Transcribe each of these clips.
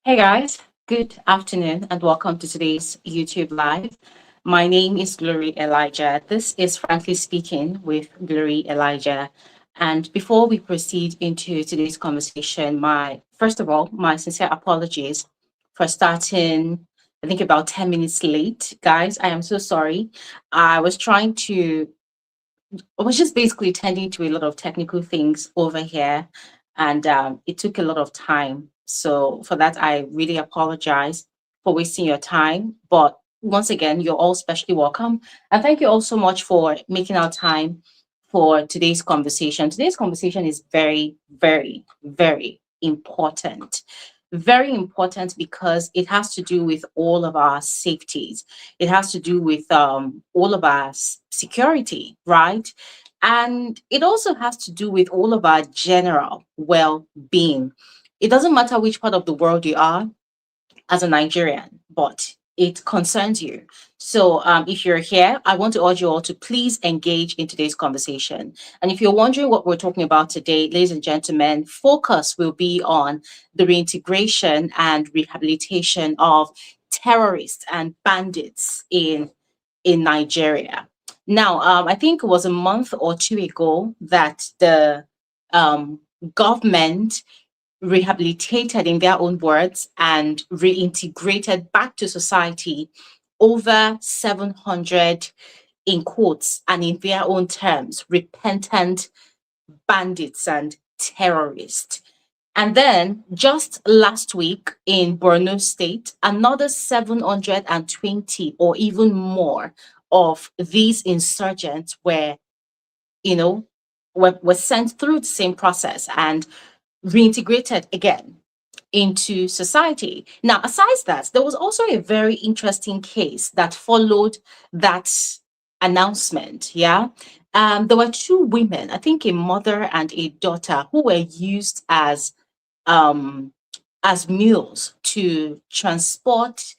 Hey guys, good afternoon and welcome to today's YouTube Live. My name is Glory Elijah. This is Frankly Speaking with Glory Elijah. And before we proceed into today's conversation, first of all, my sincere apologies for starting, I think about 10 minutes late. Guys, I am so sorry. I was trying to I was just basically tending to a lot of technical things over here, and it took a lot of time. So for that, I really apologize for wasting your time. But once again, you're all specially welcome, and thank you all so much for making our time for today's conversation. Today's conversation is very, very, very important. Very important because it has to do with all of our safeties. It has to do with all of our security, right? And it also has to do with all of our general well being. It doesn't matter which part of the world you are as a Nigerian, but it concerns you. So if you're here, I want to urge you all to please engage in today's conversation. And if you're wondering what we're talking about today, ladies and gentlemen, focus will be on the reintegration and rehabilitation of terrorists and bandits in Nigeria. Now, I think it was a month or two ago that the um, government rehabilitated, in their own words, and reintegrated back to society over 700, in quotes and in their own terms, repentant bandits and terrorists. And then just last week in Borno State, another 720 or even more of these insurgents you know, were sent through the same process and reintegrated again into society. Now, aside that, there was also a very interesting case that followed that announcement. Yeah. There were two women, I think a mother and a daughter, who were used um, as mules to transport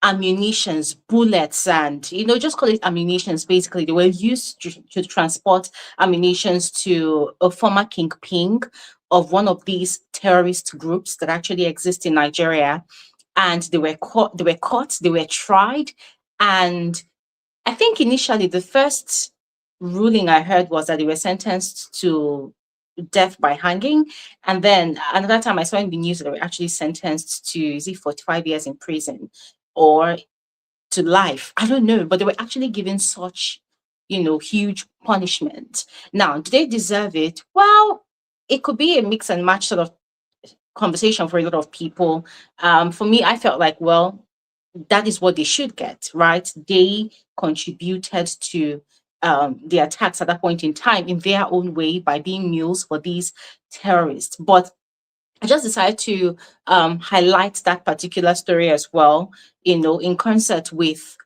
ammunitions, bullets, and just call it ammunitions. Basically, they were used to transport ammunitions to a former kingpin of one of these terrorist groups that actually exist in Nigeria. And they were caught, they were tried, and I think initially the first ruling I heard was that they were sentenced to death by hanging. And then another time I saw in the news that they were actually sentenced to, is it 45 years in prison or to life? I don't know, but they were actually given such, huge punishment. Now, do they deserve it? Well, it could be a mix and match sort of conversation for a lot of people. For me, I felt like, well, that is what they should get, right? They contributed to the attacks at that point in time in their own way by being mules for these terrorists. But I just decided to highlight that particular story as well, in concert with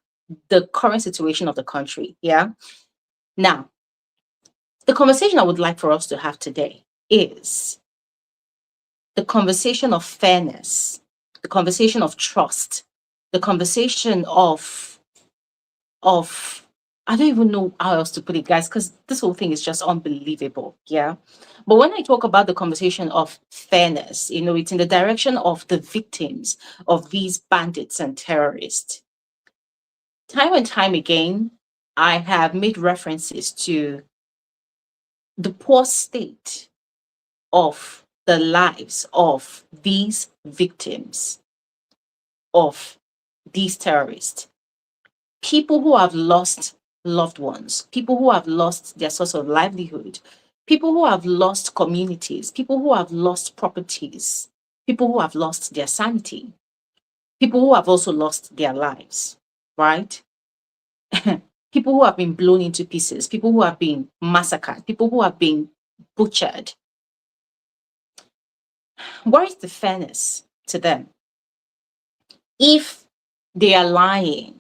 the current situation of the country. Yeah. Now, the conversation I would like for us to have today is the conversation of fairness, the conversation of trust, the conversation of I don't even know how else to put it, guys, because this whole thing is just unbelievable. Yeah. But when I talk about the conversation of fairness, it's in the direction of the victims of these bandits and terrorists. Time and time again, I have made references to the poor state of the lives of these victims of these terrorists. People who have lost loved ones, people who have lost their source of livelihood, people who have lost communities, people who have lost properties, people who have lost their sanity, people who have also lost their lives, right? People who have been blown into pieces, people who have been massacred, people who have been butchered. Where is the fairness to them? If they are lying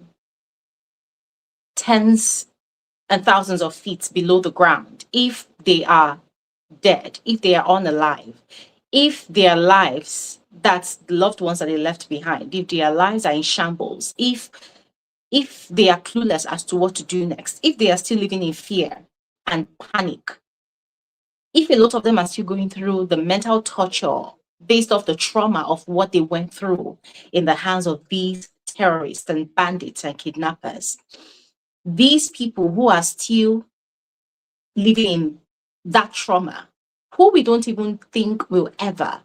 tens and thousands of feet below the ground, if they are dead, if they are unalive, if their lives, that's the loved ones that they left behind, if their lives are in shambles, if they are clueless as to what to do next, if they are still living in fear and panic, if a lot of them are still going through the mental torture based off the trauma of what they went through in the hands of these terrorists and bandits and kidnappers. These people who are still living in that trauma, who we don't even think will ever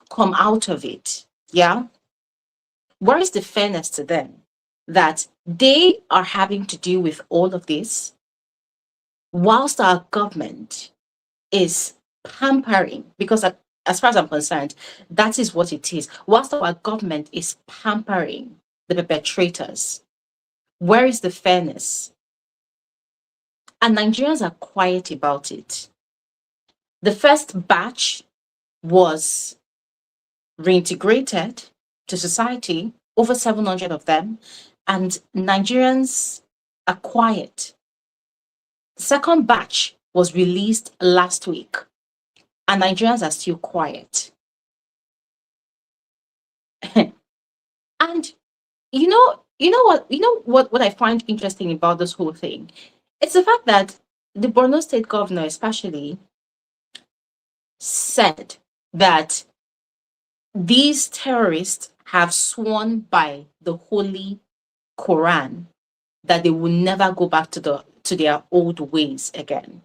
come out of it. Yeah. Where is the fairness to them that they are having to deal with all of this whilst our government is pampering? Because as far as I'm concerned, that is what it is. Whilst our government is pampering the perpetrators, where is the fairness? And Nigerians are quiet about it. The first batch was reintegrated to society, over 700 of them, and Nigerians are quiet. The second batch was released last week, and Nigerians are still quiet. And you know what I find interesting about this whole thing? It's the fact that the Borno State governor especially said that these terrorists have sworn by the Holy Quran that they will never go back to their old ways again.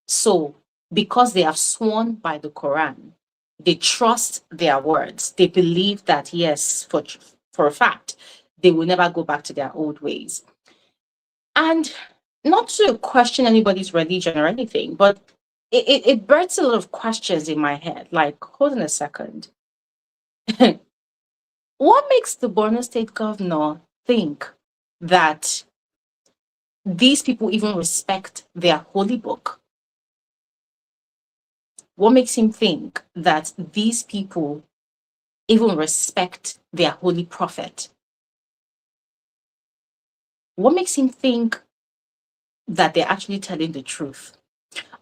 So, because they have sworn by the Quran, they trust their words. They believe that, yes, for a fact, they will never go back to their old ways. And not to question anybody's religion or anything, but it births a lot of questions in my head. Like, hold on a second. What makes the Borno State governor think that these people even respect their holy book? What makes him think that these people even respect their holy prophet? What makes him think that they're actually telling the truth?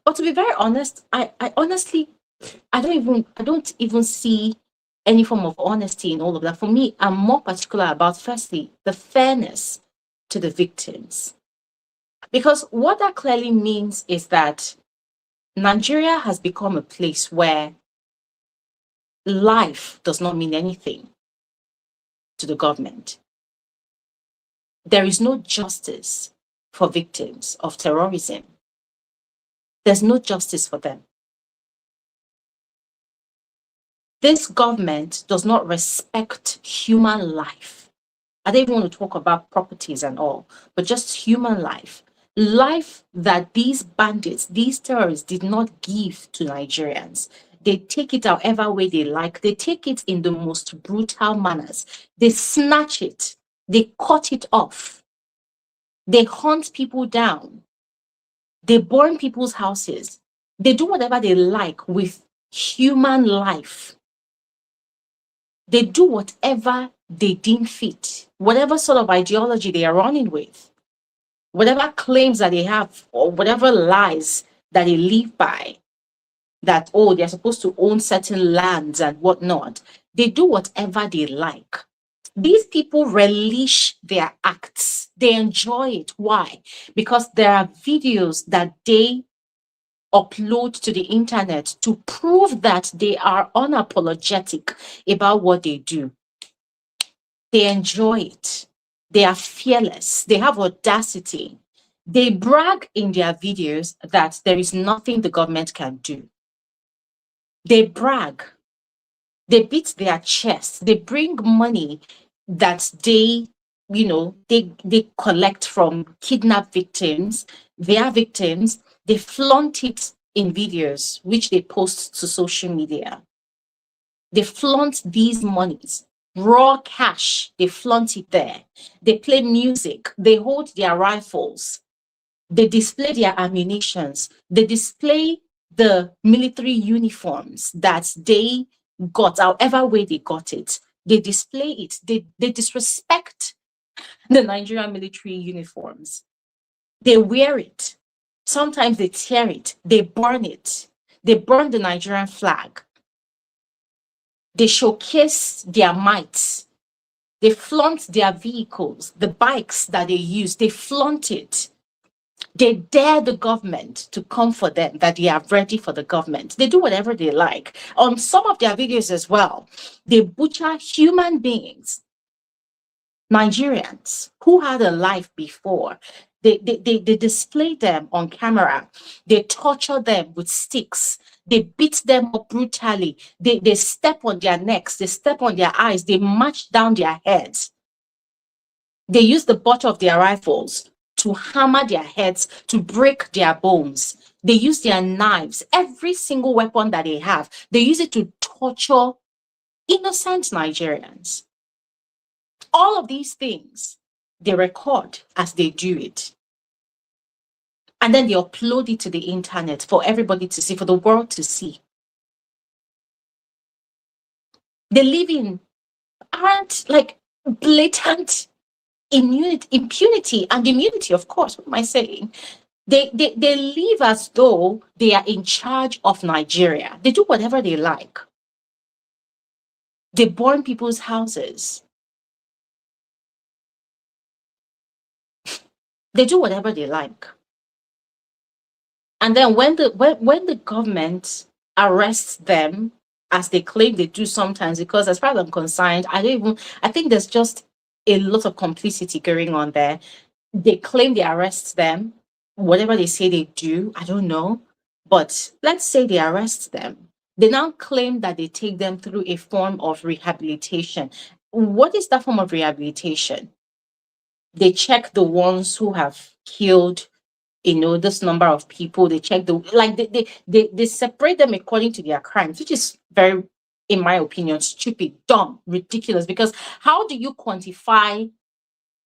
But to be very honest, I honestly, I don't even see any form of honesty in all of that. For me, I'm more particular about, firstly, the fairness to the victims. Because what that clearly means is that Nigeria has become a place where life does not mean anything to the government. There is no justice for victims of terrorism. There's no justice for them. This government does not respect human life. I don't even want to talk about properties and all, but just human life. Life that these bandits, these terrorists did not give to Nigerians. They take it however way they like. They take it in the most brutal manners. They snatch it. They cut it off. They hunt people down. They burn people's houses. They do whatever they like with human life. They do whatever they deem fit, whatever sort of ideology they are running with, whatever claims that they have, or whatever lies that they live by, that, oh, they're supposed to own certain lands and whatnot. They do whatever they like. These people relish their acts. They enjoy it. Why? Because there are videos that they upload to the internet to prove that they are unapologetic about what they do. They enjoy it. They are fearless. They have audacity. They brag in their videos that there is nothing the government can do. They brag. They beat their chest. They bring money that they collect from kidnapped victims, their victims. They flaunt it in videos, which they post to social media. They flaunt these monies, raw cash. They flaunt it there. They play music. They hold their rifles. They display their ammunitions. They display the military uniforms that they got, however way they got it. They display it. They disrespect the Nigerian military uniforms. They wear it. Sometimes they tear it. They burn it. They burn the Nigerian flag. They showcase their might. They flaunt their vehicles, the bikes that they use. They flaunt it. They dare the government to come for them, that they are ready for the government. They do whatever they like. On some of their videos as well, they butcher human beings, Nigerians who had a life before. They display them on camera. They torture them with sticks. They beat them up brutally. They step on their necks. They step on their eyes. They march down their heads. They use the butt of their rifles to hammer their heads, to break their bones. They use their knives, every single weapon that they have. They use it to torture innocent Nigerians. All of these things, they record as they do it. And then they upload it to the internet for everybody to see, for the world to see. They live in aren't like blatant impunity and immunity, of course. What am I saying? They live as though they are in charge of Nigeria. They do whatever they like. They burn people's houses. They do whatever they like. And then when the government arrests them, as they claim they do sometimes, because as far as I'm concerned, I think there's just a lot of complicity going on there. They claim they arrest them, whatever they say they do, I don't know. But let's say they arrest them. They now claim that they take them through a form of rehabilitation. What is that form of rehabilitation? They check the ones who have killed, this number of people. They check they separate them according to their crimes, which is very, in my opinion, stupid, dumb, ridiculous. Because how do you quantify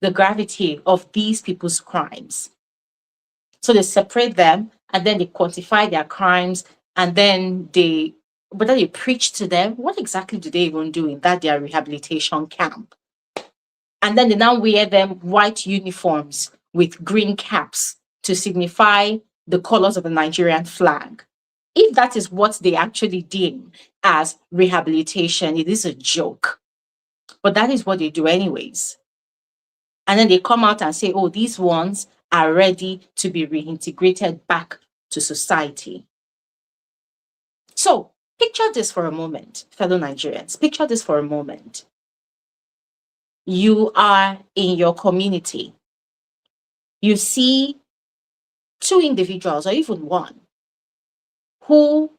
the gravity of these people's crimes? So they separate them and then they quantify their crimes, and then whether they preach to them, what exactly do they even do in their rehabilitation camp? And then they now wear them white uniforms with green caps to signify the colors of the Nigerian flag. If that is what they actually deem as rehabilitation, it is a joke. But that is what they do anyways. And then they come out and say, oh, these ones are ready to be reintegrated back to society. So picture this for a moment, fellow Nigerians. Picture this for a moment. You are in your community. You see two individuals, or even one, who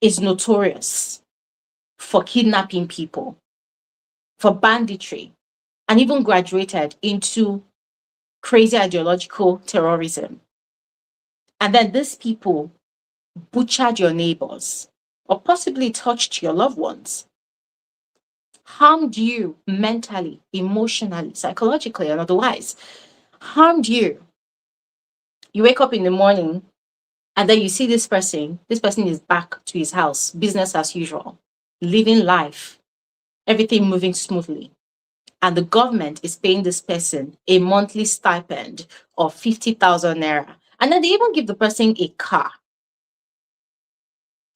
is notorious for kidnapping people, for banditry, and even graduated into crazy ideological terrorism. And then these people butchered your neighbors, or possibly touched your loved ones, harmed you mentally, emotionally, psychologically, and otherwise, harmed you. You wake up in the morning and then you see this person is back to his house, business as usual, living life, everything moving smoothly. And the government is paying this person a monthly stipend of 50,000 naira. And then they even give the person a car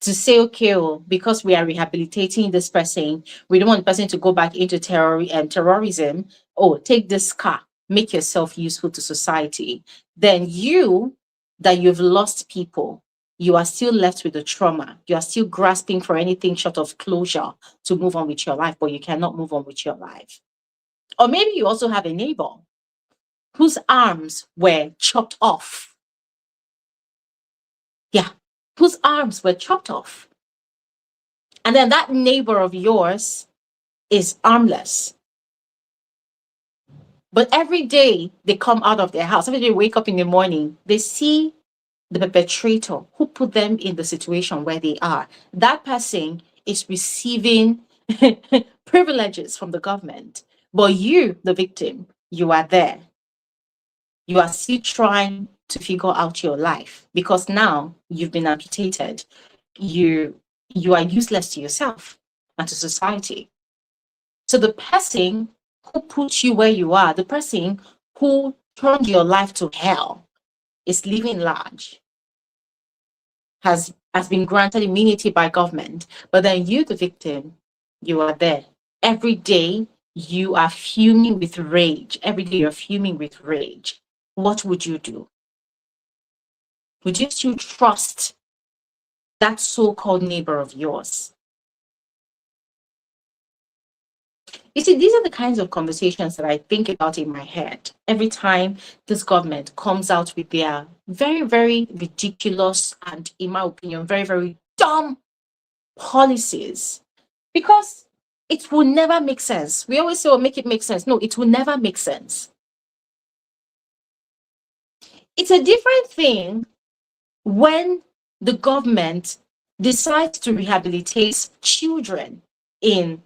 to say, okay, because we are rehabilitating this person, we don't want the person to go back into terrorism. Oh, take this car, make yourself useful to society. Then you've lost people, you are still left with the trauma. You are still grasping for anything short of closure to move on with your life, but you cannot move on with your life. Or maybe you also have a neighbor whose arms were chopped off. Yeah, whose arms were chopped off. And then that neighbor of yours is armless. But every day they come out of their house, every day they wake up in the morning, they see the perpetrator who put them in the situation where they are. That person is receiving privileges from the government. But you, the victim, you are there. You are still trying to figure out your life because now you've been amputated. You are useless to yourself and to society. So the person who put you where you are, the person who turned your life to hell, is living large, has been granted immunity by government. But then you, the victim, you are there. Every day you are fuming with rage. Every day you're fuming with rage. What would you do? Would you still trust that so-called neighbor of yours? You see, these are the kinds of conversations that I think about in my head every time this government comes out with their very, very ridiculous and, in my opinion, very, very dumb policies. Because it will never make sense. We always say, oh, make it make sense. No, it will never make sense. It's a different thing when the government decides to rehabilitate children in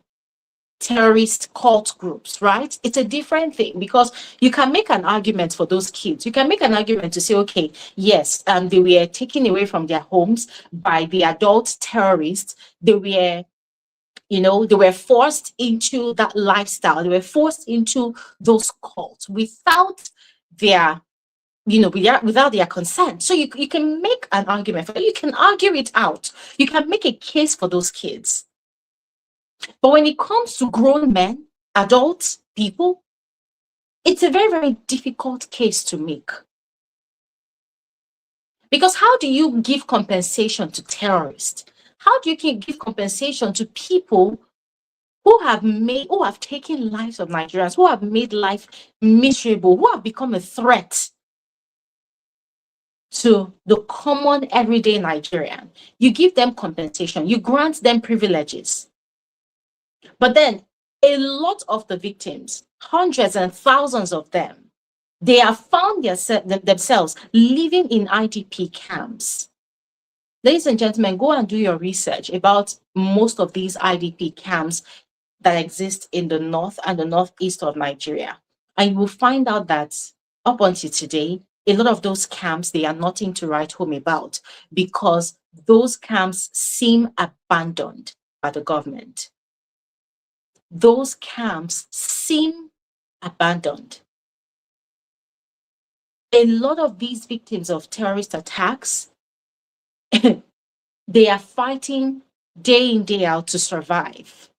terrorist cult groups, right? It's a different thing because you can make an argument for those kids. You can make an argument to say, okay, yes, they were taken away from their homes by the adult terrorists. They were, they were forced into that lifestyle. They were forced into those cults without their without their consent. So you can make an argument for it. You can argue it out. You can make a case for those kids. But when it comes to grown men, adults, people, it's a very, very difficult case to make. Because how do you give compensation to terrorists? How do you give compensation to people who have taken lives of Nigerians, who have made life miserable, who have become a threat to the common everyday Nigerian? You give them compensation, you grant them privileges. But then a lot of the victims, hundreds and thousands of them, they have found themselves living in IDP camps. Ladies and gentlemen, go and do your research about most of these IDP camps that exist in the north and the northeast of Nigeria. And you will find out that up until today, a lot of those camps, they are nothing to write home about because those camps seem abandoned by the government. Those camps seem abandoned. A lot of these victims of terrorist attacks, they are fighting day in, day out to survive.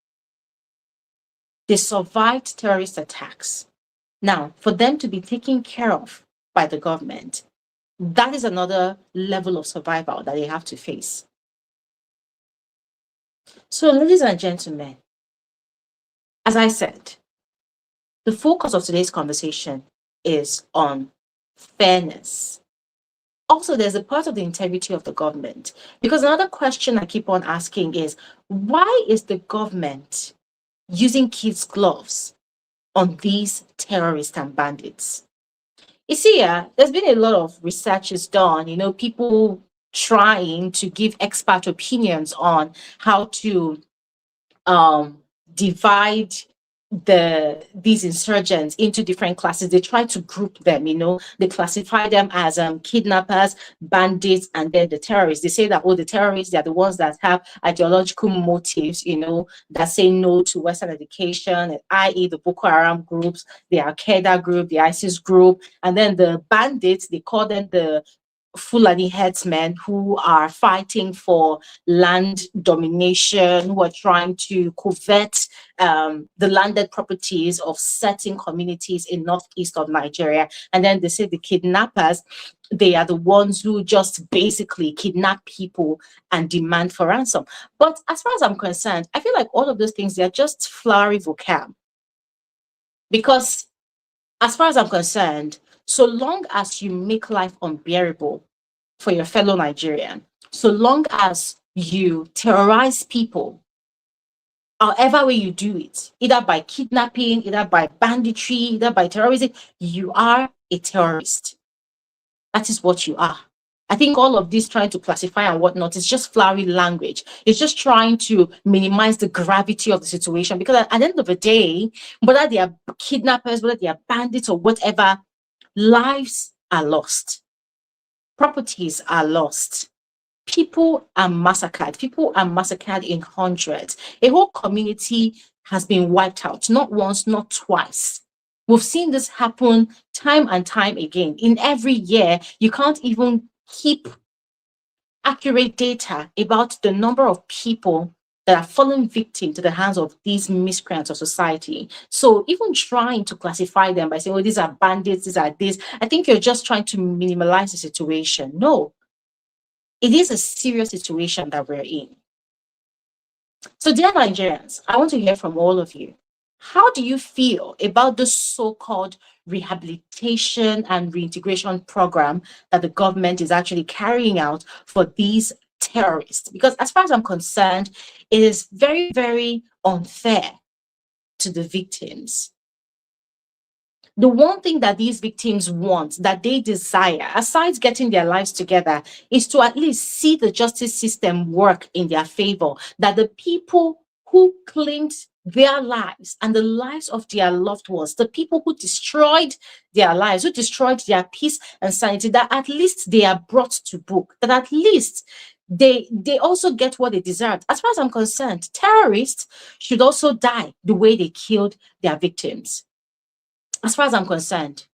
They survived terrorist attacks. Now, for them to be taken care of by the government, that is another level of survival that they have to face. So, ladies and gentlemen, as I said, the focus of today's conversation is on fairness. Also, there's a part of the integrity of the government. Because another question I keep on asking is, why is the government using kids' gloves on these terrorists and bandits? You see, there's been a lot of researches done, people trying to give expert opinions on how to divide these insurgents into different classes. They try to group them, they classify them as kidnappers, bandits, and then the terrorists. They say that, the terrorists, they're the ones that have ideological motives, that say no to Western education, i.e. the Boko Haram groups, the Al-Qaeda group, the ISIS group, and then the bandits, they call them the Fulani headsmen who are fighting for land domination, who are trying to covet the landed properties of certain communities in northeast of Nigeria. And then they say the kidnappers, they are the ones who just basically kidnap people and demand for ransom. But as far as I'm concerned, I feel like all of those things, they're just flowery vocab. Because as far as I'm concerned, so long as you make life unbearable for your fellow Nigerian, so long as you terrorize people, however way you do it, either by kidnapping, either by banditry, either by terrorism, you are a terrorist. That is what you are. I think all of this trying to classify and whatnot is just flowery language. It's just trying to minimize the gravity of the situation, because at the end of the day, whether they are kidnappers, whether they are bandits or whatever, lives are lost. Properties are lost. People are massacred. People are massacred in hundreds. A whole community has been wiped out, not once, not twice. We've seen this happen time and time again. In every year, you can't even keep accurate data about the number of people that are falling victim to the hands of these miscreants of society. So even trying to classify them by saying, oh, these are bandits, these are this, I think you're just trying to minimize the situation. No, It is a serious situation that we're in. So, dear Nigerians, I want to hear from all of you. How do you feel about the so-called rehabilitation and reintegration program that the government is actually carrying out for these terrorists? Because as far as I'm concerned, it is very, very unfair to the victims. The one thing that these victims want, that they desire, aside getting their lives together, is to at least see the justice system work in their favor, that the people who claimed their lives and the lives of their loved ones, the people who destroyed their lives, who destroyed their peace and sanity, that at least they are brought to book, that at least they also get what they deserve. As far as I'm concerned, terrorists should also die the way they killed their victims. As far as I'm concerned,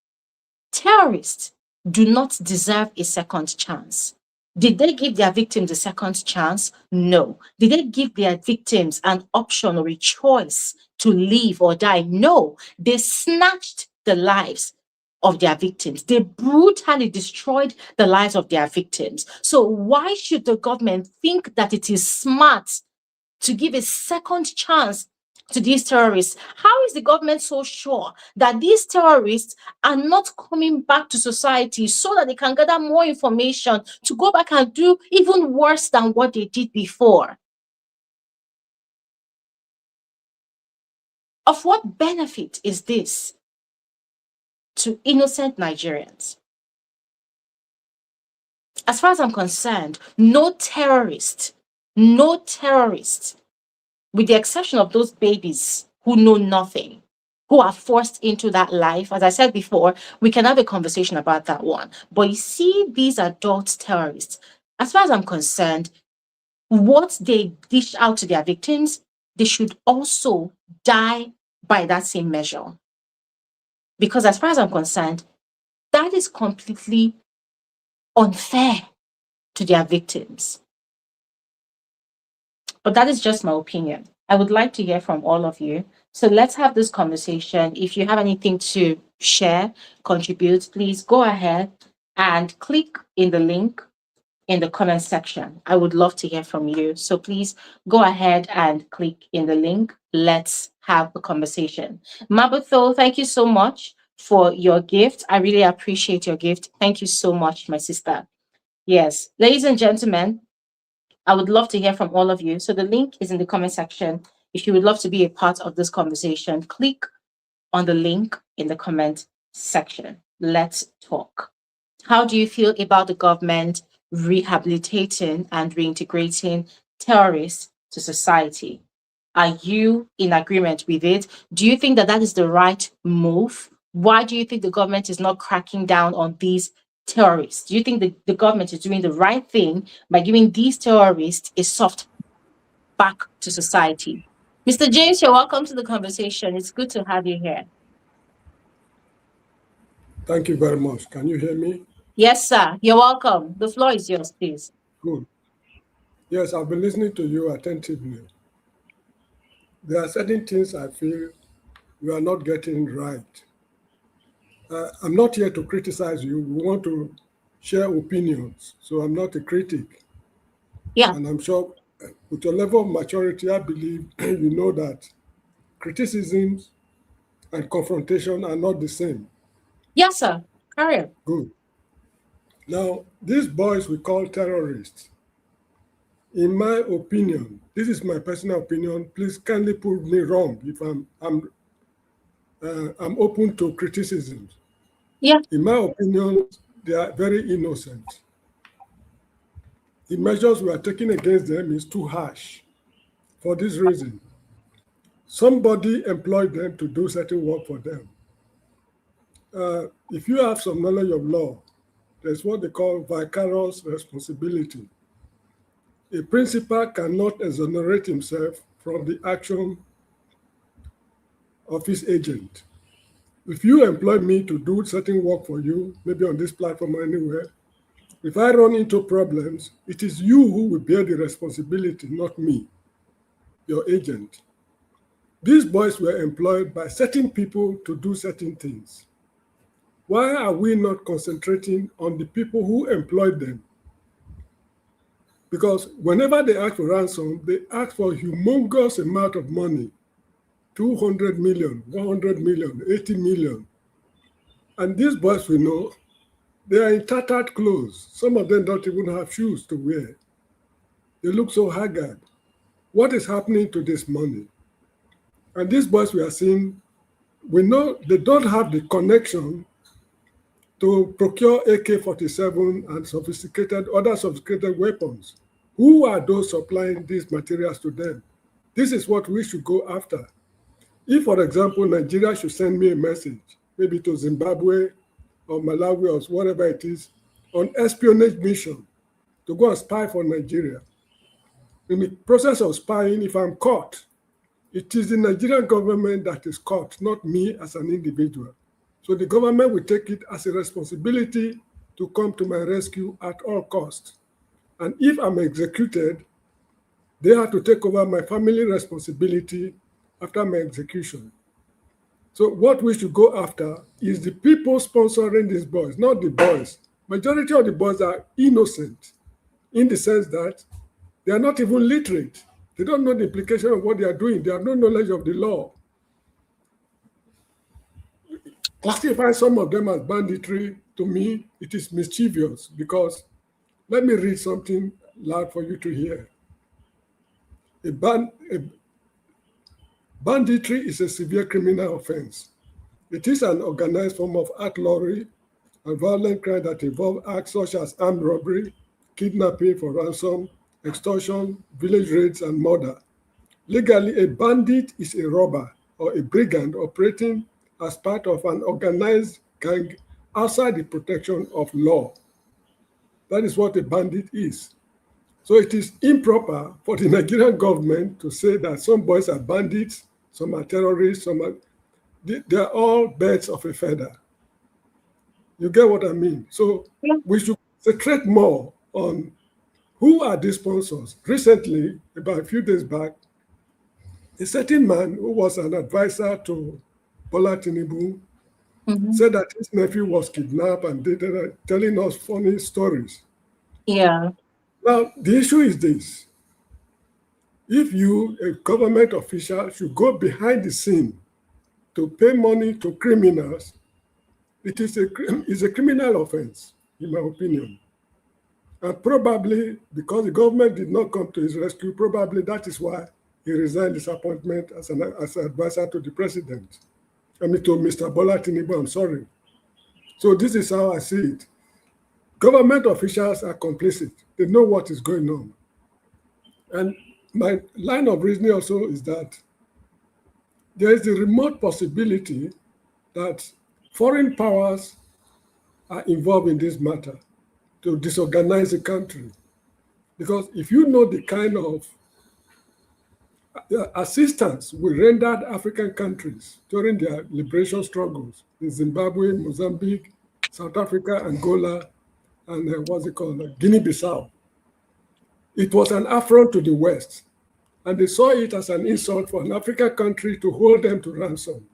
terrorists do not deserve a second chance. Did they give their victims a second chance? No. Did they give their victims an option or a choice to live or die? No. They snatched the lives of their victims. They brutally destroyed the lives of their victims. So why should the government think that it is smart to give a second chance to these terrorists? How is the government so sure that these terrorists are not coming back to society so that they can gather more information to go back and do even worse than what they did before? Of what benefit is this to innocent Nigerians? As far as I'm concerned, no terrorist, with the exception of those babies who know nothing, who are forced into that life. As I said before, we can have a conversation about that one. But you see, these adult terrorists, as far as I'm concerned, what they dish out to their victims, they should also die by that same measure. Because as far as I'm concerned, that is completely unfair to their victims. But that is just my opinion. I would like to hear from all of you. So let's have this conversation. If you have anything to share, contribute, please go ahead and click in the link in the comment section. I would love to hear from you. So please go ahead and click in the link. Let's have a conversation. Mabutho, thank you so much for your gift. I really appreciate your gift. Thank you so much, my sister. Yes, ladies and gentlemen, I would love to hear from all of you. So the link is in the comment section. If you would love to be a part of this conversation, click on the link in the comment section. Let's talk. How do you feel about the government rehabilitating and reintegrating terrorists to society? Are you in agreement with it? Do you think that that is the right move? Why do you think the government is not cracking down on these terrorists? Do you think the government is doing the right thing by giving these terrorists a soft back to society? Mr. James, you're welcome to the conversation. It's good to have you here. Thank you very much. Can you hear me? Yes, sir. You're welcome. The floor is yours, please. Good. Yes, I've been listening to you attentively. There are certain things I feel you are not getting right. I'm not here to criticize you. We want to share opinions, so I'm not a critic. Yeah. And I'm sure with your level of maturity, I believe you know that criticisms and confrontation are not the same. Yes, sir. Carry on. Good. Now, these boys we call terrorists, in my opinion, this is my personal opinion. Please kindly prove me wrong if I'm open to criticisms. Yeah. In my opinion, they are very innocent. The measures we are taking against them is too harsh. For this reason, somebody employed them to do certain work for them. If you have some knowledge of law, there's what they call vicarious responsibility. A principal cannot exonerate himself from the action of his agent. If you employ me to do certain work for you, maybe on this platform or anywhere, if I run into problems, it is you who will bear the responsibility, not me, your agent. These boys were employed by certain people to do certain things. Why are we not concentrating on the people who employed them? Because whenever they ask for ransom, they ask for a humongous amount of money, 200 million, 100 million, 80 million. And these boys we know, they are in tattered clothes. Some of them don't even have shoes to wear. They look so haggard. What is happening to this money? And these boys we are seeing, we know they don't have the connection to procure AK-47 and other sophisticated weapons. Who are those supplying these materials to them? This is what we should go after. If, for example, Nigeria should send me a message, maybe to Zimbabwe or Malawi or whatever it is, on espionage mission to go and spy for Nigeria. In the process of spying, if I'm caught, it is the Nigerian government that is caught, not me as an individual. So the government will take it as a responsibility to come to my rescue at all costs. And if I'm executed, they have to take over my family responsibility after my execution. So what we should go after is the people sponsoring these boys, not the boys. Majority of the boys are innocent in the sense that they are not even literate. They don't know the implication of what they are doing. They have no knowledge of the law. Classify some of them as banditry, to me, it is mischievous because, let me read something loud for you to hear. Banditry is a severe criminal offense. It is an organized form of outlawry and violent crime that involve acts such as armed robbery, kidnapping for ransom, extortion, village raids, and murder. Legally, a bandit is a robber or a brigand operating as part of an organized gang outside the protection of law. That is what a bandit is. So it is improper for the Nigerian government to say that some boys are bandits, some are terrorists, they are all birds of a feather. You get what I mean? So we should concentrate more on who are these sponsors. Recently, about a few days back, a certain man who was an advisor to Bola Tinubu said that his nephew was kidnapped and they were telling us funny stories. Yeah. Now, the issue is this. If you, a government official, should go behind the scene to pay money to criminals, it is a criminal offense, in my opinion. And probably because the government did not come to his rescue, probably that is why he resigned his appointment as an advisor to the president. I mean, to Mr. Bola Tinubu, I'm sorry. So this is how I see it. Government officials are complicit. They know what is going on. And my line of reasoning also is that there is a remote possibility that foreign powers are involved in this matter to disorganize the country. Because if you know the kind of assistance we rendered African countries during their liberation struggles in Zimbabwe, Mozambique, South Africa, Angola, and what's it called, Guinea-Bissau. It was an affront to the West, and they saw it as an insult for an African country to hold them to ransom.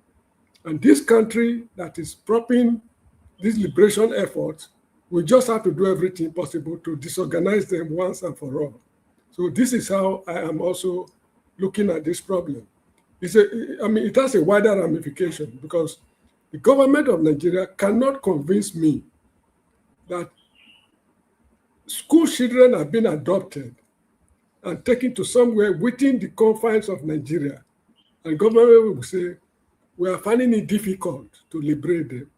And this country that is propping these liberation efforts will just have to do everything possible to disorganize them once and for all. So this is how I am also looking at this problem. It has a wider ramification because the government of Nigeria cannot convince me that school children have been adopted and taken to somewhere within the confines of Nigeria. And government will say, we are finding it difficult to liberate them.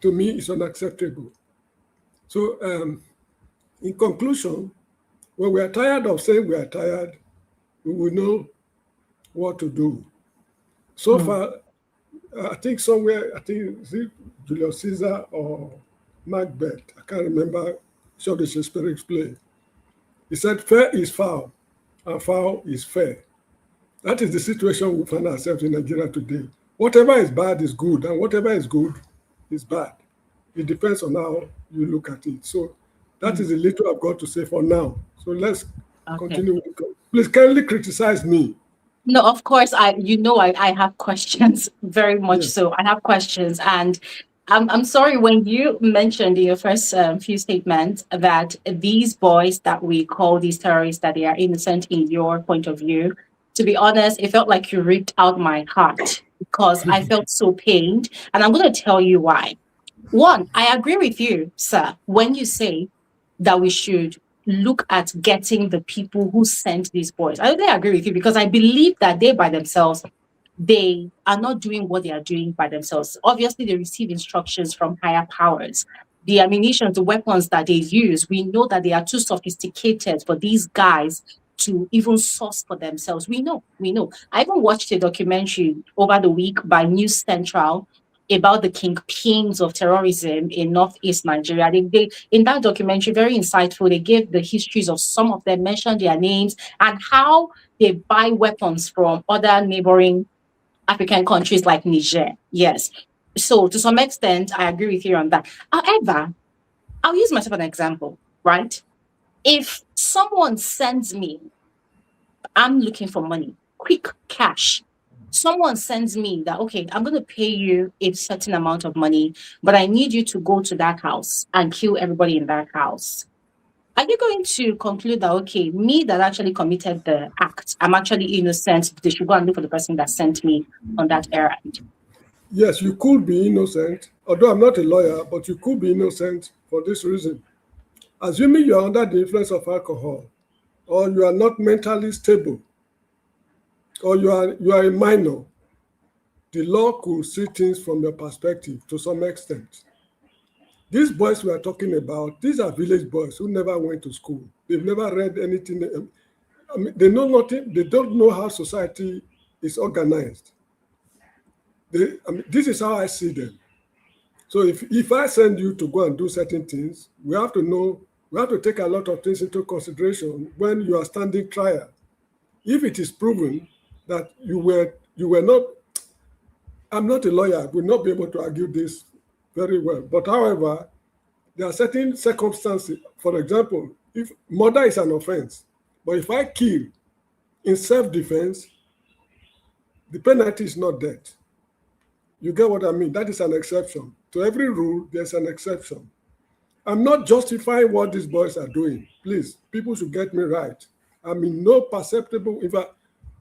To me, it's unacceptable. So in conclusion, when we are tired of saying we are tired, we will know what to do. So far, I think is it Julius Caesar or Macbeth? I can't remember the Shakespearean play. He said, fair is foul, and foul is fair. That is the situation we find ourselves in Nigeria today. Whatever is bad is good, and whatever is good is bad. It depends on how you look at it. So that is the little I've got to say for now. So let's continue. Please kindly criticize me. No, of course, I have questions, very much so. I have questions. And I'm sorry when you mentioned in your first few statements that these boys that we call these terrorists that they are innocent in your point of view. To be honest, it felt like you ripped out my heart because I felt so pained, and I'm going to tell you why. One, I agree with you, sir, when you say that we should look at getting the people who sent these boys. I really agree with you because I believe that they by themselves they are not doing what they are doing by themselves. Obviously, they receive instructions from higher powers. The ammunition, the weapons that they use, we know that they are too sophisticated for these guys to even source for themselves. We know. I even watched a documentary over the week by News Central about the kingpins of terrorism in northeast Nigeria. They in that documentary, very insightful. They gave the histories of some of them, mentioned their names, and how they buy weapons from other neighboring African countries like Niger. Yes. So to some extent, I agree with you on that. However, I'll use myself as an example, right? If someone sends me, I'm looking for money, quick cash. Someone sends me that, okay, I'm going to pay you a certain amount of money, but I need you to go to that house and kill everybody in that house. Are you going to conclude that, okay, me that actually committed the act, I'm actually innocent, they should go and look for the person that sent me on that errand? Yes, you could be innocent, although I'm not a lawyer, but you could be innocent for this reason. Assuming you are under the influence of alcohol, or you are not mentally stable, or you are a minor, the law could see things from your perspective to some extent. These boys we are talking about, these are village boys who never went to school. They've never read anything. I mean, they know nothing. They don't know how society is organized. This is how I see them. So if I send you to go and do certain things, we have to take a lot of things into consideration when you are standing trial. If it is proven that you were not, I'm not a lawyer, I will not be able to argue this very well. But however, there are certain circumstances. For example, if murder is an offense, but if I kill in self-defense, the penalty is not death. You get what I mean? That is an exception. To every rule, there's an exception. I'm not justifying what these boys are doing. Please, people should get me right. I'm in no perceptible,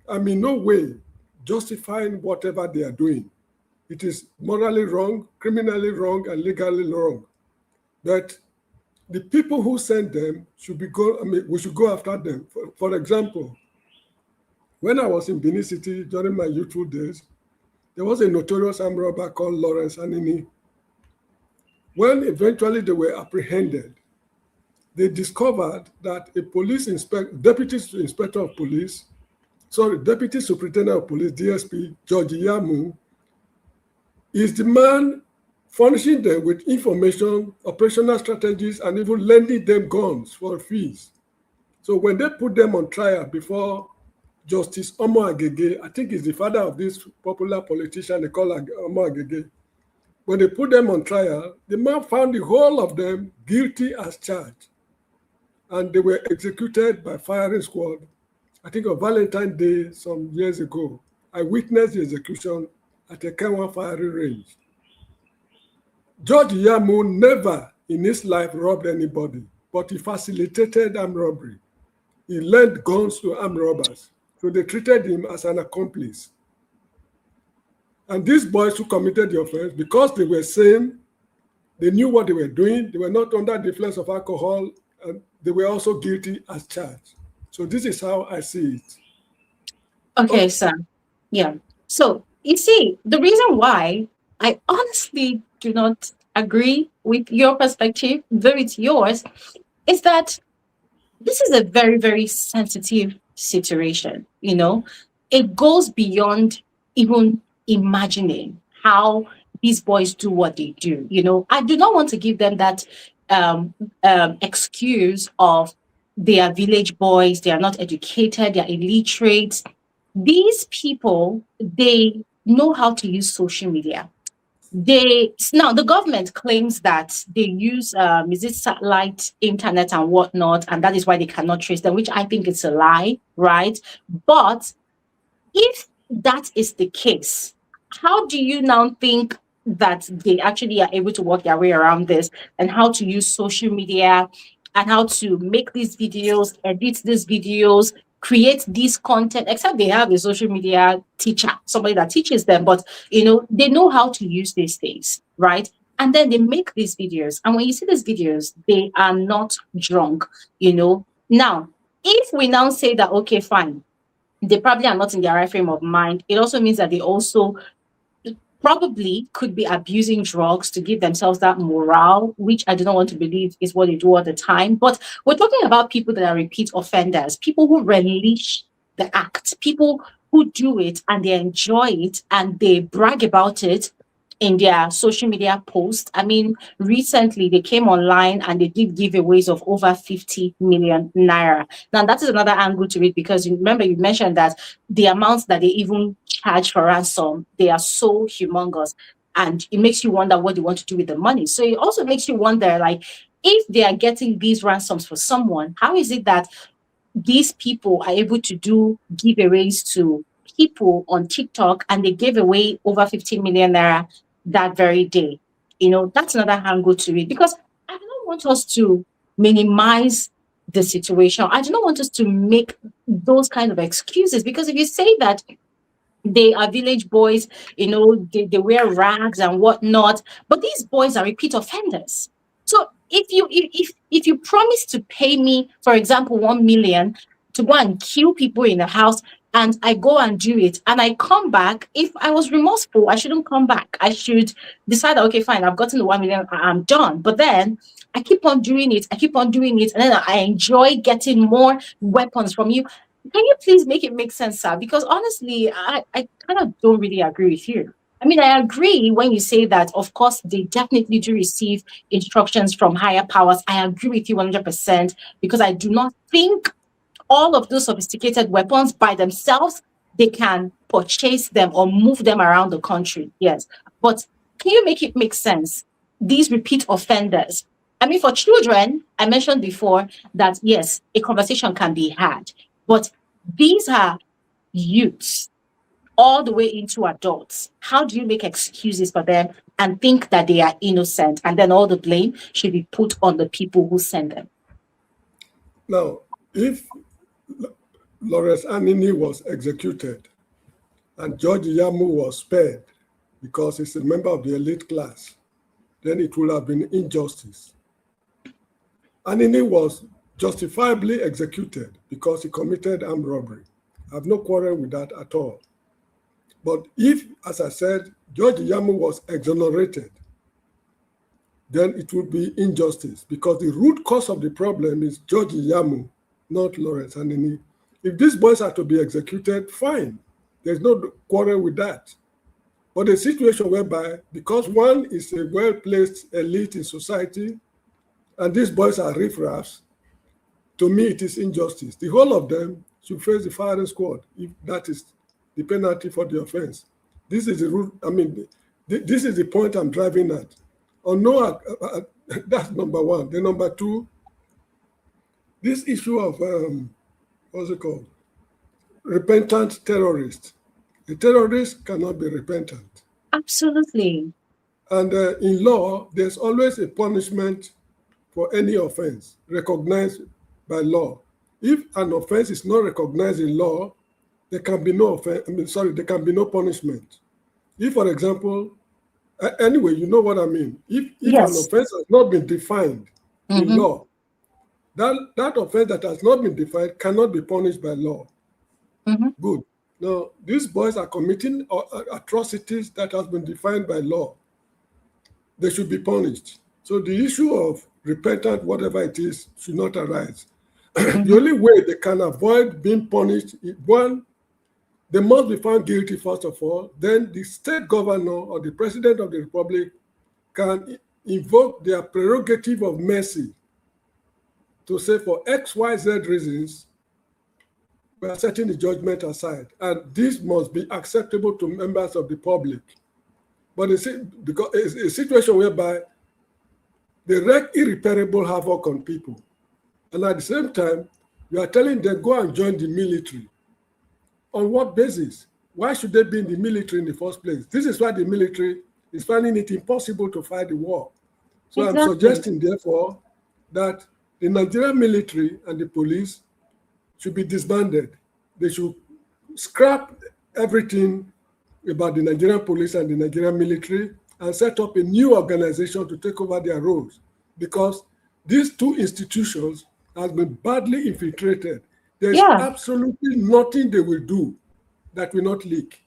I'm in no way justifying whatever they are doing. It is morally wrong, criminally wrong, and legally wrong. But the people who send them we should go after them. For example, when I was in Benin City during my youthful days, there was a notorious armed robber called Lawrence Anini. When eventually they were apprehended, they discovered that deputy superintendent of police, DSP, George Yamu, is the man furnishing them with information, operational strategies, and even lending them guns for fees. So when they put them on trial before Justice Omo Agege, I think he's the father of this popular politician they call Omo Agege, when they put them on trial, the man found the whole of them guilty as charged. And they were executed by firing squad, I think on Valentine's Day some years ago. I witnessed the execution at a Kenwa firing range. George Yamu never in his life robbed anybody, but he facilitated armed robbery. He lent guns to armed robbers. So they treated him as an accomplice. And these boys who committed the offense, because they were sane, they knew what they were doing, they were not under the influence of alcohol, and they were also guilty as charged. So this is how I see it. Okay, sir. Yeah. So you see, the reason why I honestly do not agree with your perspective, though it's yours, is that this is a very, very sensitive situation. It goes beyond even imagining how these boys do what they do. I do not want to give them that excuse of they are village boys, they are not educated, they are illiterate. These people, they know how to use social media. Now the government claims that they use is it satellite internet and whatnot, and that is why they cannot trace them, which I think is a lie, right? But if that is the case, how do you now think that they actually are able to work their way around this, and how to use social media, and how to make these videos, edit these videos, create this content, except they have a social media teacher, somebody that teaches them, but they know how to use these things, right? And then they make these videos. And when you see these videos, they are not drunk. Now, if we now say that, okay, fine, they probably are not in their right frame of mind, it also means that they also probably could be abusing drugs to give themselves that morale, which I do not want to believe is what they do all the time. But we're talking about people that are repeat offenders, people who relish the act, people who do it and they enjoy it and they brag about it in their social media posts. I mean, recently they came online and they did giveaways of over 50 million naira. Now, that is another angle to it, because you remember you mentioned that the amounts that they even charge for ransom, they are so humongous. And it makes you wonder what they want to do with the money. So it also makes you wonder, like, if they are getting these ransoms for someone, how is it that these people are able to do giveaways to people on TikTok, and they gave away over 15 million naira that very day? That's another angle to it, because I don't want us to minimize the situation. I do not want us to make those kind of excuses, because if you say that they are village boys, they wear rags and whatnot, but these boys are repeat offenders. So if you promise to pay me, for example, 1 million to go and kill people in a house, and I go and do it, and I come back, if I was remorseful, I shouldn't come back. I should decide that, okay, fine, I've gotten the 1 million, I'm done. But then I keep on doing it, and then I enjoy getting more weapons from you. Can you please make it make sense, sir? Because honestly, I kind of don't really agree with you. I mean, I agree when you say that, of course, they definitely do receive instructions from higher powers. I agree with you 100%, because I do not think all of those sophisticated weapons by themselves, they can purchase them or move them around the country. Yes. But can you make it make sense? These repeat offenders. I mean, for children, I mentioned before that, yes, a conversation can be had, but these are youths all the way into adults. How do you make excuses for them and think that they are innocent, and then all the blame should be put on the people who send them? Now, if Lawrence Anini was executed and George Yamu was spared because he's a member of the elite class, then it would have been injustice. Anini was justifiably executed because he committed armed robbery. I have no quarrel with that at all. But if, as I said, George Yamu was exonerated, then it would be injustice, because the root cause of the problem is George Yamu, not Lawrence Anini. If these boys are to be executed, fine. There's no quarrel with that. But a situation whereby, because one is a well-placed elite in society, and these boys are riffraffs, to me it is injustice. The whole of them should face the firing squad, if that is the penalty for the offense. This is the root. I mean, this is the point I'm driving at. Or no, that's number one. Then number two, this issue of what's it called? Repentant terrorist. A terrorist cannot be repentant. Absolutely. And in law, there's always a punishment for any offense recognized by law. If an offense is not recognized in law, there can be no offense. There can be no punishment. If, for example, anyway, you know what I mean. If Yes. an offense has not been defined in law, that offense that has not been defined cannot be punished by law. Good. Now, these boys are committing atrocities that has been defined by law. They should be punished. So the issue of repentant, whatever it is, should not arise. The only way they can avoid being punished is, one, they must be found guilty, first of all. Then the state governor or the president of the republic can invoke their prerogative of mercy to say, for X, Y, Z reasons, we are setting the judgment aside. And this must be acceptable to members of the public. But it's a situation whereby they wreak irreparable havoc on people. And at the same time, you are telling them, go and join the military. On what basis? Why should they be in the military in the first place? This is why the military is finding it impossible to fight the war. So I'm Exactly. suggesting, therefore, that the Nigerian military and the police should be disbanded. They should scrap everything about the Nigerian police and the Nigerian military and set up a new organization to take over their roles, because these two institutions have been badly infiltrated. There's Yeah. absolutely nothing they will do that will not leak.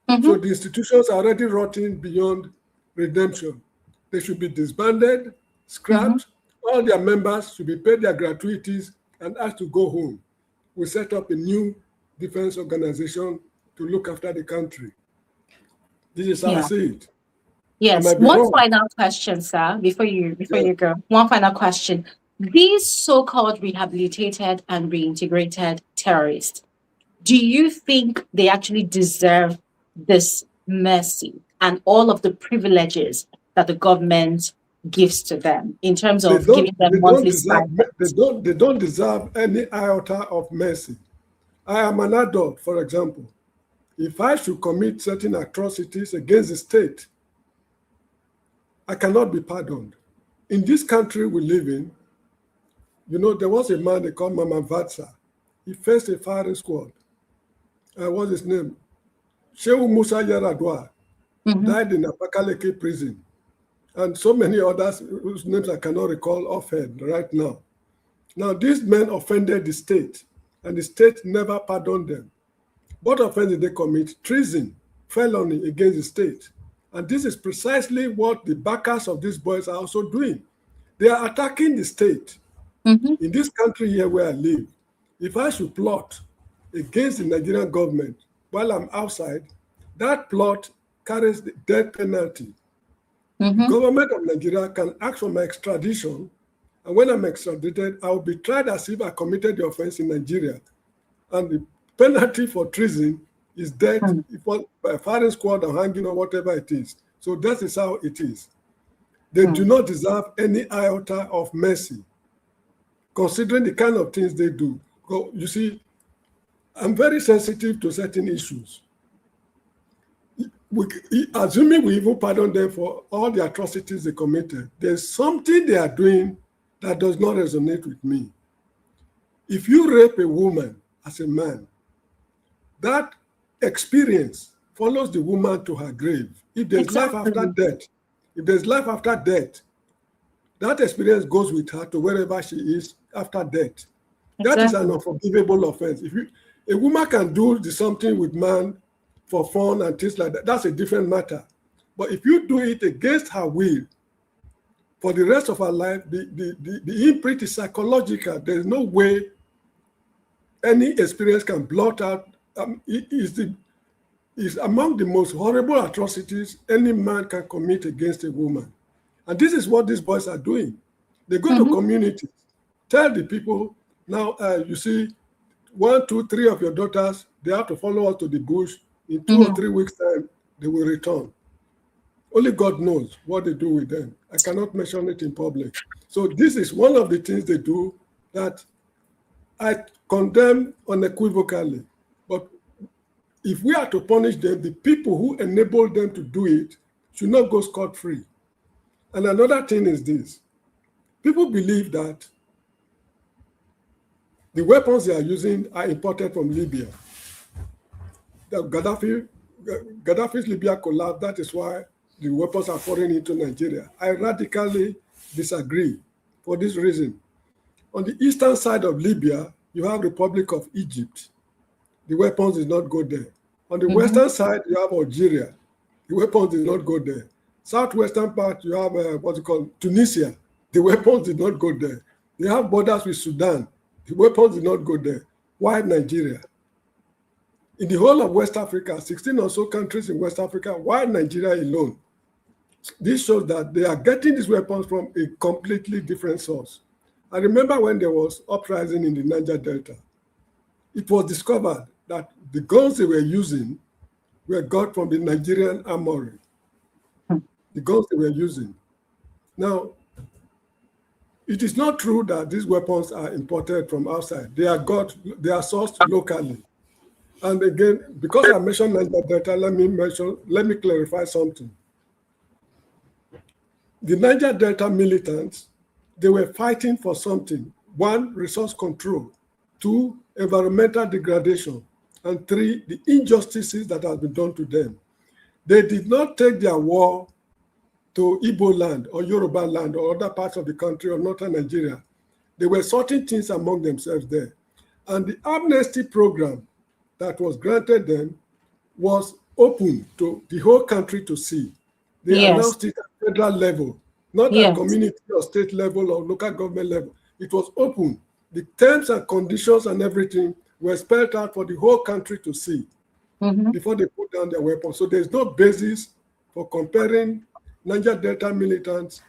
Mm-hmm. So the institutions are already rotting beyond redemption. They should be disbanded, scrapped. All their members should be paid their gratuities and asked to go home. We set up a new defense organization to look after the country. This is how I see it. Yes. might be One wrong. final question, sir, before you Yeah. go. One final question. These so-called rehabilitated and reintegrated terrorists, do you think they actually deserve this mercy and all of the privileges that the government gives to them in terms They of don't, giving them they don't monthly deserve, stipends? they don't deserve any iota of mercy. I am an adult, for example. If I should commit certain atrocities against the state, I cannot be pardoned. In this country we live in, you know, there was a man they called Mama Vatsa. He faced a firing squad. What's his name? Shehu Musa Yaradua died in Abakaliki prison, and so many others whose names I cannot recall offhand right now. Now, these men offended the state, and the state never pardoned them. What offense did they commit? Treason, felony against the state. And this is precisely what the backers of these boys are also doing. They are attacking the state. In this country here where I live, if I should plot against the Nigerian government while I'm outside, that plot carries the death penalty. The government of Nigeria can ask for my extradition, and when I'm extradited, I will be tried as if I committed the offense in Nigeria. And the penalty for treason is death, by a firing squad or hanging or whatever it is. So that is how it is. They do not deserve any iota of mercy, considering the kind of things they do. You see, I'm very sensitive to certain issues. Assuming we even pardon them for all the atrocities they committed, there's something they are doing that does not resonate with me. If you rape a woman as a man, that experience follows the woman to her grave. If there's life after death, that experience goes with her to wherever she is after death. That is an unforgivable offense. A woman can do something with man for fun and things like that, that's a different matter. But if you do it against her will for the rest of her life, the imprint is psychological. There's no way any experience can blot out. It is among the most horrible atrocities any man can commit against a woman. And this is what these boys are doing. They go to communities, tell the people, now you see, 1, 2, 3 of your daughters, they have to follow us to the bush. In 2 or 3 weeks' time, they will return. Only God knows what they do with them. I cannot mention it in public. So this is one of the things they do that I condemn unequivocally. But if we are to punish them, the people who enable them to do it should not go scot-free. And another thing is this. People believe that the weapons they are using are imported from Libya. Gaddafi's Libya collapsed. That is why the weapons are pouring into Nigeria. I radically disagree for this reason. On the eastern side of Libya, you have Republic of Egypt. The weapons did not go there. On the western side, you have Algeria. The weapons did not go there. Southwestern part, you have Tunisia. The weapons did not go there. You have borders with Sudan. The weapons did not go there. Why Nigeria? In the whole of West Africa, 16 or so countries in West Africa, why Nigeria alone? This shows that they are getting these weapons from a completely different source. I remember when there was uprising in the Niger Delta, it was discovered that the guns they were using were got from the Nigerian armory. The guns they were using. Now, it is not true that these weapons are imported from outside. They are sourced locally. And again, because I mentioned Niger Delta, let me clarify something. The Niger Delta militants, they were fighting for something. One, resource control. Two, environmental degradation. And three, the injustices that have been done to them. They did not take their war to Igbo land or Yoruba land or other parts of the country or northern Nigeria. They were sorting things among themselves there. And the amnesty program that was granted them was open to the whole country to see. They Yes. announced it at federal level, not at Yes. community or state level or local government level. It was open. The terms and conditions and everything were spelled out for the whole country to see before they put down their weapons. So there's no basis for comparing Niger Delta militants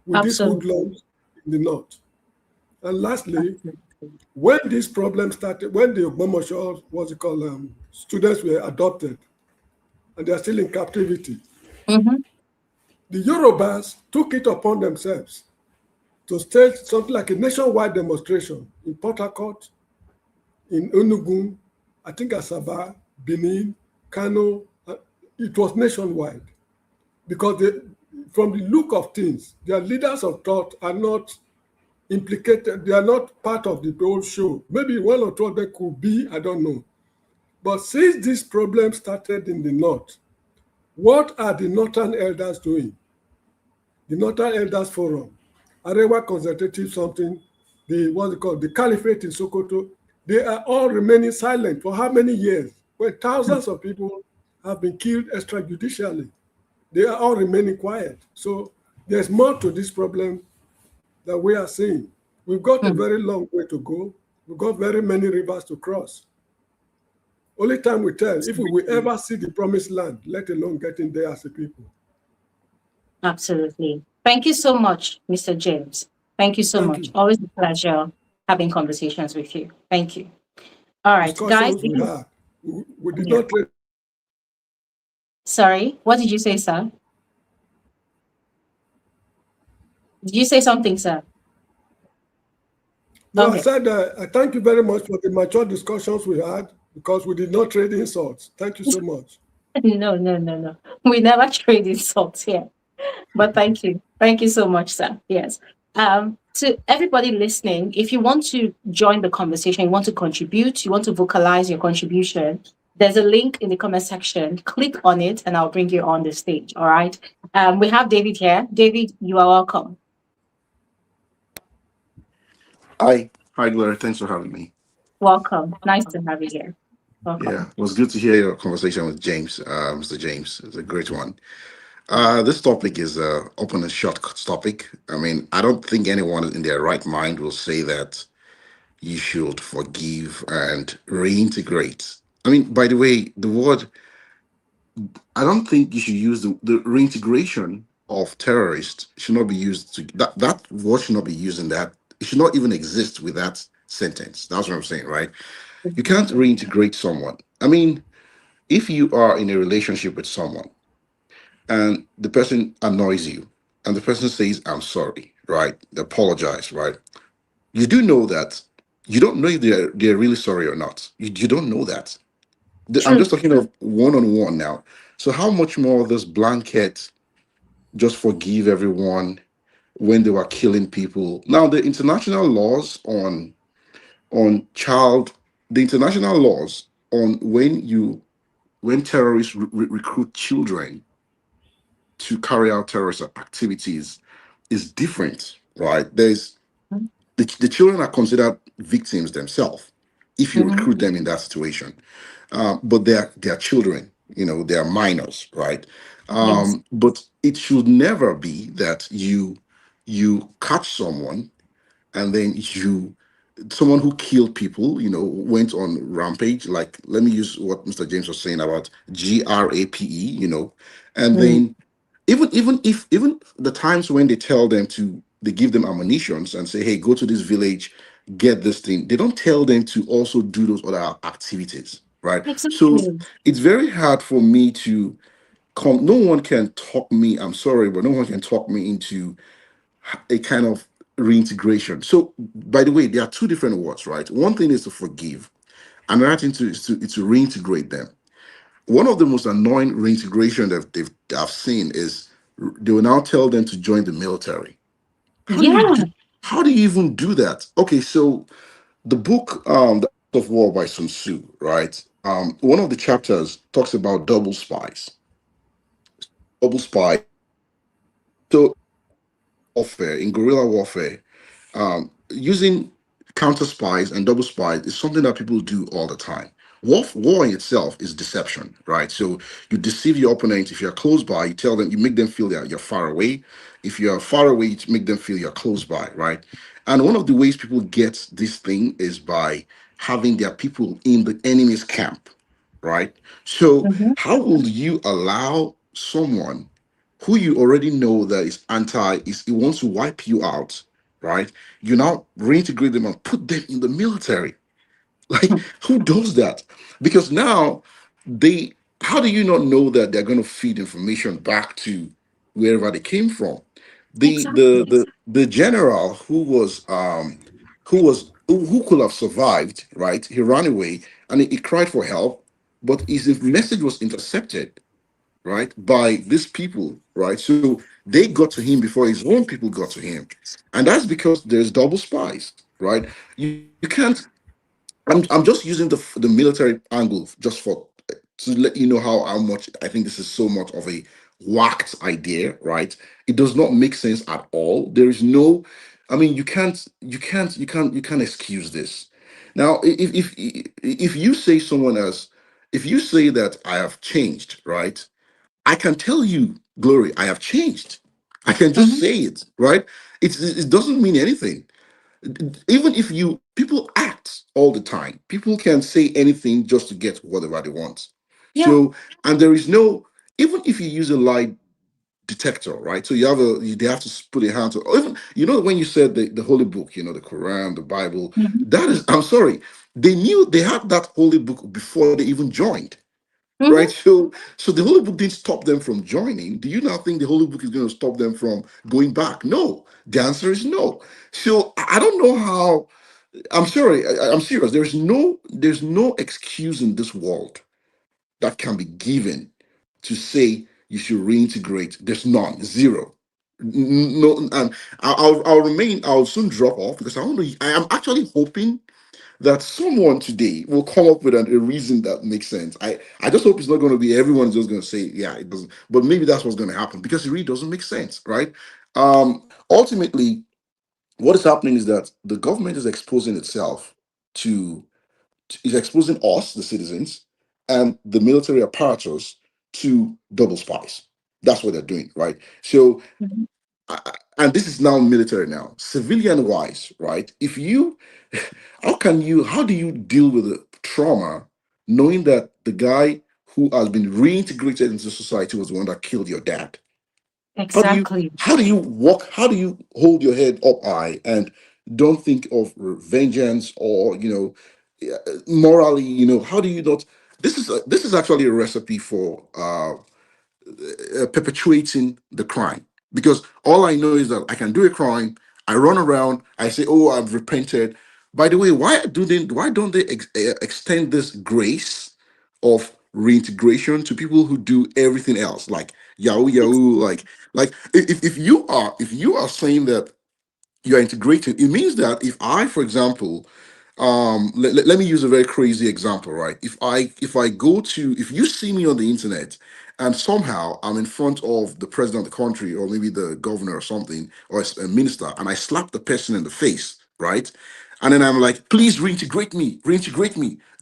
with these hoodlums in the north. And lastly, when this problem started, when the Ogbomoso, what's it called, students were adopted, and they are still in captivity, the Yorubas took it upon themselves to stage something like a nationwide demonstration in Port Harcourt, in Enugu, I think Asaba, Benin, Kano. It was nationwide because from the look of things, their leaders of thought are not implicated. They are not part of the whole show. Maybe one or two of them could be, I don't know. But since this problem started in the north, what are the northern elders doing? The Northern Elders Forum, Arewa Consultative something, what's it called, the Caliphate in Sokoto, they are all remaining silent for how many years? When thousands of people have been killed extrajudicially. They are all remaining quiet. So there's more to this problem that we are seeing. We've got a very long way to go. We've got very many rivers to cross. Only time will tell if we will ever see the promised land, let alone getting there as a people. Absolutely. Thank you so much, Mr. James. Thank you so much. Always a pleasure having conversations with you. Thank you. All right, guys. We did not. Sorry, what did you say, sir? Did you say something, sir? No, okay. I said I thank you very much for the mature discussions we had because we did not trade insults. Thank you so much. No. We never trade insults here. But thank you. Thank you so much, sir. Yes. To everybody listening, if you want to join the conversation, you want to contribute, you want to vocalize your contribution, there's a link in the comment section. Click on it and I'll bring you on the stage. All right. We have David here. David, you are welcome. Hi, Gloria. Thanks for having me. Welcome. Nice to have you here. Welcome. Yeah, it was good to hear your conversation with James, Mr. James. It's a great one. This topic is open and short topic. I mean, I don't think anyone in their right mind will say that you should forgive and reintegrate. I mean, by the way, the word, I don't think you should use the reintegration of terrorists should not be used to, that word should not be used in that. It should not even exist with that sentence. That's what I'm saying, right? You can't reintegrate someone. I mean, if you are in a relationship with someone and the person annoys you and the person says, I'm sorry, right? They apologize, right? You do know that. You don't know if they're really sorry or not. You don't know that. I'm just talking of one-on-one now. So how much more this blanket just forgive everyone when they were killing people? Now, the international laws on the international laws on when terrorists recruit children to carry out terrorist activities is different, right? There's the children are considered victims themselves if you recruit them in that situation, but they're children, they are minors, right? But it should never be that you catch someone and then someone who killed people, went on rampage. Like, let me use what Mr. James was saying about GRAPE, and then even the times when they give them ammunitions and say, hey, go to this village, get this thing. They don't tell them to also do those other activities, right? Exactly. So it's very hard for me to come. No one can talk me. I'm sorry, but no one can talk me into a kind of reintegration. So, by the way, there are two different words, right? One thing is to forgive, another thing is to reintegrate them. One of the most annoying reintegration that I've seen is They will now tell them to join the military. How do you Yeah. do? How do you even do that? Okay, so the book, The Art of War by Sun Tzu, right? One of the chapters talks about double spies. Double spies. So warfare, in guerrilla warfare, using counter spies and double spies is something that people do all the time. War in itself is deception, right? So you deceive your opponent. If you're close by, you tell them, you make them feel that you're far away. If you're far away, you make them feel you're close by, right? And one of the ways people get this thing is by having their people in the enemy's camp, right? So Mhm. how will you allow someone who you already know that is anti, is it wants to wipe you out, right? You now reintegrate them and put them in the military. Like, who does that? Because now they, how do you not know that they're going to feed information back to wherever they came from? Exactly. The general who could have survived, right? He ran away and he cried for help, but his message was intercepted, right, by these people, right? So they got to him before his own people got to him, and that's because there's double spies, right? You can't. I'm just using the military angle just for to let you know how much I think this is so much of a whacked idea, right? It does not make sense at all. There is no, I mean, you can't excuse this. Now, if you say someone else, if you say that I have changed, right? I can tell you, Glory, I have changed. I can just Mhm. say it, right? It doesn't mean anything. Even if people act all the time, people can say anything just to get whatever they want. Yeah. So, and there is no, even if you use a lie detector, right? So they have to put a hand to, or even, when you said the holy book, the Quran, the Bible, Mhm. that is, I'm sorry, they knew they had that holy book before they even joined, right? Mhm. So the Holy Book didn't stop them from joining. Do you now think the Holy Book is going to stop them from going back? No. The answer is no. So I don't know how. I'm sorry. I'm serious. There's no excuse in this world that can be given to say you should reintegrate. There's none. Zero. No, and I'll remain. I'll soon drop off because I want to. I am actually hoping that someone today will come up with a reason that makes sense. I just hope it's not going to be everyone's just going to say, yeah, it doesn't. But maybe that's what's going to happen because it really doesn't make sense, right? Ultimately, what is happening is that the government is exposing itself to, is exposing us, the citizens, and the military apparatus to double spies. That's what they're doing, right? So Mhm. and this is now military now, civilian wise, right? If you how do you deal with the trauma knowing that the guy who has been reintegrated into society was the one that killed your dad? Exactly. How do you hold your head up high and don't think of vengeance or morally, how do you not, this is actually a recipe for perpetuating the crime. Because all I know is that I can do a crime, I run around, I say, "Oh, I've repented." By the way, why don't they extend this grace of reintegration to people who do everything else, like Yahoo Yahoo, like if you are saying that you're integrating, it means that if I, for example, let me use a very crazy example, right? If I go to, if you see me on the internet and somehow I'm in front of the president of the country or maybe the governor or something or a minister and I slap the person in the face, right? And then I'm like, please reintegrate me,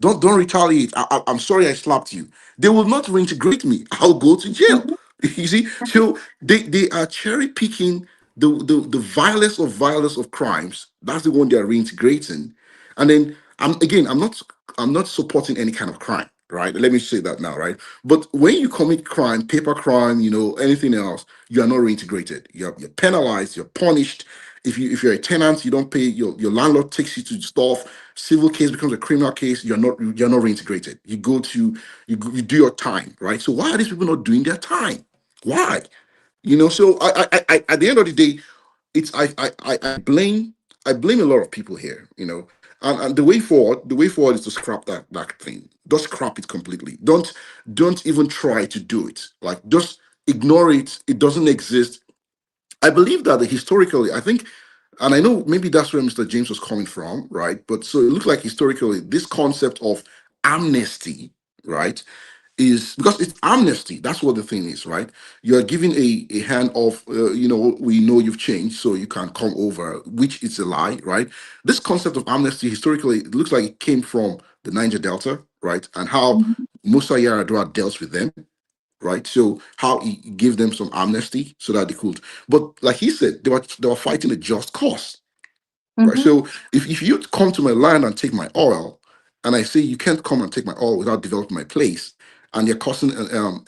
don't retaliate, I'm sorry I slapped you. They will not reintegrate me. I'll go to jail. Mhm. You see, so they are cherry picking the vilest of crimes. That's the one they are reintegrating. And then I'm not supporting any kind of crime, right? Let me say that now, right? But when you commit crime, paper crime, anything else, you are not reintegrated. You're penalized, you're punished. If you're a tenant, you don't pay, your landlord takes you to stuff, civil case becomes a criminal case, you're not reintegrated. You do your time, right? So why are these people not doing their time? Why? So at the end of the day, it's I blame a lot of people here, and the way forward is to scrap that thing. Just scrap it completely. Don't even try to do it. Like, just ignore it, it doesn't exist. I believe that historically, I think, and I know maybe that's where Mr. James was coming from, right? But so it looks like historically, this concept of amnesty, right, is because it's amnesty. That's what the thing is, right? You are giving a hand of, we know you've changed, so you can come over, which is a lie, right? This concept of amnesty historically, it looks like it came from the Niger Delta, right? And how Mhm. Musa Yaradua dealt with them, right? So how he gave them some amnesty so that they could. But like he said, they were fighting a just cause, right? Mhm. So if you come to my land and take my oil, and I say you can't come and take my oil without developing my place, and you're causing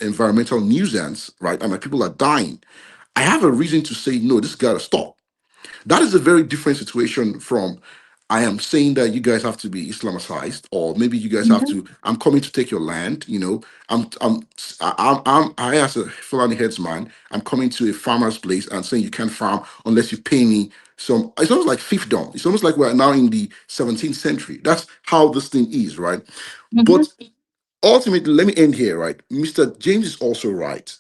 environmental nuisance, right? And my people are dying, I have a reason to say no. This got to stop. That is a very different situation from I am saying that you guys have to be Islamicized, or maybe you guys have Mhm. to. I'm coming to take your land. I as a Fulani headsman, I'm coming to a farmer's place and saying you can't farm unless you pay me some. It's almost like fiefdom. It's almost like we're now in the 17th century. That's how this thing is, right? Mhm. But ultimately, let me end here, right? Mr. James is also right.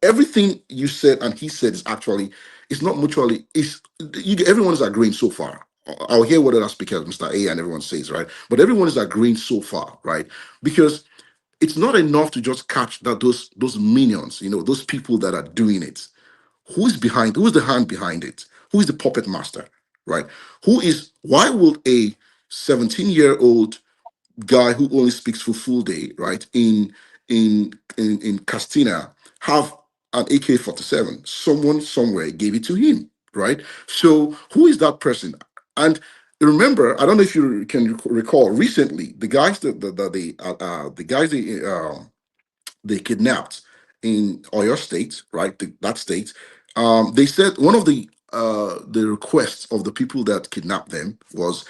Everything you said and he said is actually, it's not mutually, everyone is agreeing so far. I'll hear what other speakers, Mr. A and everyone says, right? But everyone is agreeing so far, right? Because it's not enough to just catch that those minions, those people that are doing it. Who's the hand behind it? Who is the puppet master, right? Why would a 17-year-old guy who only speaks for full day, right? In Castina, have an AK-47. Someone somewhere gave it to him, right? So who is that person? And remember, I don't know if you can recall recently the guys they kidnapped in Oyo State, right? That state. They said one of the requests of the people that kidnapped them was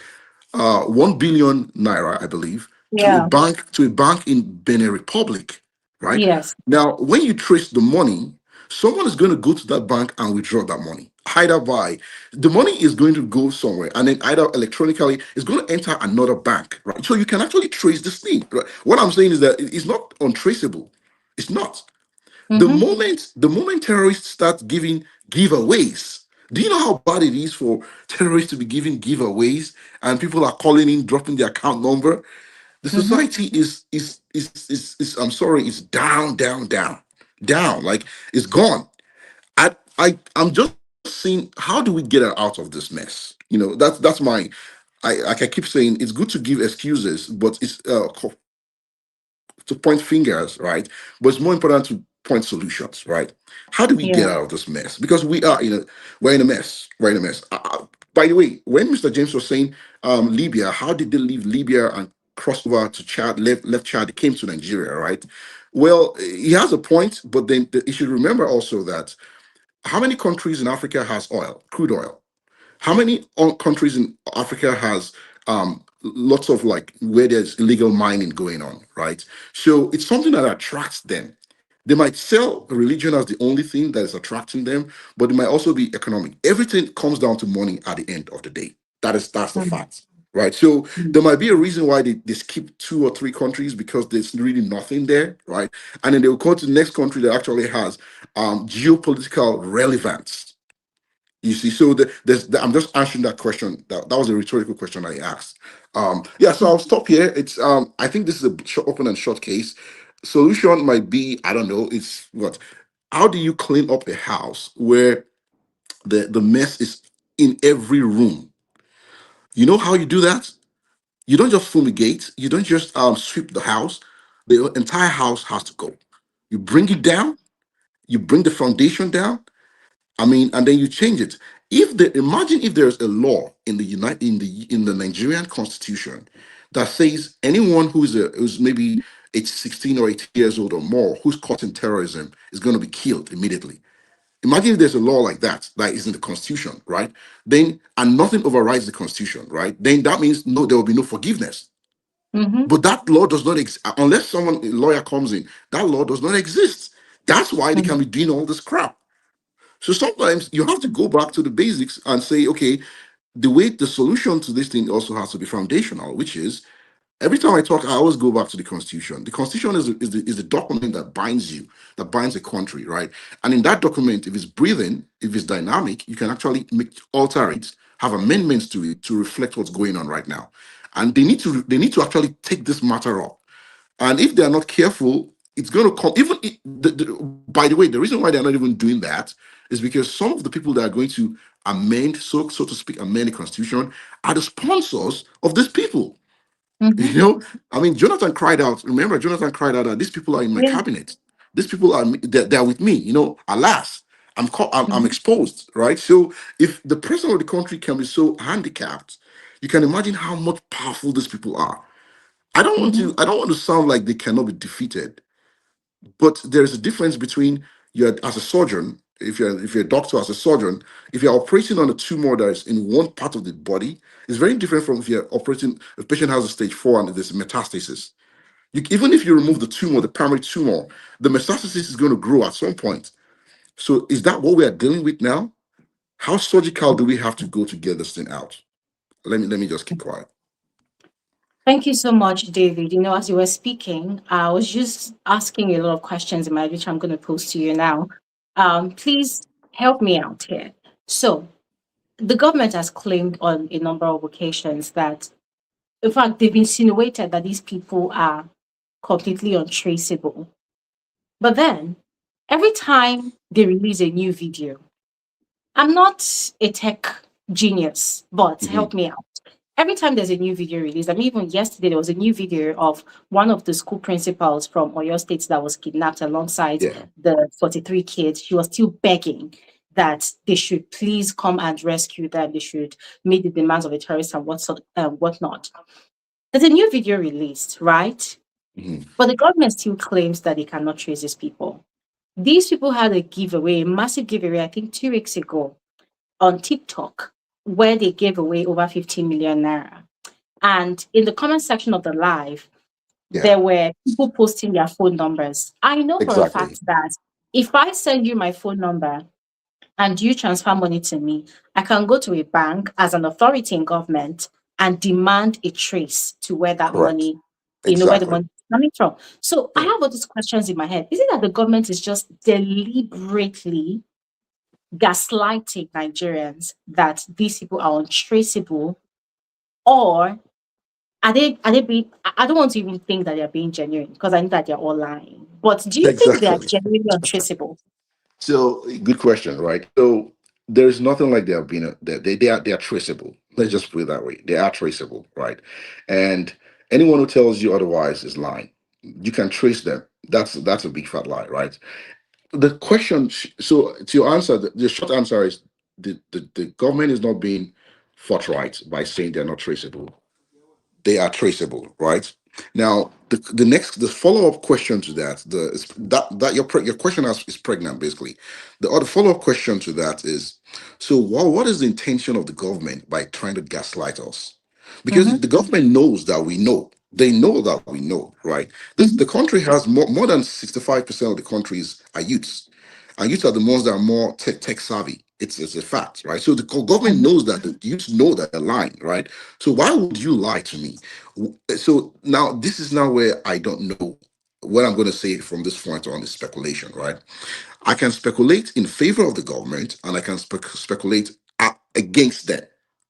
1 billion naira, I believe, Yeah. to a bank in Benin Republic, right? Yes. Now, when you trace the money, someone is going to go to that bank and withdraw that money. Either by the money is going to go somewhere, and then either electronically it's going to enter another bank, right? So you can actually trace this thing. Right? What I'm saying is that it's not untraceable. It's not. Mhm. The moment terrorists start giving giveaways, do you know how bad it is for terrorists to be giving giveaways and people are calling in, dropping their account number? The Mhm. society is I'm sorry, it's down, down, down, down. Like it's gone. I'm just seeing how do we get out of this mess? That's my I keep saying it's good to give excuses, but it's to point fingers, right? But it's more important to point solutions, right? How do we get Yeah. out of this mess? Because we're in a mess. We're in a mess. By the way, when Mr. James was saying Libya, how did they leave Libya and cross over to Chad, left Chad, they came to Nigeria, right? Well, he has a point, but then you should remember also that how many countries in Africa has oil, crude oil? How many countries in Africa has lots of like where there's illegal mining going on, right? So it's something that attracts them. They might sell religion as the only thing that is attracting them, but it might also be economic. Everything comes down to money at the end of the day. That's the Mhm. fact, right? So there might be a reason why they skip 2 or 3 countries because there's really nothing there, right? And then they will go to the next country that actually has geopolitical relevance. You see, so I'm just answering that question. That was a rhetorical question I asked. Yeah, so I'll stop here. It's I think this is a open and short case. Solution might be, I don't know. It's what? How do you clean up a house where the mess is in every room? You know how you do that? You don't just fumigate. You don't just sweep the house. The entire house has to go. You bring it down. You bring the foundation down. I mean, and then you change it. Imagine if there's a law in the in the Nigerian constitution that says anyone who's maybe age 16 or 18 years old or more who's caught in terrorism is going to be killed immediately. Imagine if there's a law like that is in the constitution, right? Then and nothing overrides the constitution, right? Then that means no, there will be no forgiveness. Mhm. But that law does not exist unless a lawyer comes in. That law does not exist. That's why they can Mhm. be doing all this crap. So sometimes you have to go back to the basics and say, okay, the solution to this thing also has to be foundational, which is Every time I talk, I always go back to the Constitution. The Constitution is the document that binds you, that binds a country, right? And in that document, if it's breathing, if it's dynamic, you can actually alter it, have amendments to it to reflect what's going on right now. And they need to actually take this matter up. And if they are not careful, it's going to come. Even by the way, the reason why they're not even doing that is because some of the people that are going to amend, so to speak, amend the Constitution are the sponsors of these people. Mm-hmm. You know, I mean, Jonathan cried out. Remember, Jonathan cried out that these people are in my Yeah. cabinet. These people are they're with me. You know, alas, I'm Mm-hmm. exposed, right? So if the president of the country can be so handicapped, you can imagine how much powerful these people are. Mm-hmm. I don't want to sound like they cannot be defeated, but there's a difference between you as a surgeon, if you're a doctor as a surgeon, if you're operating on a tumor that is in one part of the body, it's very different from if you're operating, if a patient has a stage 4 and there's metastasis. Even if you remove the tumor, the primary tumor, the metastasis is going to grow at some point. So is that what we are dealing with now? How surgical do we have to go to get this thing out? Let me just keep quiet. Thank you so much, David. As you were speaking, I was just asking a lot of questions in my which I'm going to pose to you now. Please help me out here. So, the government has claimed on a number of occasions that, in fact, they've insinuated that these people are completely untraceable. But then, every time they release a new video, I'm not a tech genius, but Mhm. help me out. Every time there's a new video released, I mean, even yesterday there was a new video of one of the school principals from Oyo State that was kidnapped alongside Yeah, the 43 kids. She was still begging that they should please come and rescue them. They should meet the demands of the terrorists and whatnot. There's a new video released, right? mhm. But the government still claims that they cannot trace these people. These people had a giveaway, a massive giveaway, I think 2 weeks ago on TikTok, where they gave away over 15 million naira. And in the comment section of the live, Yeah, there were people posting their phone numbers. I know for a exactly. fact that if I send you my phone number and you transfer money to me, I can go to a bank as an authority in government and demand a trace to where that Correct. money, where the Exactly. money is coming from. So I Yeah. have all these questions in my head. Is it that the government is just deliberately gaslighting Nigerians that these people are untraceable, or are they being I don't want to even think that they're being genuine because I know that they're all lying. But do you think they are Exactly. genuinely untraceable? So good question, right? So there's nothing like they have been they are traceable. Let's just put it that way. They are traceable, right? And anyone who tells you otherwise is lying. You can trace them. That's a big fat lie, right? The question. So to your answer, the short answer is the government is not being forthright by saying they're not traceable. They are traceable, right? Now, the follow up question to that, that your question is pregnant basically. The other follow up question to that is, so what is the intention of the government by trying to gaslight us? Because Mm-hmm, the government knows that we know. They know that we know, right? The mm-hmm, country has more than 65% of the countries are youths. And youths are the ones that are more tech savvy. It's a fact, right? So the government mm-hmm, knows that the youths know that they're lying, right? So why would you lie to me? So now this is now where I don't know what I'm going to say from this point on is speculation, right? I can speculate in favor of the government and I can speculate against them,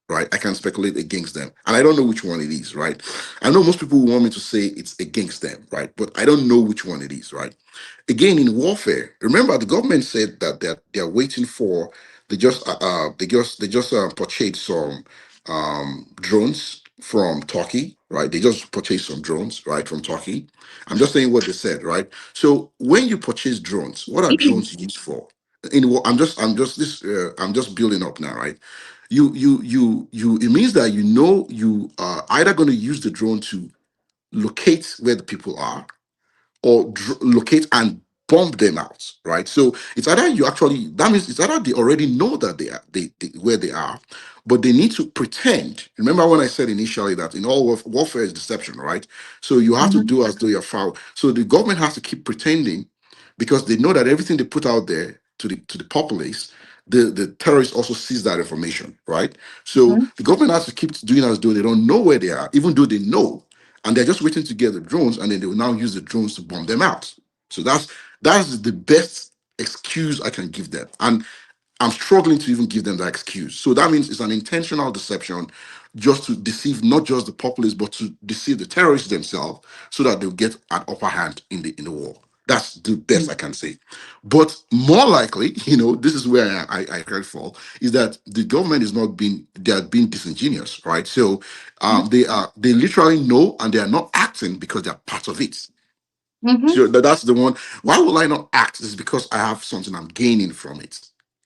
right? I can speculate against them. And I don't know which one it is, right? I know most people want me to say it's against them, right? But I don't know which one it is, right? Again, in warfare, remember the government said that they're waiting for they just purchased some drones from Turkey, right? They just purchased some drones, right, from Turkey. I'm just saying what they said, right? So when you purchase drones, what are drones used for? I'm just building up now, right? You it means that you are either going to use the drone to locate where the people are or locate and bomb them out, right? So it's either you actually that means it's either they already know that they where they are, but they need to pretend. Remember when I said initially that in all warfare is deception, right? So you have to mm-hmm, do as though you're foul. So the government has to keep pretending because they know that everything they put out there to the populace. The terrorists also seize that information, right? So mm-hmm, the government has to keep doing as though they don't know where they are, even though they know, and they're just waiting to get the drones, and then they will now use the drones to bomb them out. So that's the best excuse I can give them, and I'm struggling to even give them that excuse. So that means it's an intentional deception, just to deceive not just the populace, but to deceive the terrorists themselves, so that they'll get an upper hand in the war. That's the best I can say. But more likely, this is where I heard fall, is that the government is not being they are being disingenuous, right? So they literally know, and they are not acting because they are part of it. Mm-hmm. So that's the one. Why will I not act? Is because I have something I'm gaining from it,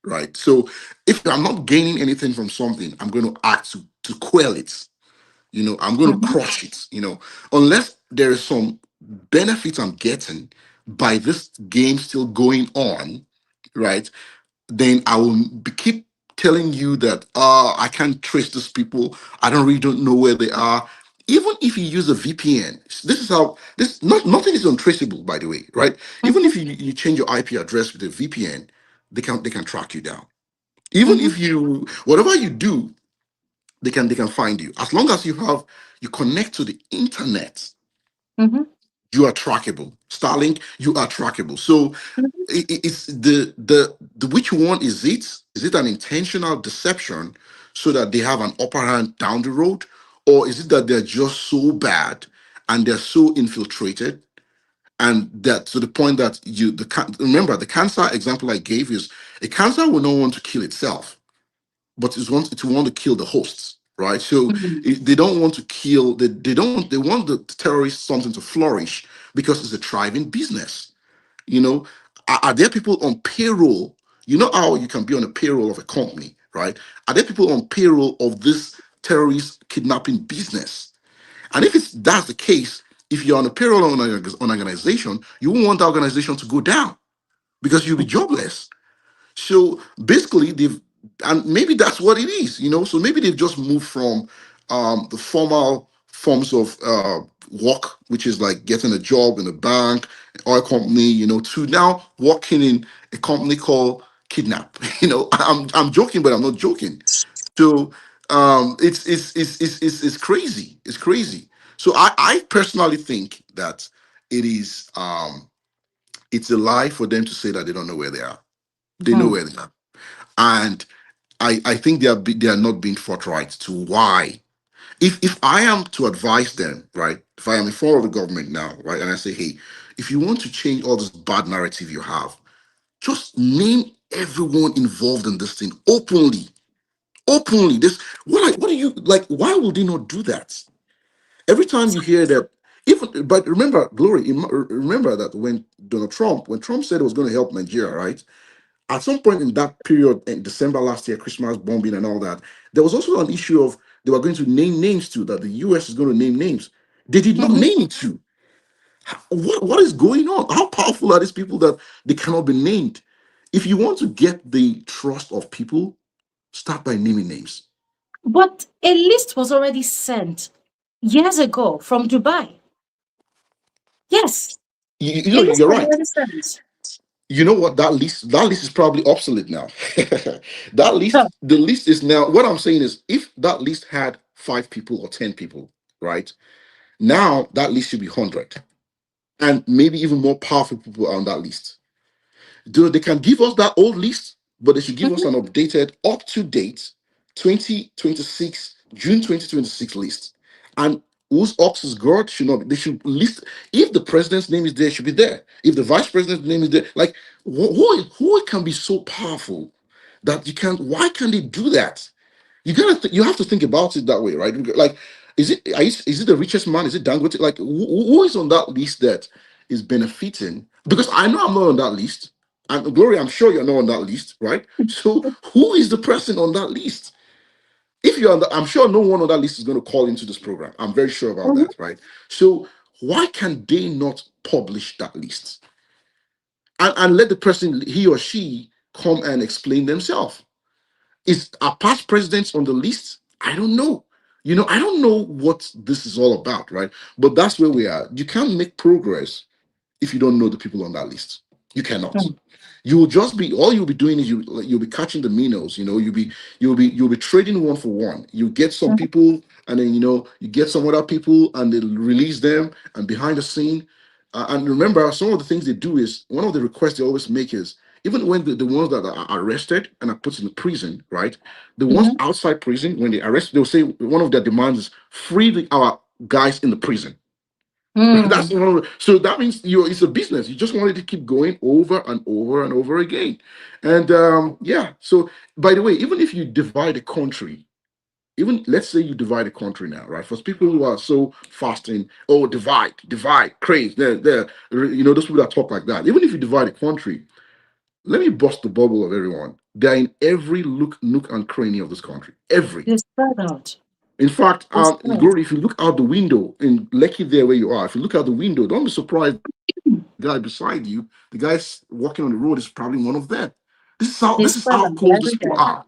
right? So if I'm not gaining anything from something, I'm going to act to quell it. I'm going to Mm-hmm. crush it. Unless there is some benefit I'm getting by this game still going on, right? Then I will keep telling you that I can't trace these people. I don't know where they are. Even if you use a VPN, this is how this not nothing is untraceable, by the way, right? Even Mm-hmm. if you change your IP address with a VPN, they can track you down. Even Mm-hmm. if you whatever you do, they can find you. As long as you connect to the internet, Mm-hmm. you are trackable. Starlink, you are trackable. So it's the which one is it? Is it an intentional deception so that they have an upper hand down the road, or is it that they're just so bad and they're so infiltrated, and that to the point that remember the cancer example I gave is a cancer will not want to kill itself, but it want to kill the hosts, right? So Mm-hmm. they don't want to kill. They don't want. They want the terrorists something to flourish because it's a thriving business. You know, are there people on payroll? You know how you can be on a payroll of a company, right? Are there people on payroll of this terrorist kidnapping business? And if that's the case, if you're on a payroll on an organization, you won't want that organization to go down because you'll be jobless. So basically, and maybe that's what it is. So maybe they've just moved from the formal forms of work, which is like getting a job in a bank, oil company, to now working in a company called Kidnap. I'm joking, but I'm not joking. So it's crazy. It's crazy. So I personally think that it's a lie for them to say that they don't know where they are. They know where they are. And I think they are not being forthright to why. If I am to advise them, right? If I am in front of the government now, right, and I say, hey, if you want to change all this bad narrative you have, just name everyone involved in this thing openly. Openly. What are you like? Why would they not do that? Every time you hear that, even but remember, Glory, remember that when Trump said it was going to help Nigeria, right? At some point in that period in December last year, Christmas bombing and all that, there was also an issue of they were going to name names too, that the US is going to name names. They did not Mm-hmm. name it too. What is going on? How powerful are these people that they cannot be named? If you want to get the trust of people, start by naming names. But a list was already sent years ago from Dubai. Yes, a list You're was right. already sent. You know what? That list is probably obsolete now. That Huh. list, the list is now. What I'm saying is, if that list had 5 people or 10 people, right? Now that list should be 100, and maybe even more powerful people are on that list. They can give us that old list, but they should give us Mhm. an updated, up to date 2026 June 2026 list. And whose ox is God should not be. They should list if the president's name is there, it should be there. If the vice president's name is there, like who can be so powerful that you can't? Why can't they do that? You have to think about it that way, right? Like, is it the richest man? Is it Dangote? Like, who is on that list that is benefiting? Because I know I'm not on that list, and Gloria, I'm sure you're not on that list, right? So who is the person on that list? If you're on that, I'm sure no one on that list is going to call into this program. I'm very sure about Mhm. that, right? So why can they not publish that list and let the person, he or she, come and explain themselves? Are past presidents on the list? I don't know. I don't know what this is all about, right? But that's where we are. You can't make progress if you don't know the people on that list. You cannot. Hmm. You'll just be all you'll be doing is you'll be catching the minnows. You'll be trading one for one. You get some people, and then you get some other people, and they'll release them. And behind the scene, and remember, some of the things they do is one of the requests they always make is even when the ones that are arrested and are put in prison, right? The ones Mhm. outside prison, when they arrest, they'll say one of their demands is free our guys in the prison. That's Mm. so that means it's a business. You just wanted to keep going over and over and over again. And yeah, so by the way, even if you divide a country, even let's say you divide a country now, right? For people who are so fasting, oh, divide, craze, there, those people that talk like that. Even if you divide a country, let me bust the bubble of everyone. They're in every nook and cranny of this country. Every. They spread out. In fact, They spread. Glory, if you look out the window in Lekki, there where you are, if you look out the window, don't be surprised. The guy beside you, the guy walking on the road, is probably one of them. This is how They this is spread how out. They're close these people everywhere. are.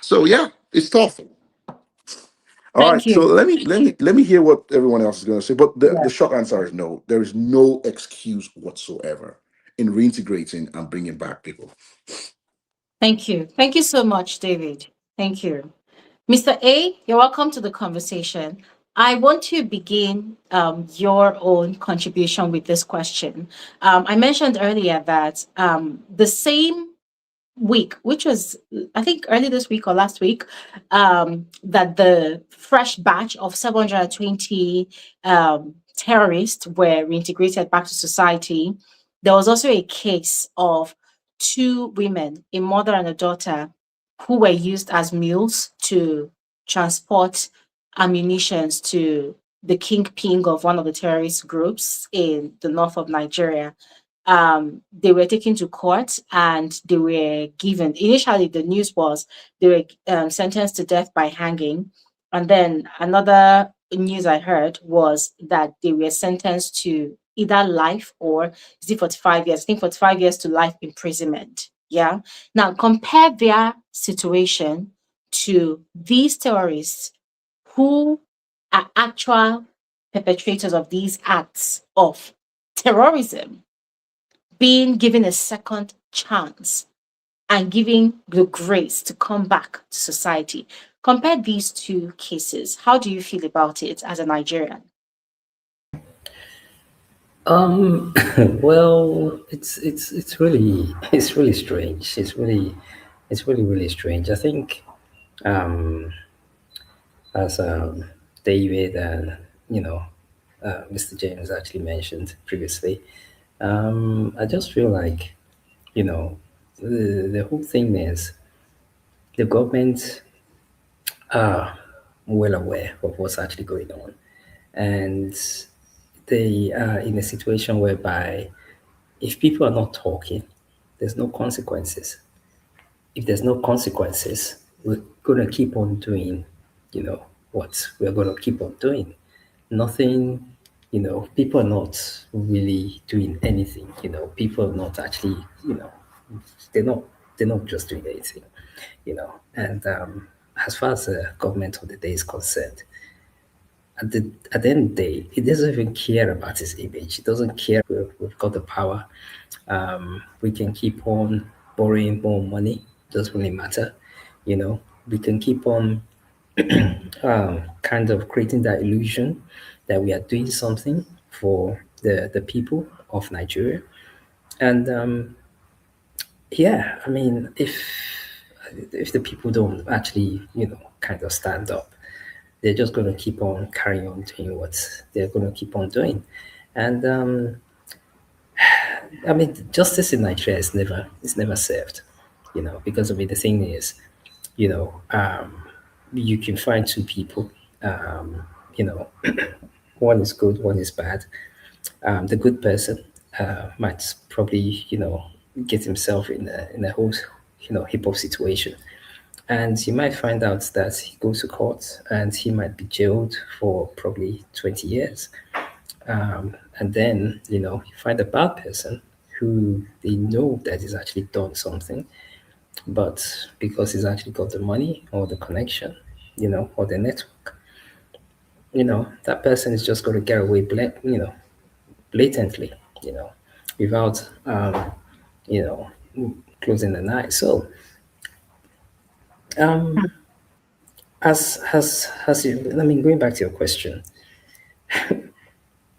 So yeah, it's tough. All Thank right, so you. let me hear what everyone else is going to say. But the Yeah. short answer is no. There is no excuse whatsoever in reintegrating and bringing back people. Thank you. Thank you so much, David. Thank you. Mr. A, you're welcome to the conversation. I want to begin your own contribution with this question. I mentioned earlier that the same week, which was I think early this week or last week, that the fresh batch of 720 terrorists were reintegrated back to society. There was also a case of two women, a mother and a daughter, who were used as mules to transport ammunitions to the kingpin of one of the terrorist groups in the north of Nigeria. They were taken to court and they were given. Initially, the news was they were sentenced to death by hanging, and then another news I heard was that they were sentenced to either life or is it 45 years? I think 45 years to life imprisonment. Yeah. Now compare their situation to these terrorists who are actual perpetrators of these acts of terrorism being given a second chance and giving the grace to come back to society. Compare these two cases. How do you feel about it as a Nigerian? Well, it's really it's really strange. It's really really strange. I think um, as David and Mr. James actually mentioned previously, I just feel like the whole thing is the government are well aware of what's actually going on, and they are in a situation whereby if people are not talking, there's no consequences. If there's no consequences, we're going to keep on doing, what we're going to keep on doing. Nothing, people are not really doing anything. People are not actually, they're not, they're not just doing anything. And as far as the government of the day is concerned, at the end of the day, it doesn't even care about his image. It doesn't care. We've got the power. We can keep on borrowing more money. Doesn't really matter. We can keep on kind of creating that illusion that we are doing something for the people of Nigeria. And yeah, I mean, if the people don't actually, kind of stand up, they're just going to keep on carrying on doing what they're going to keep on doing. And I mean, justice in Nigeria is never served, because I mean, the thing is, you can find two people, um, you know, one is good, one is bad. The good person might probably, get himself in a whole, heap of situation. And you might find out that he goes to court and he might be jailed for probably 20 years. And then, you find a bad person who they know that he's actually done something, but because he's actually got the money or the connection, or the network, that person is just going to get away, blatantly, without you know, closing the eye. So, um, as you, I mean, going back to your question,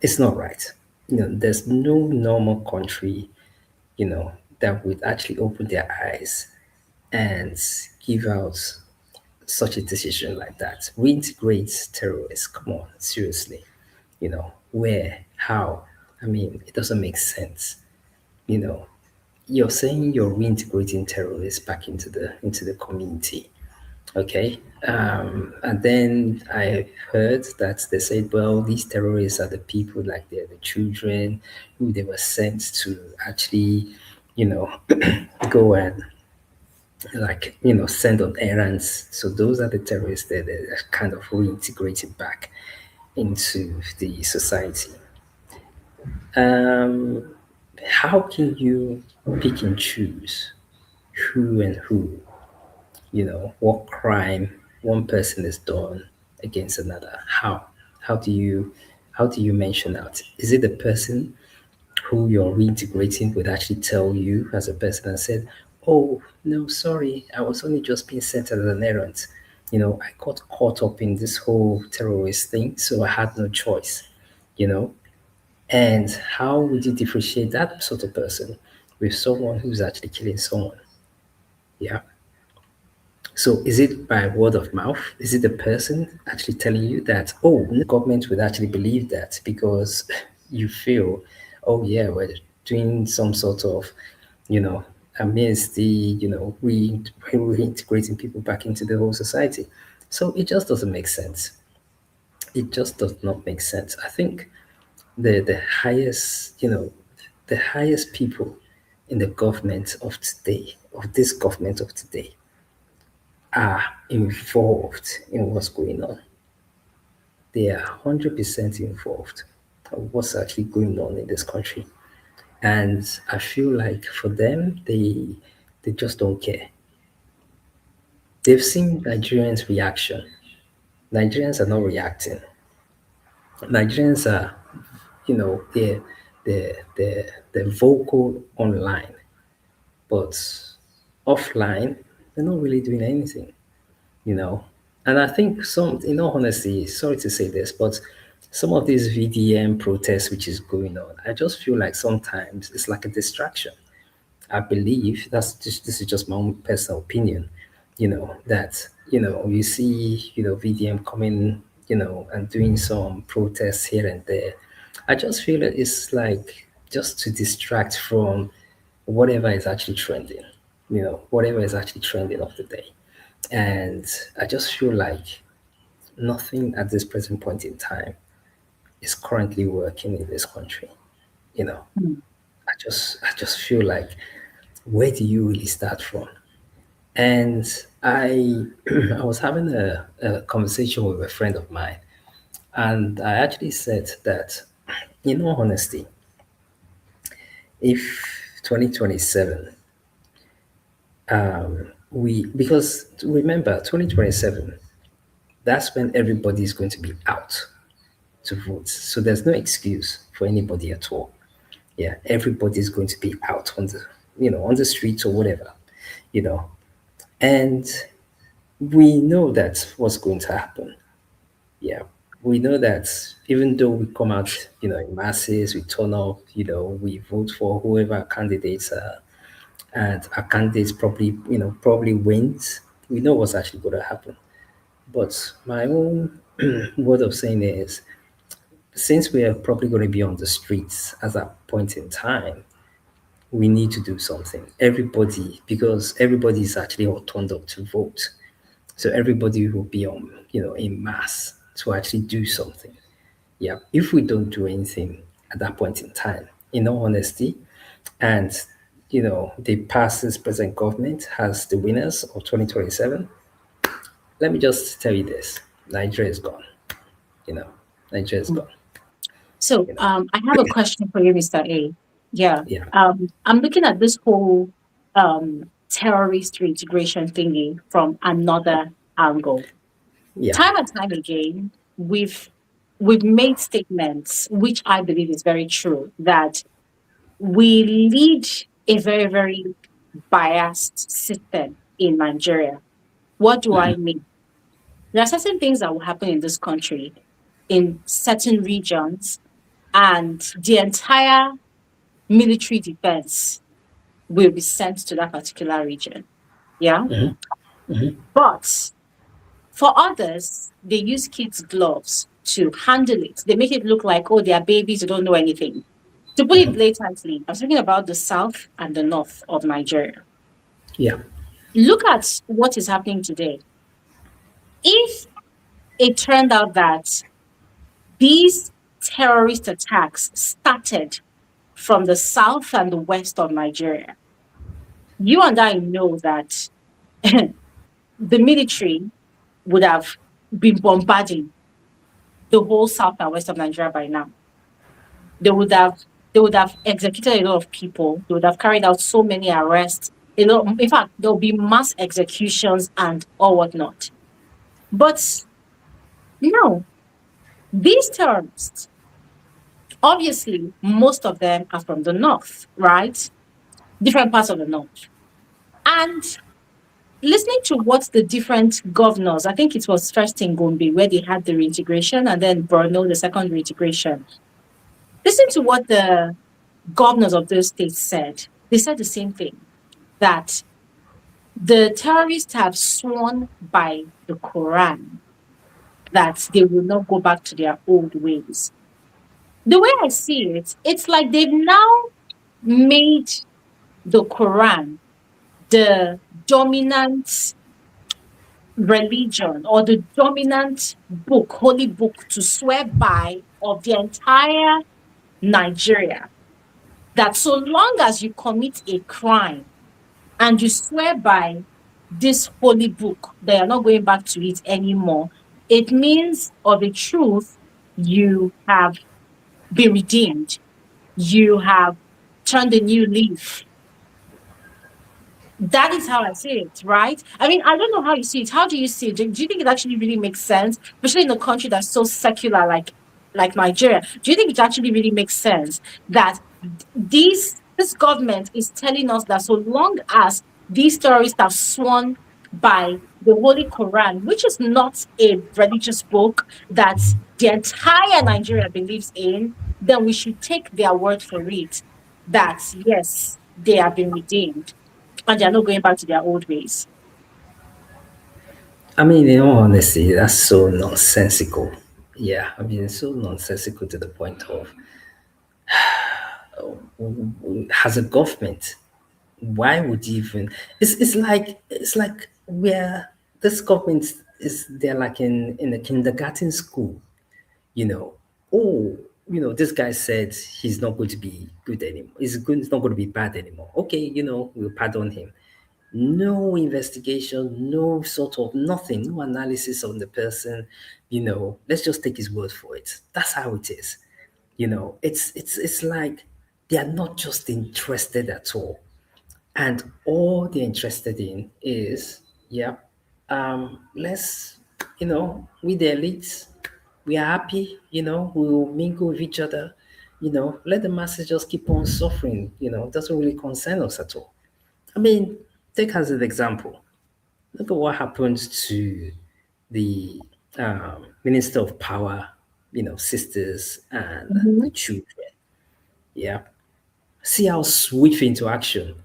it's not right. There's no normal country, that would actually open their eyes and give out such a decision like that. Reintegrate terrorists. Come on, seriously. Where? How? I mean, it doesn't make sense. You know, you're saying you're reintegrating terrorists back into the community. Okay. And then I heard that they said, well, these terrorists are the people, like they're the children who they were sent to actually, go and like, send on errands. So those are the terrorists that they're kind of reintegrated back into the society. Um, how can you pick and choose who and who, what crime one person has done against another? How do you mention out? Is it the person who you're reintegrating would actually tell you as a person and said, oh no, sorry, I was only just being sent as an errand. I got caught up in this whole terrorist thing, so I had no choice, you know? And how would you differentiate that sort of person with someone who's actually killing someone? Yeah. So is it by word of mouth? Is it the person actually telling you that, oh, no government would actually believe that because you feel, oh yeah, we're doing some sort of, you know, amidst the, reintegrating people back into the whole society. So it just doesn't make sense. It just does not make sense. I think the highest, the highest people in the government of today, of this government of today, are involved in what's going on. They are 100% involved in what's actually going on in this country. And I feel like for them, they just don't care. They've seen Nigerians' reaction. Nigerians are not reacting. Nigerians are, they're vocal online, but offline, they're not really doing anything. you know. And I think in all honesty, sorry to say this, but some of these VDM protests which is going on, I just feel like sometimes it's like a distraction. I believe this is just my own personal opinion, that you see, VDM coming, and doing some protests here and there. I just feel that it's like just to distract from whatever is actually trending, whatever is actually trending of the day. And I just feel like nothing at this present point in time is currently working in this country. You know, Mm. I just feel like, where do you really start from? And I I was having a conversation with a friend of mine, and I actually said that, in all honesty, if 2027, we because remember 2027, that's when everybody is going to be out to vote. So there's no excuse for anybody at all. Yeah, everybody's going to be out on the streets or whatever, you know. And we know that's what's going to happen. Yeah, we know that even though we come out, in masses, we turn up, we vote for whoever our candidates are, and our candidates probably wins. We know what's actually going to happen. But my own word of saying is, since we are probably going to be on the streets at that point in time, we need to do something. Everybody, because everybody is actually all turned up to vote. So everybody will be on, in mass to actually do something. Yeah. If we don't do anything at that point in time, in all honesty, and they pass this present government as the winners of 2027, let me just tell you this: Nigeria is gone. You know, Nigeria is Mm. gone. So You know, I have a question for you, Mr. A. Yeah. yeah, I'm looking at this whole terrorist reintegration thingy from another angle. yeah, Time and time again, we've made statements, which I believe is very true, that we lead a very, very biased system in Nigeria. What do I mean? There are certain things that will happen in this country, in certain regions, and the entire military defense will be sent to that particular region. Yeah. But for others, they use kids' gloves to handle it. They make it look like, oh, they are babies who don't know anything. To put it blatantly, I was talking about the south and the north of Nigeria. Yeah. Look at what is happening today. If it turned out that these terrorist attacks started from the south and the west of Nigeria, you and I know that the military would have been bombarding the whole south and west of Nigeria by now. They would have executed a lot of people. They would have carried out so many arrests. In fact, there will be mass executions and all whatnot. But no, these terrorists, obviously, most of them are from the north, right? Different parts of the north. And listening to what the different governors, I think it was first in Gombe where they had the reintegration, and then Borno, the second reintegration. Listen to what the governors of those states said. They said the same thing, that the terrorists have sworn by the Quran that they will not go back to their old ways. The way I see it, it's like they've now made the Quran the dominant religion or the dominant book, holy book to swear by of the entire Nigeria. That so long as you commit a crime and you swear by this holy book, they are not going back to it anymore, it means of a truth you have been redeemed. You have turned a new leaf. That is how I see it, right? I mean, I don't know how you see it. How do you see it? Do you think it actually really makes sense, especially in a country that's so secular like Nigeria? Do you think it actually really makes sense that this government is telling us that so long as these terrorists have sworn by the Holy Quran, which is not a religious book that the entire Nigeria believes in, then we should take their word for it that yes, they have been redeemed and they're not going back to their old ways. I mean, in all honesty, that's so nonsensical. Yeah, I mean, it's so nonsensical to the point of, as a government, why would you even? It's like where this government is. They're like in a kindergarten school, you know. Oh, this guy said he's not going to be good anymore. He's not going to be bad anymore. Okay, we'll pardon him. No investigation, no sort of nothing, no analysis on the person. Let's just take his word for it. That's how it is. It's like they are not just interested at all, and all they're interested in is, yeah, let's, we the elites, we are happy, we will mingle with each other, let the masses just keep on suffering. It doesn't really concern us at all. I mean, take as an example, look at what happened to the Minister of Power, sisters and the children. Yeah. See how swift into action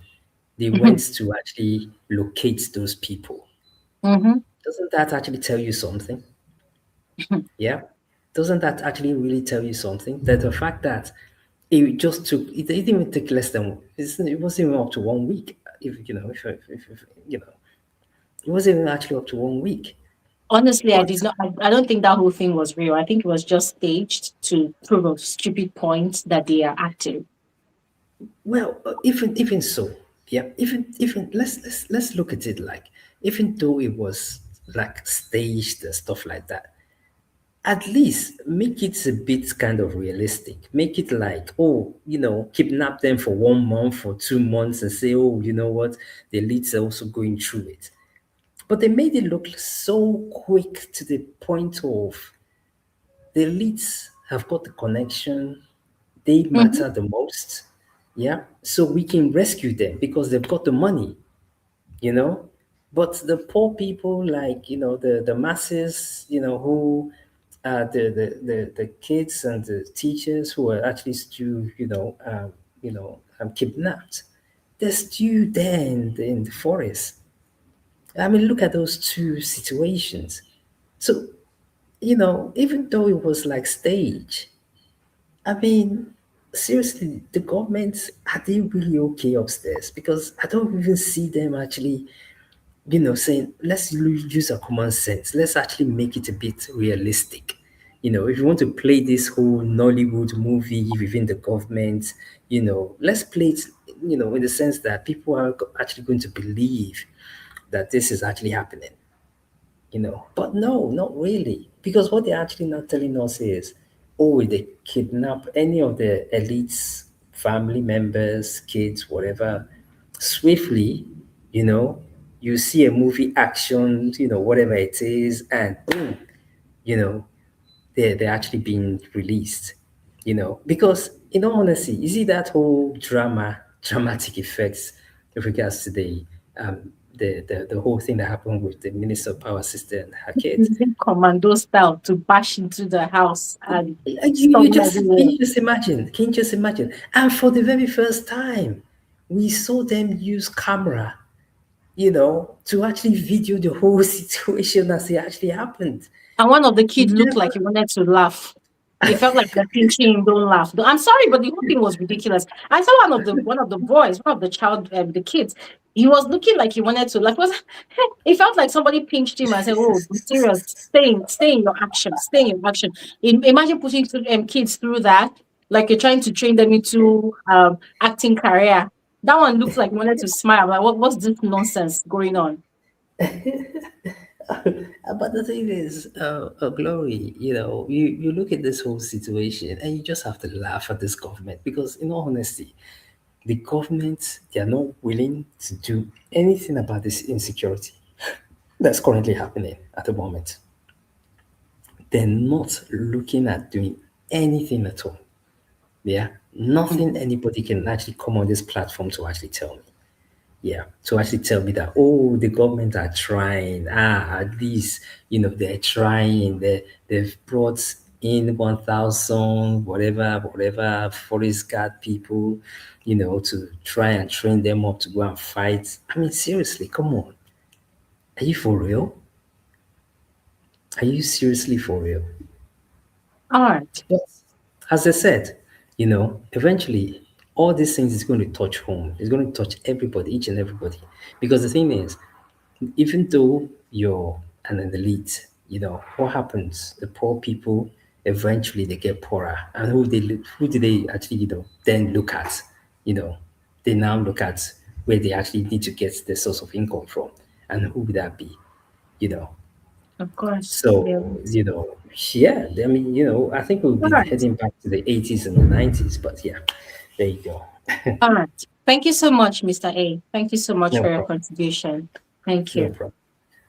they went to actually locate those people. Doesn't that actually tell you something? Yeah. Doesn't that actually really tell you something? That the fact that it just took, it didn't even take less than, it wasn't even up to 1 week. If it wasn't even actually up to 1 week. Honestly, I don't think that whole thing was real. I think it was just staged to prove a stupid point that they are active. Well, even so, yeah. Even let's look at it like, even though it was like staged and stuff like that, at least make it a bit kind of realistic. Make it like, oh, kidnap them for 1 month or 2 months and say, oh, you know what, the elites are also going through it. But they made it look so quick to the point of the elites have got the connection, they matter the most. Yeah, so we can rescue them because they've got the money, you know. But the poor people, like, the masses, who the kids and the teachers who are actually still, kidnapped. They're still there in the forest. I mean, look at those two situations. So, even though it was like stage, I mean, seriously, the government, are they really okay upstairs? Because I don't even see them actually, saying, let's use our common sense. Let's actually make it a bit realistic. If you want to play this whole Nollywood movie within the government, let's play it, in the sense that people are actually going to believe that this is actually happening. But no, not really. Because what they're actually not telling us is, oh, they kidnap any of the elites, family members, kids, whatever, swiftly, you know, you see a movie action, whatever it is, and boom, you know, they're actually being released, because in all honesty, you see that whole dramatic effects with regards to the whole thing that happened with the Minister of Power sister and her kids. Using commando style to bash into the house and You storm just can everywhere. you just imagine? Can you just imagine? And for the very first time, we saw them use camera, to actually video the whole situation as it actually happened. And one of the kids looked Never. like he wanted to laugh. It felt like they're pinching him, don't laugh. I'm sorry, but the whole thing was ridiculous. I saw one of the boys, one of the the kids. He was looking like he wanted to laugh. It felt like somebody pinched him and said, "Oh, be serious. Stay in your action. Stay in your action." Imagine putting kids through that, like you're trying to train them into acting career. That one looked like he wanted to smile. Like, what's this nonsense going on? But the thing is, Glory, you look at this whole situation and you just have to laugh at this government because, in all honesty, the government, they are not willing to do anything about this insecurity that's currently happening at the moment. They're not looking at doing anything at all. Yeah, nothing anybody can actually come on this platform to actually tell me. Yeah, to actually tell me that, oh, the government are trying. At least, they're trying. They've brought in 1,000, whatever, forest guard people, to try and train them up to go and fight. I mean, seriously, come on. Are you for real? Are you seriously for real? All right. But as I said, eventually all these things is going to touch home. It's going to touch everybody, each and everybody. Because the thing is, even though you're an elite, what happens? The poor people eventually they get poorer, and who do they actually then look at? You know, they now look at where they actually need to get the source of income from, and who would that be? You know, Of course. Yeah. so yeah. I mean, I think we'll All be right. heading back to the 80s and the 90s, but yeah, there you go. All right. Thank you so much, Mr. A. Thank you so much No for your problem. contribution. Thank No you. problem.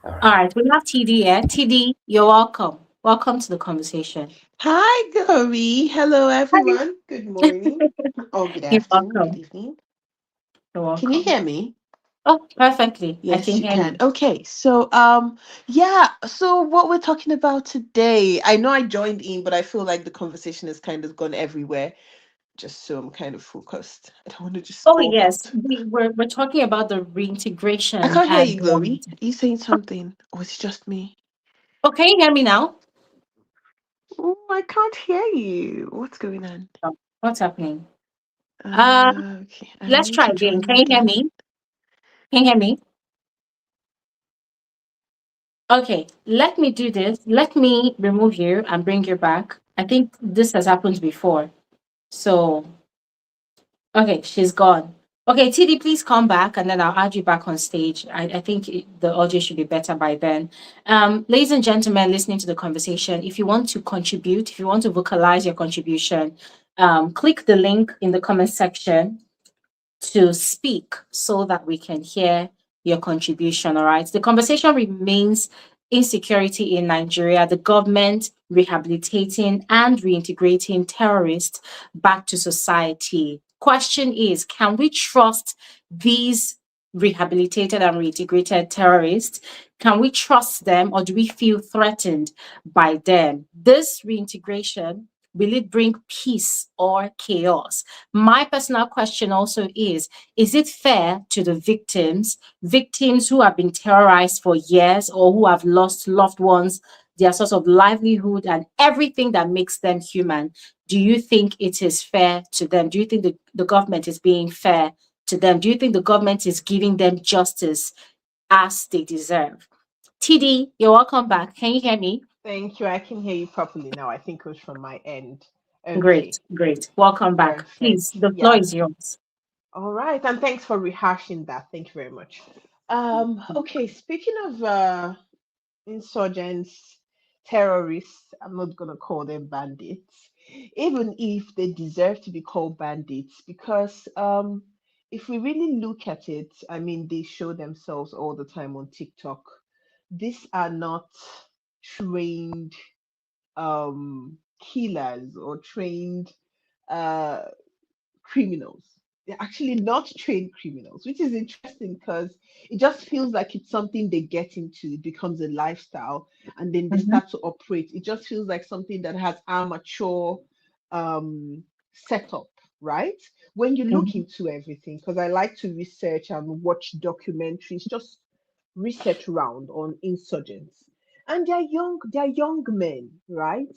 All All right. right. We have TD here. TD, you're welcome. Welcome to the conversation. Hi, Gary. Hello, Hi. everyone. Good morning. Oh, good You're afternoon. Good welcome. evening. You're Can you welcome. hear me? Oh, perfectly. I Yes, can you hear can. you. Okay, so yeah, so what we're talking about today, I know I joined in, but I feel like the conversation has kind of gone everywhere, just so I'm kind of focused. I don't want to just Oh, go yes. out. We're talking about the I reintegration can't hear and you, Glory. Are you saying something? Or is it just me? oh, can you hear me now? Oh, I can't hear you. What's going on? Oh, what's happening? Uh, Okay, I let's need try to again. join Can you hear again. me? Can you hear me? Okay, let me do this. Let me remove you and bring you back. I think this has happened before. So, okay, she's gone. Okay, TD, please come back and then I'll add you back on stage. I think the audio should be better by then. Ladies and gentlemen, listening to the conversation, if you want to contribute, if you want to vocalize your contribution, click the link in the comment section to speak so that we can hear your contribution. All right. The conversation remains insecurity in Nigeria, the government rehabilitating and reintegrating terrorists back to society. question is, can we trust these rehabilitated and reintegrated terrorists? Can we trust them, or do we feel threatened by them? This reintegration, will it bring peace or chaos? My personal question also is it fair to the victims who have been terrorized for years or who have lost loved ones, their source of livelihood, and everything that makes them human? Do you think it is fair to them? Do you think the government is being fair to them? Do you think the government is giving them justice as they deserve? TD, you're welcome back. Can you hear me? Thank you. I can hear you properly now. I think it was from my end. Okay, Great, great. Welcome back. Please, perfect. the floor Yeah. is yours. All right. And thanks for rehashing that. Thank you very much. Okay, speaking of insurgents, terrorists, I'm not gonna call them bandits, even if they deserve to be called bandits, because if we really look at it, I mean, they show themselves all the time on TikTok. These are not trained killers or trained uh, criminals. They're actually not trained criminals, which is interesting because it just feels like it's something they get into. It becomes a lifestyle, and then they Mhm, start to operate. It just feels like something that has amateur setup, right? When you look mhm, into everything, because I like to research and watch documentaries, just research around on insurgents, and they're young men, right?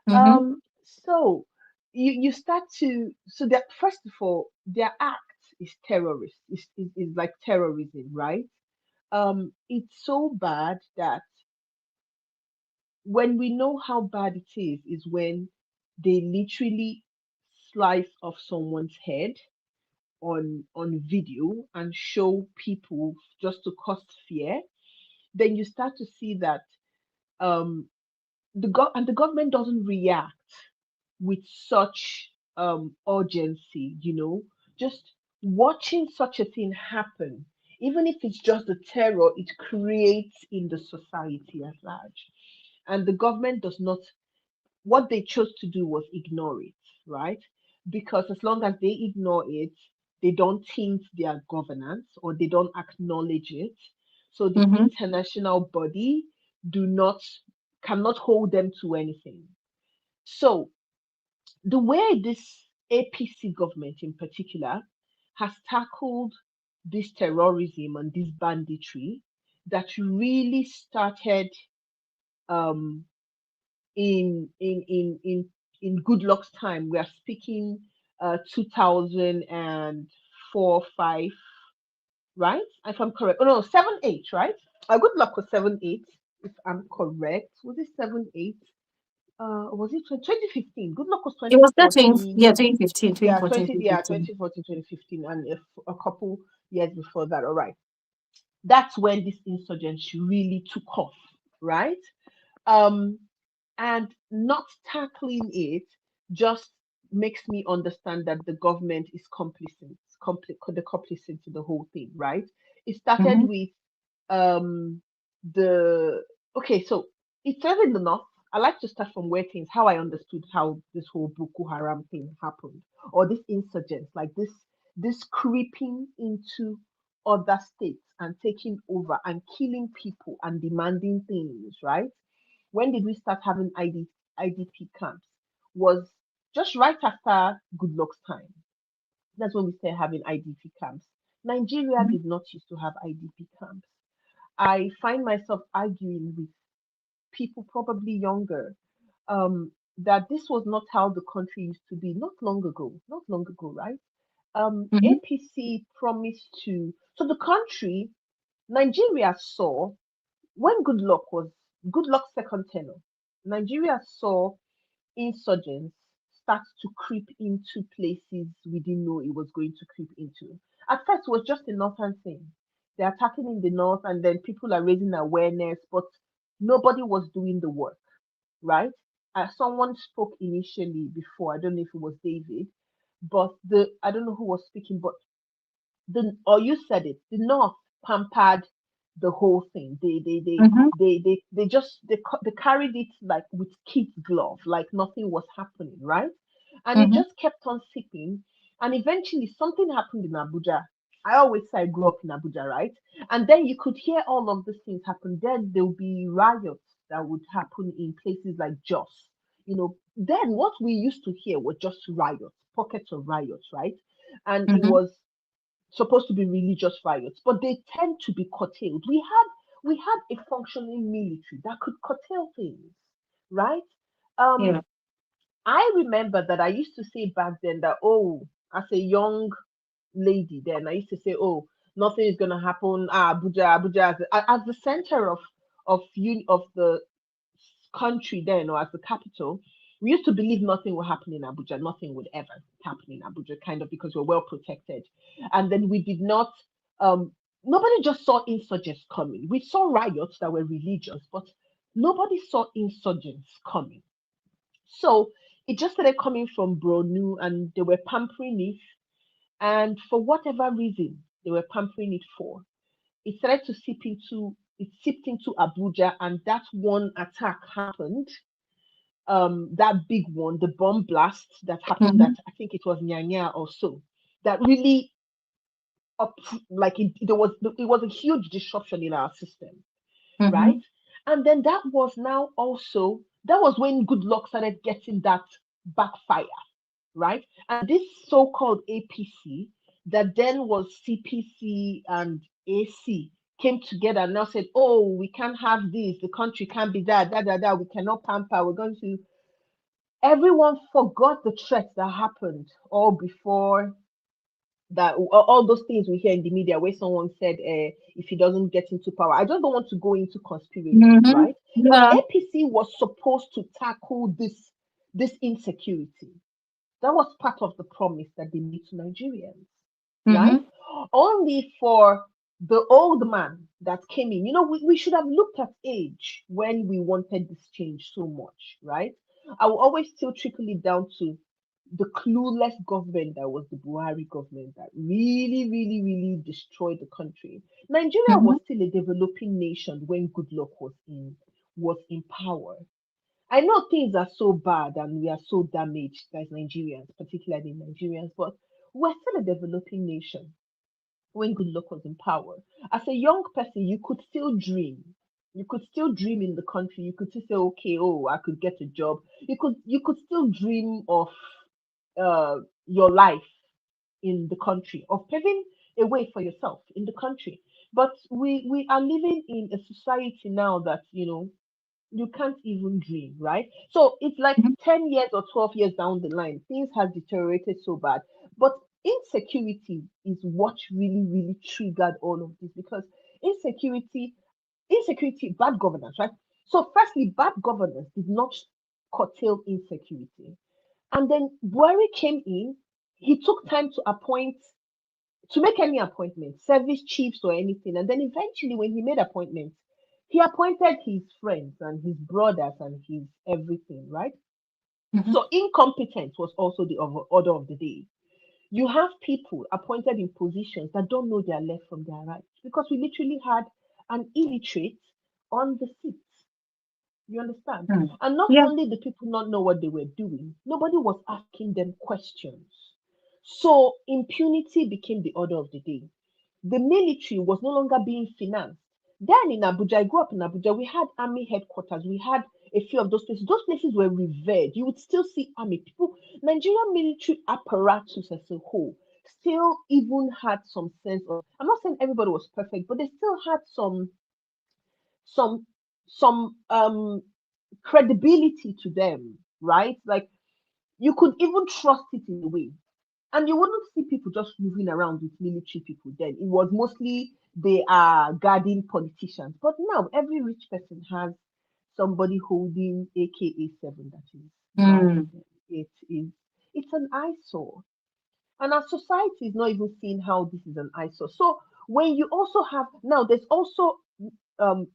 mhm, So you start to, so that first of all, their act is terrorist, is like terrorism, right? It's so bad that when we know how bad it is when they literally slice off someone's head on video and show people just to cause fear. Then you start to see that um the government doesn't react with such urgency, just watching such a thing happen, even if it's just the terror it creates in the society at large. And the government does not, what they chose to do was ignore it, right? Because as long as they ignore it, they don't taint their governance or they don't acknowledge it. So the mhm, international body do not cannot hold them to anything. So the way this APC government in particular has tackled this terrorism and this banditry that really started um, in good luck's time. We are speaking 2004, 5, right? If I'm correct. Oh no, 7, 8, right? Good luck was 7, 8. If I'm correct, was it 7, 8? Was it 2015? Good luck was It was that 2014. 2015, Yeah, 2014, 2015. 2014, 2015, and a couple years before that. All right. That's when this insurgency really took off, right? Um, and not tackling it just makes me understand that the government is complicit to the whole thing, right? It started Mhm, with um the okay, so it's early enough. I like to start from where things, how I understood how this whole Boko Haram thing happened, or this insurgents, like this creeping into other states and taking over and killing people and demanding things, right? When did we start having IDP camps? Was just right after Good Luck's time. That's when we started having IDP camps. Nigeria mhm, did not used to have IDP camps. I find myself arguing with people probably younger that this was not how the country used to be not long ago, right? mhm, APC promised to, so the country, Nigeria saw when Good Luck's second tenure, Nigeria saw insurgents start to creep into places we didn't know it was going to creep into. At first, it was just a northern thing. They're attacking in the north, and then people are raising awareness, but nobody was doing the work, right? Someone spoke initially before. I don't know if it was David, but the I don't know who was speaking, but the or you said it. The North pampered the whole thing. mhm, They just they carried it like with kid glove, like nothing was happening, right? And it mhm, just kept on sipping. And eventually something happened in Abuja. I always say I grew up in Abuja, right? And then you could hear all of these things happen. Then there will be riots that would happen in places like Jos. Then what we used to hear were just riots, pockets of riots, right? And it Mm-hmm. was supposed to be religious riots, but they tend to be curtailed. We had a functioning military that could curtail things, right? Um, Yeah. I remember that I used to say back then that, oh, as a young lady then, I used to say, oh, nothing is gonna happen. Abuja as the center of the country then, or as the capital. We used to believe nothing would happen in Abuja, nothing would ever happen in Abuja, kind of because we're well protected. And then we did not, nobody just saw insurgents coming. We saw riots that were religious, but nobody saw insurgents coming. So it just started coming from Bronu, and they were pampering it. And for whatever reason they were pampering it for, it started to it seeped into Abuja, and that one attack happened. That big one, the bomb blast that happened, Mm-hmm. that I think it was Nyanya or so, that really up like it was a huge disruption in our system, right? Mm-hmm. And then that was when good luck started getting that backfire, right? And this so-called APC that then was CPC and AC came together and now said, oh, we can't have this, the country can't be that, we cannot pamper, we're going to. Everyone forgot the threats that happened all before that, all those things we hear in the media where someone said, if he doesn't get into power. I just don't want to go into conspiracies, Mm-hmm. right? But Yeah. APC was supposed to tackle this insecurity. That was part of the promise that they made to Nigerians, right? Mm-hmm. Only for the old man that came in. We should have looked at age when we wanted this change so much, right? I will always still trickle it down to the clueless government that was the Buhari government that really, really, really destroyed the country. Nigeria Mm-hmm. was still a developing nation when Goodluck was in power. I know things are so bad and we are so damaged as Nigerians, particularly Nigerians, but we're still a developing nation when Goodluck was in power. As a young person, you could still dream. You could still dream in the country. You could still say, okay, oh, I could get a job. You could still dream of uh, your life in the country, of paving a way for yourself in the country. But we are living in a society now that you can't even dream, right? So it's like 10 years or 12 years down the line, things have deteriorated so bad. But insecurity is what really, really triggered all of this, because insecurity, bad governance, right? So, firstly, bad governance did not curtail insecurity. And then Buhari came in, he took time to make any appointment, service chiefs or anything. And then eventually, when he made appointments, he appointed his friends and his brothers and his everything, right? Mm-hmm. So incompetence was also the order of the day. You have people appointed in positions that don't know their left from their right, because we literally had an illiterate on the seat. You understand? Mm. And not Yeah. only the people not know what they were doing, nobody was asking them questions. So impunity became the order of the day. The military was no longer being financed. Then in Abuja, I grew up in Abuja, we had army headquarters, we had a few of those places. Those places were revered. You would still see army people. Nigerian military apparatus as a whole still even had some sense of, I'm not saying everybody was perfect, but they still had some some credibility to them, right? Like you could even trust it in a way. And you wouldn't see people just moving around with military people then. It was mostly they are guarding politicians. But now every rich person has somebody holding AKA 7 that is guarding Mm. them. It's an eyesore. And our society is not even seeing how this is an eyesore. So when you also have now, there's also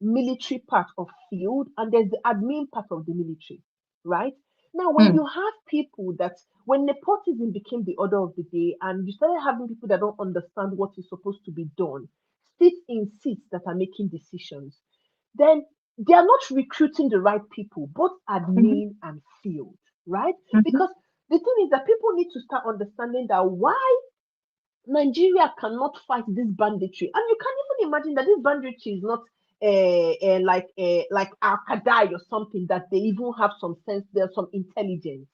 military part of field, and there's the admin part of the military, right? Now, when Mm. you have people that when nepotism became the order of the day, and you started having people that don't understand what is supposed to be done, sit in seats that are making decisions, then they are not recruiting the right people, both Mm-hmm. admin and field, right? Mm-hmm. Because The thing is that people need to start understanding that why Nigeria cannot fight this banditry, and you can't even imagine that this banditry is not like Al Qaeda or something, that they even have some sense, there's some intelligence.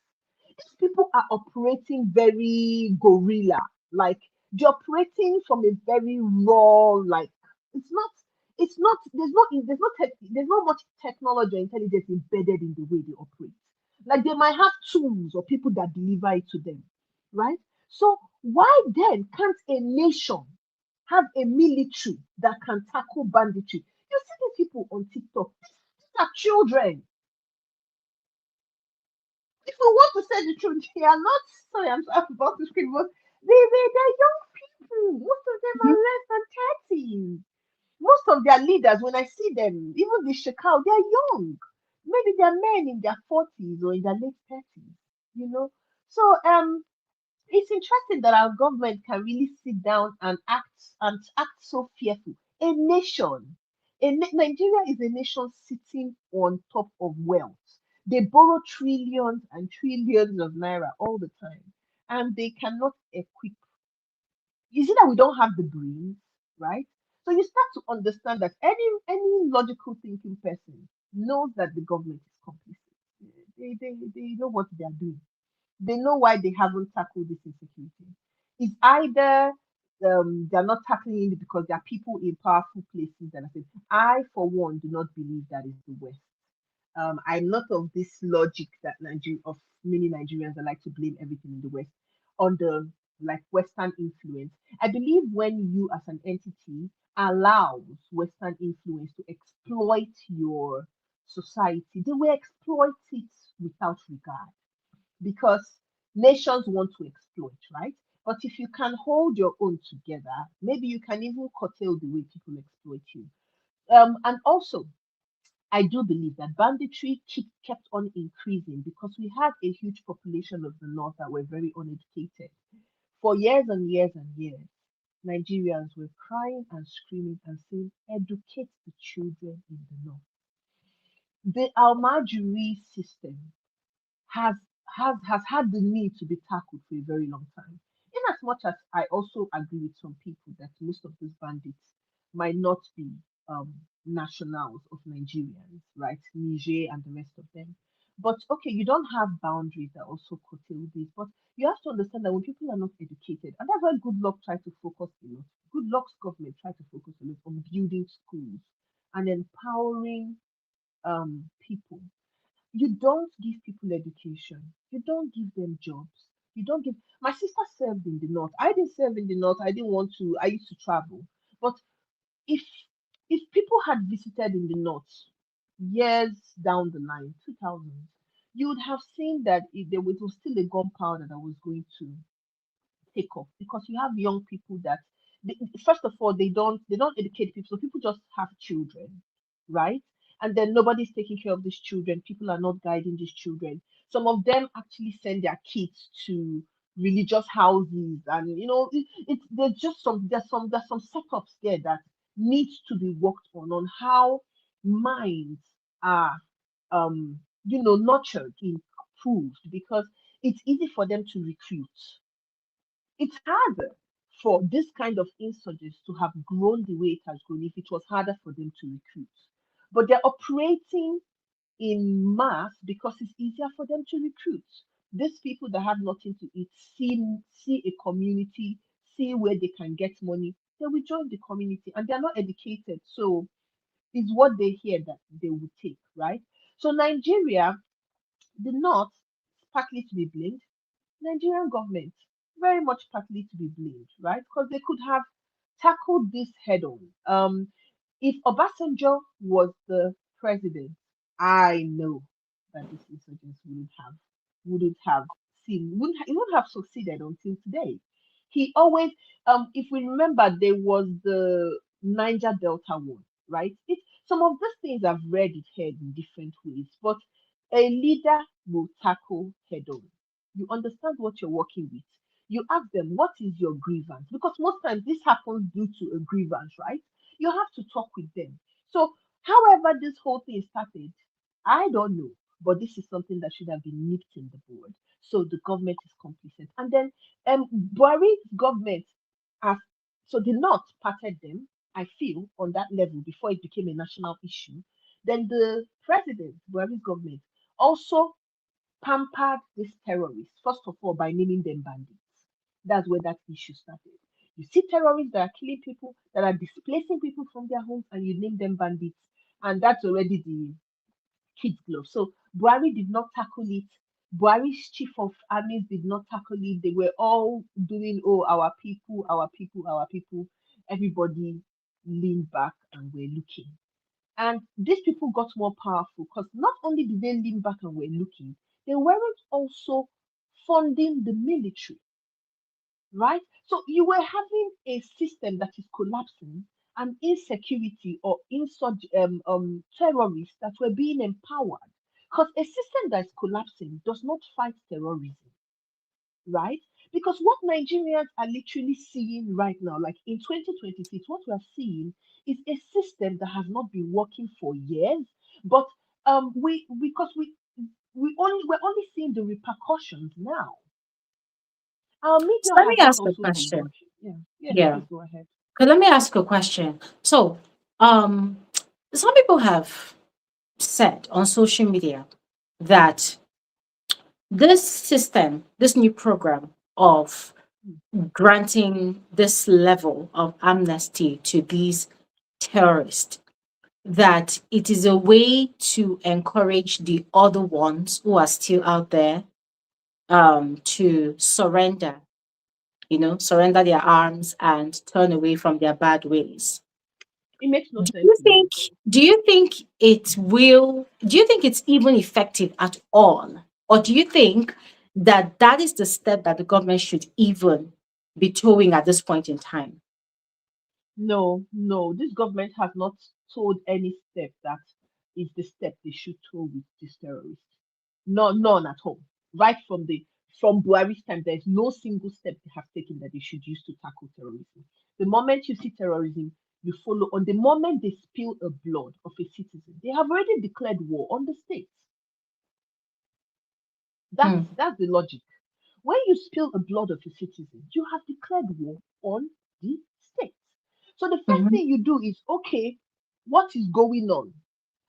These people are operating very guerrilla, like they're operating from a very raw, like it's not, there's not much technology or intelligence embedded in the way they operate. Like they might have tools or people that deliver it to them, right? So why then can't a nation have a military that can tackle banditry? You see these people on TikTok, these are children. If we want to say the truth, they are not, sorry, I'm sorry about to scream, but they're young people. Most of them are less than 30. Most of their leaders, when I see them, even the Shekau, they're young. Maybe they're men in their 40s or in their late 30s, you know. So it's interesting that our government can really sit down and act so fearful. A nation, Nigeria is a nation sitting on top of wealth. They borrow trillions and trillions of naira all the time, and they cannot equip. You see that we don't have the brains, right? So you start to understand that any logical thinking person knows that the government is complicit. They know what they are doing. They know why they haven't tackled this insecurity. It's either they're not tackling it because there are people in powerful places that are saying, I, for one, do not believe that is the West. I'm not of this logic that of many Nigerians that like to blame everything in the West on the like Western influence. I believe when you as an entity allows Western influence to exploit your society, they will exploit it without regard, because nations want to exploit, right? But if you can hold your own together, maybe you can even curtail the way people exploit you. And also, I do believe that banditry kept on increasing because we had a huge population of the North that were very uneducated. For years and years and years, Nigerians were crying and screaming and saying, educate the children in the North. The Almajiri system has has had the need to be tackled for a very long time. In as much as I also agree with some people that most of these bandits might not be nationals of Nigerians, right? Niger and the rest of them. But okay, you don't have boundaries that also curtail this. But you have to understand that when people are not educated, and that's why Good Luck try to focus a lot. Good Luck's government try to focus a lot on building schools and empowering people. You don't give people education. You don't give them jobs. You don't give. My sister served in the north. I didn't serve in the north. I didn't want to. I used to travel. But if if people had visited in the north years down the line, 2000, you would have seen that there was still a gunpowder that was going to take off, because you have young people that first of all they don't educate people, so people just have children, right? And then nobody's taking care of these children, people are not guiding these children. Some of them actually send their kids to religious houses, and there's just some setups there that needs to be worked on how minds are nurtured, improved, because it's easy for them to recruit. It's harder for this kind of insurgents to have grown the way it has grown if it was harder for them to recruit. But they're operating in mass because it's easier for them to recruit. These people that have nothing to eat see a community, see where they can get money, they will join the community, and they're not educated. So it's what they hear that they will take, right? So Nigeria, the North, partly to be blamed. Nigerian government very much partly to be blamed, right? Because they could have tackled this head on. If Obasanjo was the president, I know that this insurgents wouldn't have it wouldn't have succeeded until today. He always, if we remember, there was the Niger Delta one, right? Some of these things I've read it head in different ways, but a leader will tackle head on. You understand what you're working with. You ask them, what is your grievance? Because most times this happens due to a grievance, right? You have to talk with them. So, however, this whole thing started, I don't know, but this is something that should have been nipped in the bud. so the government is complicit. And then Buhari's government has, so the North parted them, I feel, on that level before it became a national issue. Then the president, Buhari's government, also pampered these terrorists, first of all, by naming them bandits. That's where that issue started. You see terrorists that are killing people, that are displacing people from their homes, and you name them bandits. And that's already the kid's glove. So Buhari did not tackle it. Buhari's chief of armies did not tackle it. They were all doing, oh, our people, our people, our people. Everybody leaned back and were looking. And these people got more powerful because not only did they lean back and were looking, they weren't also funding the military, right? So you were having a system that is collapsing and insecurity or terrorists that were being empowered. Because a system that is collapsing does not fight terrorism, right? Because what Nigerians are literally seeing right now, like in 2026, what we are seeing is a system that has not been working for years, but we because we're only seeing the repercussions now. Our So media let me has not ask a also been question. working. Yeah, yes, Yeah. please go ahead. So let me ask a question. So, some people have said on social media that this system, this new program of granting this level of amnesty to these terrorists, that it is a way to encourage the other ones who are still out there to surrender, surrender their arms and turn away from their bad ways. It makes no Do sense you to me. think do you think it's even effective at all? Or do you think that that is the step that the government should even be towing at this point in time? No, no, this government has not told any step that is the step they should tow with these terrorists. No, none at all. Right from Buhari's time, there's no single step they have taken that they should use to tackle terrorism. The moment you see terrorism, you follow. On the moment they spill a blood of a citizen, they have already declared war on the state. Hmm. That's the logic. When you spill the blood of a citizen, you have declared war on the state. So the first Mhm. thing you do is, okay, what is going on?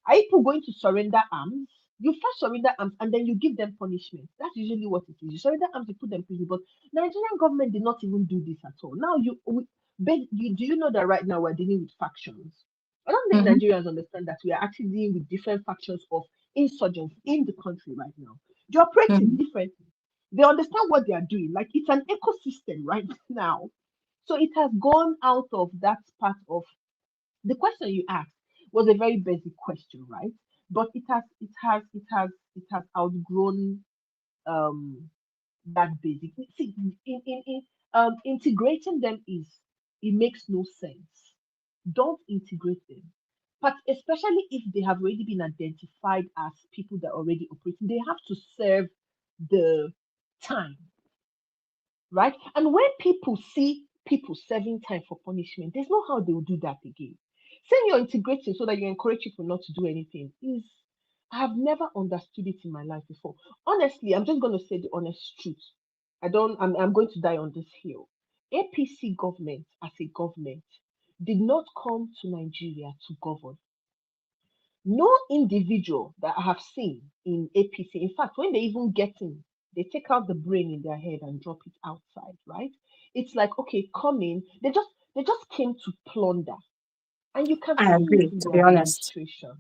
Are people going to surrender arms? You first surrender arms and then you give them punishment. That's usually what it is. You surrender arms, you put them in prison. But Nigerian government did not even do this at all. Now do you know that right now we're dealing with factions? I don't think Mhm. Nigerians understand that we are actually dealing with different factions of insurgents in the country right now. They're operating Mhm. differently. They understand what they are doing. Like it's an ecosystem right now. So it has gone out of that part of the question you asked was a very basic question, right? But it has outgrown um that basic. See, integrating them is it makes no sense. Don't integrate them. But especially if they have already been identified as people that are already operating, they have to serve the time, right? And when people see people serving time for punishment, there's no how they will do that again. Saying you're integrating so that you encourage people not to do anything is, I have never understood it in my life before. Honestly, I'm just going to say the honest truth. I'm going to die on this hill. APC government as a government did not come to Nigeria to govern. No individual that I have seen in APC, in fact, when they even get in, they take out the brain in their head and drop it outside, right? It's like, okay, come in. They just came to plunder. And you can I see it agree, in to their be honest. administration.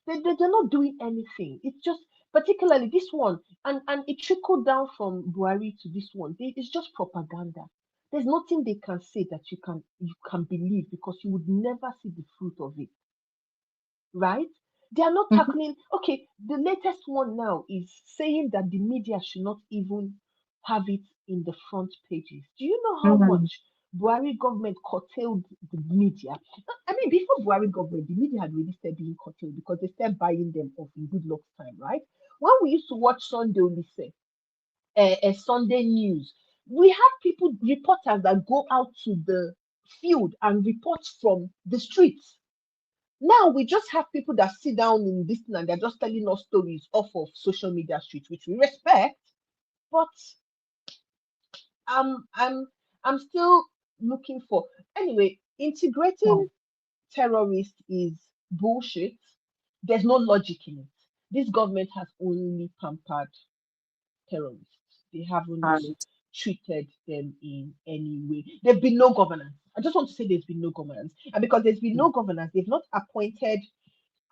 They're not doing anything. It's just particularly this one, and it trickled down from Buhari to this one. It's just propaganda. There's nothing they can say that you can believe because you would never see the fruit of it, right? They are not Mhm. tackling. Okay, the latest one now is saying that the media should not even have it in the front pages. Do you know how Mhm. much Buhari government curtailed the media? I mean, before Buhari government, the media had really started being curtailed because they started buying them off in good luck's time, right? When we used to watch Sunday Olise, Sunday news, we have people, reporters that go out to the field and report from the streets. Now we just have people that sit down in this thing and they're just telling us stories off of social media streets, which we respect. But um, I'm I'm still looking for, anyway. Integrating terrorists is bullshit. There's no logic in it. This government has only pampered terrorists. They haven't Right. treated them in any way. There's been no governance. I just want to say there's been no governance. And because there's been no governance, they've not appointed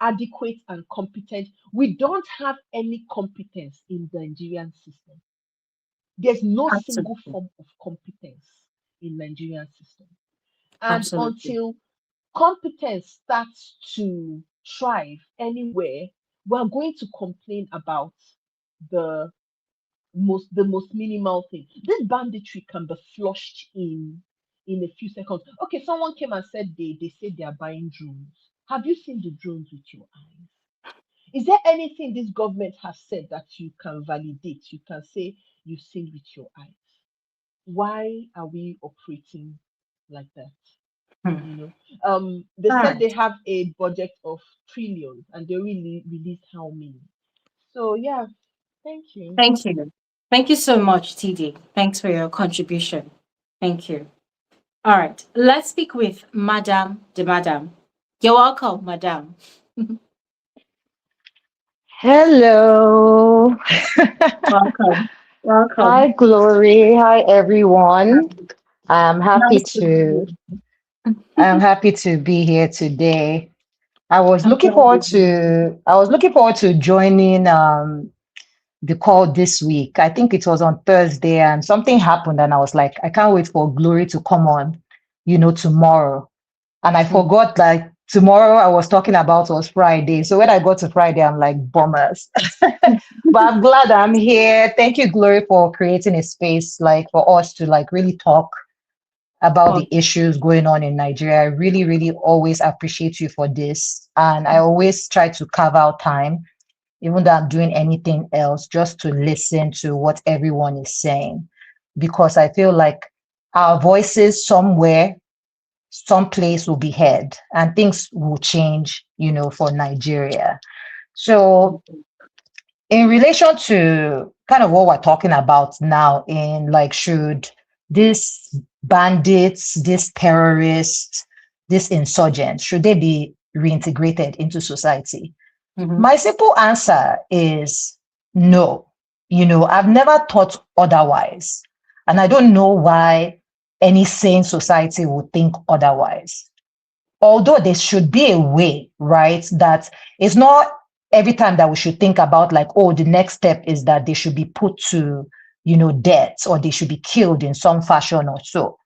adequate and competent. We don't have any competence in the Nigerian system. There's no single Absolutely. form of competence in Nigerian system. And Absolutely. until competence starts to thrive anywhere, we're going to complain about the most minimal thing. This banditry can be flushed in a few seconds. Okay, someone came and said they said they are buying drones. Have you seen the drones with your eyes? Is there anything this government has said that you can validate? You can say you've seen with your eyes. Why are we operating like that? Hmm. You know, they All said they right. have a budget of trillions, and they really released how many. So yeah, thank you. Thank you. Thank you so much, TD. Thanks for your contribution. Thank you. All right. Let's speak with Madam de Madam. You're welcome, Madam. Hello. Welcome. Hi, Welcome. Glory. Hi, everyone. I'm happy Nice to meet to you. I'm happy to be here today. I'm glad you're here. I was looking forward to joining the call this week. I think it was on Thursday and something happened and I was like, I can't wait for Glory to come on, tomorrow. And I Hmm. forgot like tomorrow I was talking about was Friday. So when I got to Friday, I'm like, bummers. But I'm glad I'm here. Thank you, Glory, for creating a space like for us to like really talk about the Awesome. issues going on in Nigeria. I really, really always appreciate you for this. And I always try to carve out time, even though I'm doing anything else, just to listen to what everyone is saying. Because I feel like our voices somewhere, someplace will be heard and things will change, for Nigeria. So in relation to kind of what we're talking about now in like should these bandits, these terrorists, these insurgents, should they be reintegrated into society? Mm-hmm. My simple answer is no. I've never thought otherwise. And I don't know why any sane society would think otherwise, although there should be a way, right? That it's not every time that we should think about like, oh, the next step is that they should be put to, death or they should be killed in some fashion or so.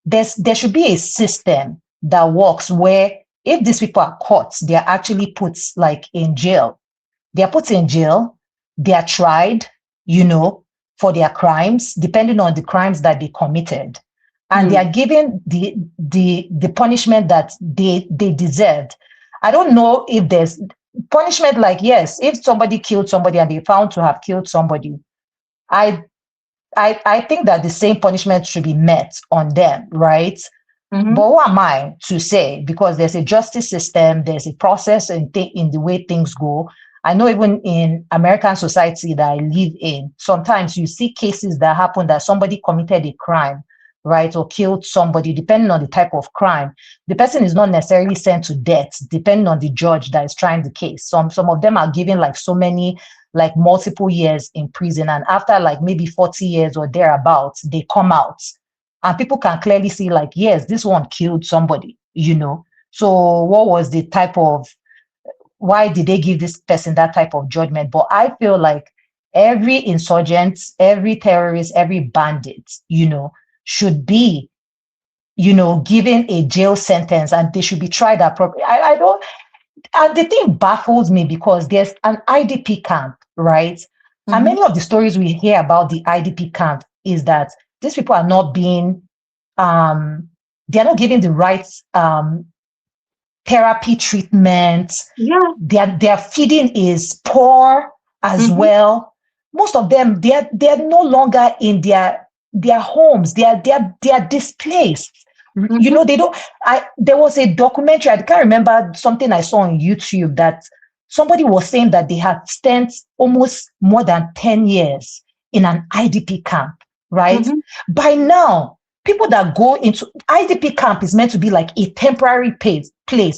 There should be a system that works where if these people are caught, they are actually put like in jail. They are put in jail, they are tried, for their crimes, depending on the crimes that they committed. And they Hmm. are given the punishment that they deserved. I don't know if there's punishment like, yes, if somebody killed somebody and they found to have killed somebody, I I think that the same punishment should be met on them, right? Mm-hmm. But who am I to say? Because there's a justice system, there's a process in the way things go. I know even in American society that I live in, sometimes you see cases that happen that somebody committed a crime, right, or killed somebody, depending on the type of crime. The person is not necessarily sent to death, depending on the judge that is trying the case. Some of them are given like so many, like multiple years in prison, and after like maybe 40 years or thereabouts, they come out and people can clearly see like, yes, this one killed somebody. So what was the type of, why did they give this person that type of judgment? But I feel like every insurgent, every terrorist, every bandit, should be, given a jail sentence and they should be tried appropriately. I don't, and the thing baffles me because there's an IDP camp, right? And Mm-hmm. many of the stories we hear about the IDP camp is that these people are not being um, they're not giving the right therapy treatment. Yeah. Their feeding is poor as Mm-hmm. well. Most of them they're no longer in their homes. They are displaced. Mm-hmm. They don't. There was a documentary. I can't remember something I saw on YouTube that somebody was saying that they had spent almost more than 10 years in an IDP camp, right? Mm-hmm. By now, people that go into IDP camp is meant to be like a temporary place.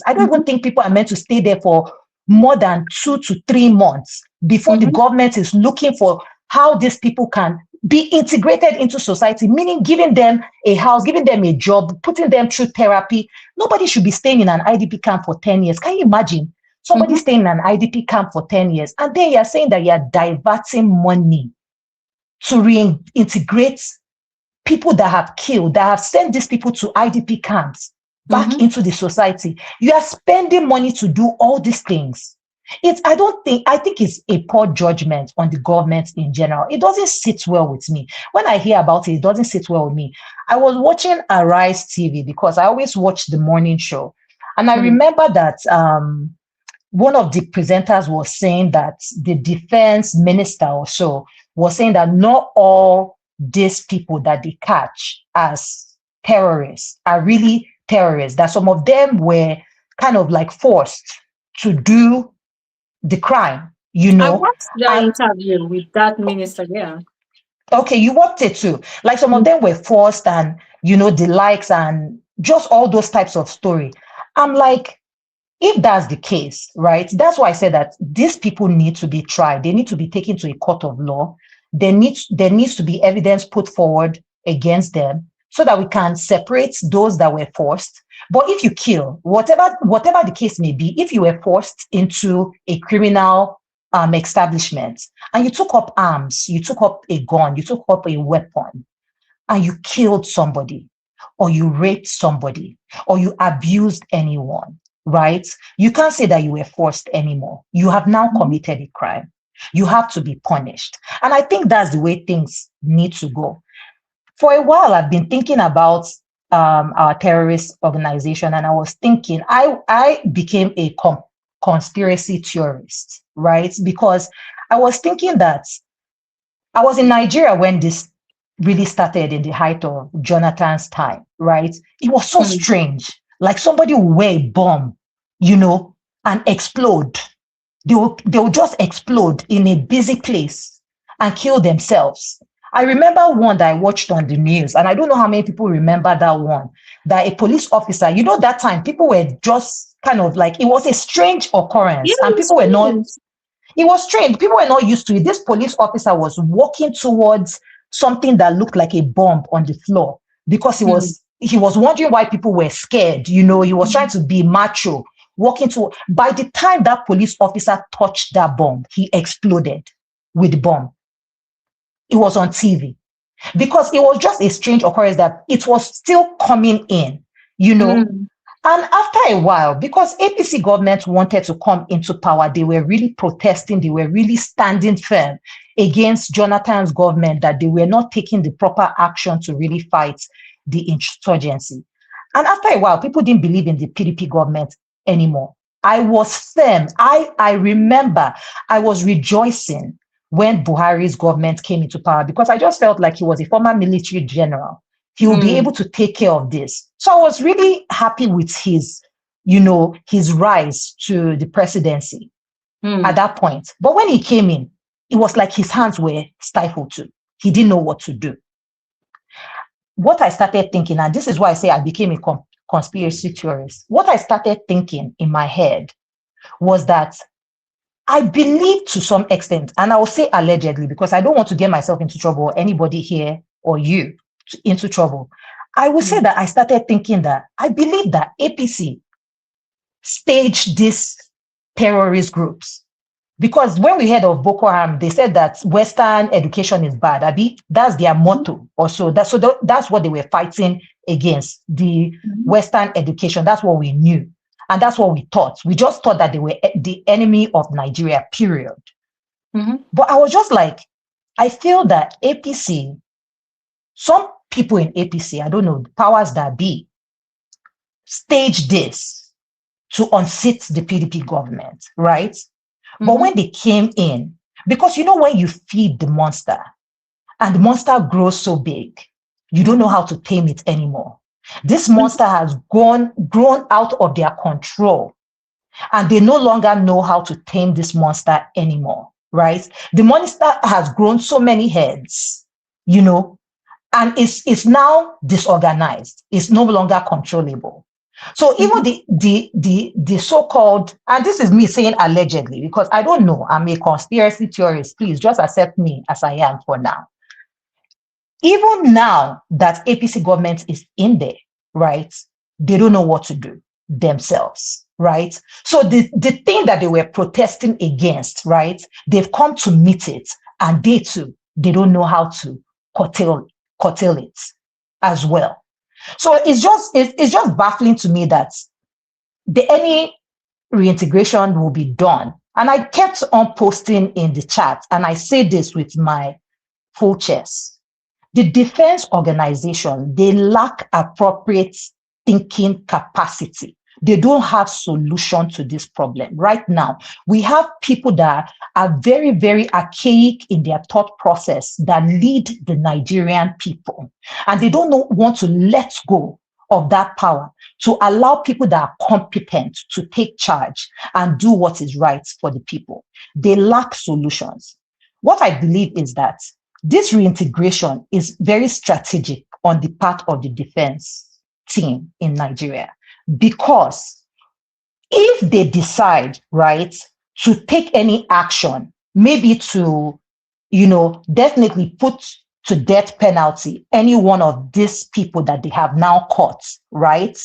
I don't even think people are meant to stay there for more than 2 to 3 months before the government is looking for how these people can be integrated into society, meaning giving them a house, giving them a job, putting them through therapy. Nobody should be staying in an IDP camp for 10 years. Can you imagine somebody staying in an IDP camp for 10 years? And then you're saying that you're diverting money to reintegrate people that have killed, that have sent these people to IDP camps back into the society. You are spending money to do all these things. I think it's a poor judgment on the government in general. It doesn't sit well with me. When I hear about it, it doesn't sit well with me. I was watching Arise TV because I always watch the morning show. And I remember that one of the presenters was saying that the defense minister or so was saying that not all these people that they catch as terrorists are really terrorists, that some of them were kind of like forced to do the crime, I watched that interview with that minister, yeah. Okay, you watched it too. Like some of them were forced and, the likes and just all those types of story. I'm like, if that's the case, right? That's why I said that these people need to be tried. They need to be taken to a court of law. There needs to be evidence put forward against them so that we can separate those that were forced. But if you kill, whatever the case may be, if you were forced into a criminal establishment and you took up arms, you took up a gun, you took up a weapon, and you killed somebody, or you raped somebody, or you abused anyone, right? You can't say that you were forced anymore. You have now committed a crime. You have to be punished. And I think that's the way things need to go. For a while, I've been thinking about our terrorist organization, and I was thinking, I became a conspiracy theorist, right? Because I was thinking that I was in Nigeria when this really started in the height of Jonathan's time, right? It was so strange. Like somebody will wear a bomb, and explode. They will just explode in a busy place and kill themselves. I remember one that I watched on the news, and I don't know how many people remember that one, that a police officer, that time people were just kind of like, it was a strange occurrence, and people were not, it was strange. People were not used to it. This police officer was walking towards something that looked like a bomb on the floor because he was wondering why people were scared. He was trying to be macho, walking to. By the time that police officer touched that bomb, he exploded with the bomb. It was on TV because it was just a strange occurrence that it was still coming in, And after a while, because APC government wanted to come into power, they were really protesting. They were really standing firm against Jonathan's government, that they were not taking the proper action to really fight the insurgency. And after a while, people didn't believe in the PDP government anymore. I was firm. I remember I was rejoicing when Buhari's government came into power because I just felt like he was a former military general. He will be able to take care of this. So I was really happy with his rise to the presidency at that point. But when he came in, it was like his hands were stifled too. He didn't know what to do. What I started thinking, and this is why I say I became a conspiracy theorist, what I started thinking in my head was that I believe to some extent, and I will say allegedly because I don't want to get myself into trouble or anybody here or you into trouble. I will say that I started thinking that I believe that APC staged these terrorist groups. Because when we heard of Boko Haram, they said that Western education is bad. That's their motto or so. That's what they were fighting against, the Western education. That's what we knew. And that's what we thought. We just thought that they were the enemy of Nigeria, period. But I was just like, I feel that APC, some people in APC, I don't know, the powers that be, staged this to unseat the PDP government, right? But when they came in, because when you feed the monster and the monster grows so big, you don't know how to tame it anymore. This monster has grown out of their control, and they no longer know how to tame this monster anymore. right? The monster has grown so many heads, and it's now disorganized. It's no longer controllable. So even the so-called, and this is me saying allegedly, because I don't know, I'm a conspiracy theorist. Please just accept me as I am for now. Even now that APC government is in there, right? They don't know what to do themselves, right? So the thing that they were protesting against, right? They've come to meet it, and they too, they don't know how to curtail it as well. So it's just baffling to me that any reintegration will be done. And I kept on posting in the chat, and I say this with my full chest. The defense organization, they lack appropriate thinking capacity. They don't have solution to this problem. Right now, we have people that are very, very archaic in their thought process that lead the Nigerian people. And they don't want to let go of that power to allow people that are competent to take charge and do what is right for the people. They lack solutions. What I believe is that this reintegration is very strategic on the part of the defense team in Nigeria, because if they decide, right, to take any action, maybe to, definitely put to death penalty any one of these people that they have now caught, right,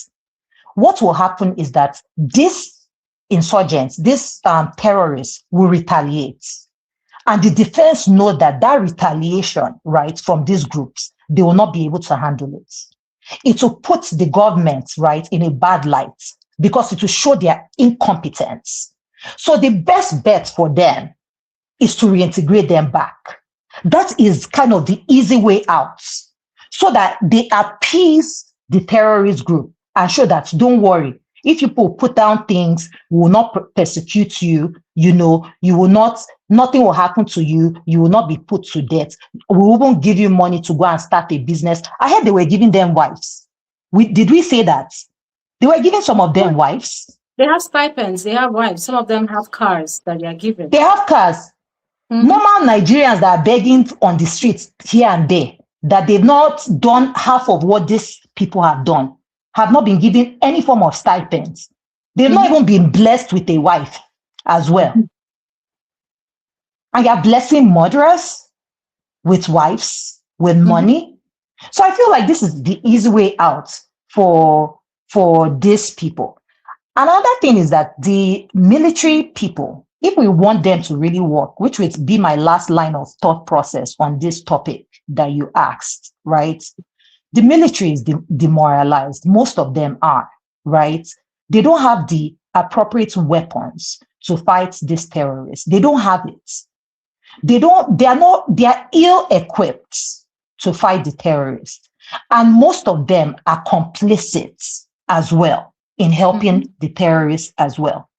what will happen is that these insurgents, these terrorists will retaliate. And the defense know that retaliation, right, from these groups, they will not be able to handle it. It will put the government, right, in a bad light, because it will show their incompetence. So the best bet for them is to reintegrate them back. That is kind of the easy way out, so that they appease the terrorist group and show that, don't worry, if people put down things, we will not persecute you, you will not, nothing will happen to you, you will not be put to death. We won't give you money to go and start a business. I heard they were giving them wives. Did we say that? They were giving some of them wives. They have stipends, they have wives. Some of them have cars that they are given. They have cars. Normal Nigerians that are begging on the streets here and there, that they've not done half of what these people have done, have not been given any form of stipends. They've not even been blessed with a wife as well. And you're blessing murderers with wives, with money. So I feel like this is the easy way out for these people. Another thing is that the military people, if we want them to really work, which would be my last line of thought process on this topic that you asked, right? The military is demoralized. Most of them are, right? They don't have the appropriate weapons to fight these terrorists. They don't have it. They are ill-equipped to fight the terrorists. And most of them are complicit as well in helping the terrorists as well.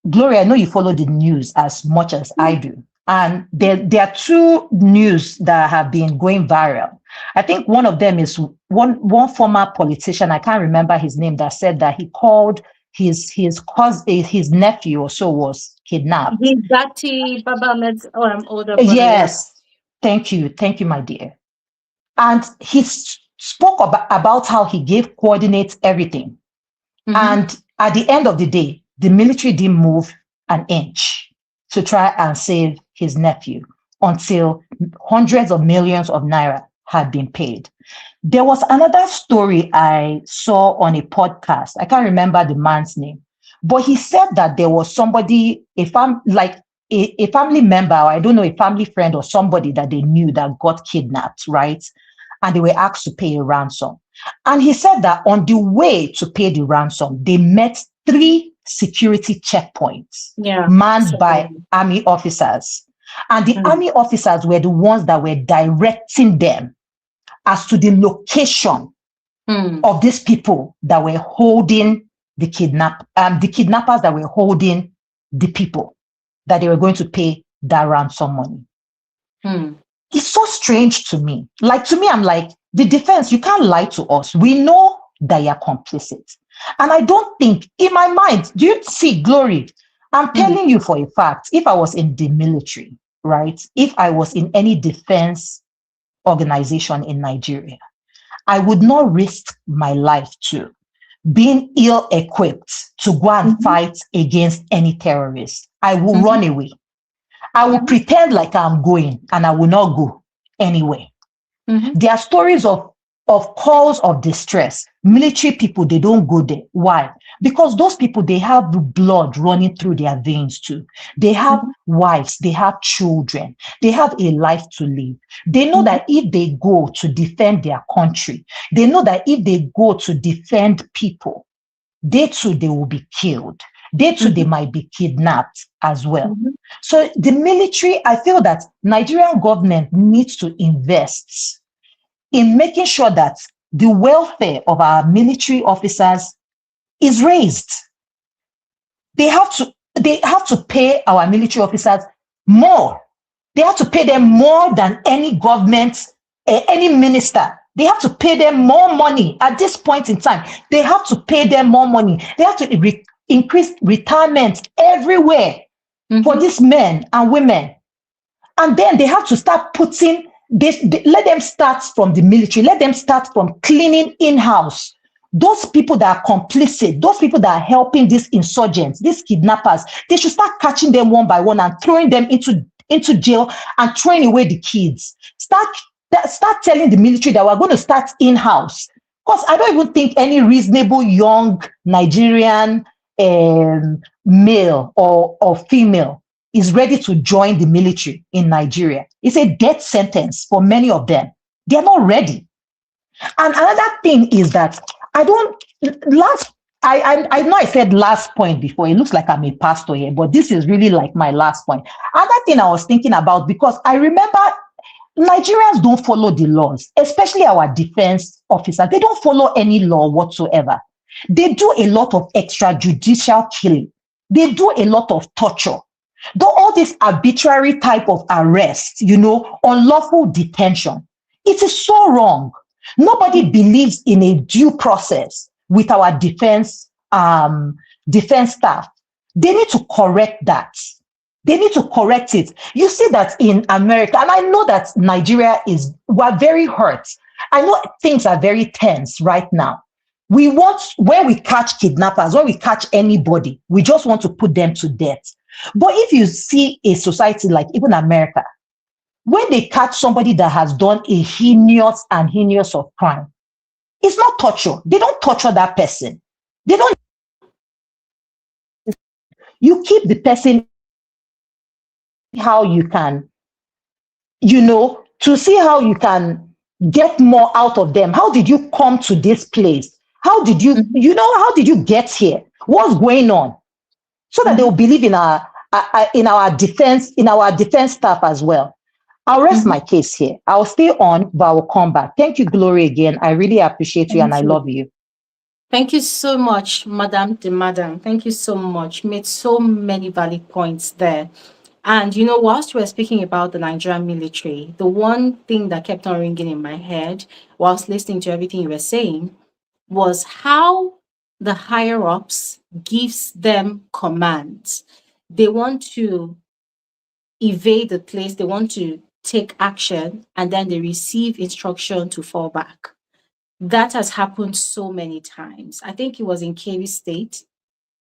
Gloria, I know you follow the news as much as I do. And there are two news that have been going viral. I think one of them is one former politician, I can't remember his name, that said that he called his nephew or so was kidnapped. Baba met older brother. Yes, thank you, my dear. And he spoke about how he gave coordinates, everything. And at the end of the day, the military didn't move an inch to try and save his nephew until hundreds of millions of naira had been paid. There was another story I saw on a podcast. I can't remember the man's name, but he said that there was somebody, a family member, or I don't know, a family friend or somebody that they knew that got kidnapped, right? And they were asked to pay a ransom. And he said that on the way to pay the ransom, they met 3 security checkpoints manned by army officers. And the army officers were the ones that were directing them as to the location of these people that were holding the kidnappers that were holding the people that they were going to pay that ransom money. It's so strange to me. Like, to me, I'm like, the defense, you can't lie to us. We know that you're complicit. And I don't think, in my mind, do you see, Glory, I'm telling you for a fact, if I was in the military, right? If I was in any defense organization in Nigeria, I would not risk my life to being ill equipped to go and fight against any terrorist. I will run away. I will pretend like I'm going and I will not go anywhere. There are stories of calls of distress. Military people, they don't go there. Why? Because those people, they have blood running through their veins too. They have wives, they have children, they have a life to live. They know that if they go to defend their country, they know that if they go to defend people, they too, they will be killed. They too, they might be kidnapped as well. So the military, I feel that Nigerian government needs to invest in making sure that the welfare of our military officers is raised. They have to pay our military officers more. They have to pay them more than any government, any minister. They have to pay them more money at this point in time. They have to pay them more money. They have to increase retirement everywhere for these men and women. And then they have to start putting this, let them start from the military, let them start from cleaning in-house. Those people that are complicit, those people that are helping these insurgents, these kidnappers, they should start catching them one by one and throwing them into jail and throwing away the kids. Start telling the military that we're going to start in-house. Because I don't even think any reasonable young Nigerian male or female is ready to join the military in Nigeria. It's a death sentence for many of them. They're not ready. And another thing is that I know I said last point before. It looks like I'm a pastor here, but this is really like my last point. Another thing I was thinking about, because I remember Nigerians don't follow the laws, especially our defense officers. They don't follow any law whatsoever. They do a lot of extrajudicial killing. They do a lot of torture. Though all this arbitrary type of arrest, unlawful detention, it is so wrong. Nobody believes in a due process with our defense staff. They need to correct that. They need to correct it. You see that in America, and I know that Nigeria we're very hurt. I know things are very tense right now. When we catch kidnappers, when we catch anybody, we just want to put them to death. But if you see a society like even America, when they catch somebody that has done a heinous of crime, it's not torture. They don't torture that person. They don't. You keep the person how you can, to see how you can get more out of them. How did you come to this place? How did you, how did you get here? What's going on? So that they will believe in our defense staff as well. I'll rest my case here. I'll stay on, but I will come back. Thank you, Glory, again. I really appreciate you and I love you. Thank you so much, Madam. Thank you so much. Made so many valid points there. And whilst we were speaking about the Nigerian military, the one thing that kept on ringing in my head whilst listening to everything you were saying was how the higher ups gives them commands. They want to evade the place, they want to take action, and then they receive instruction to fall back. That has happened so many times. I think it was in Kebbi State,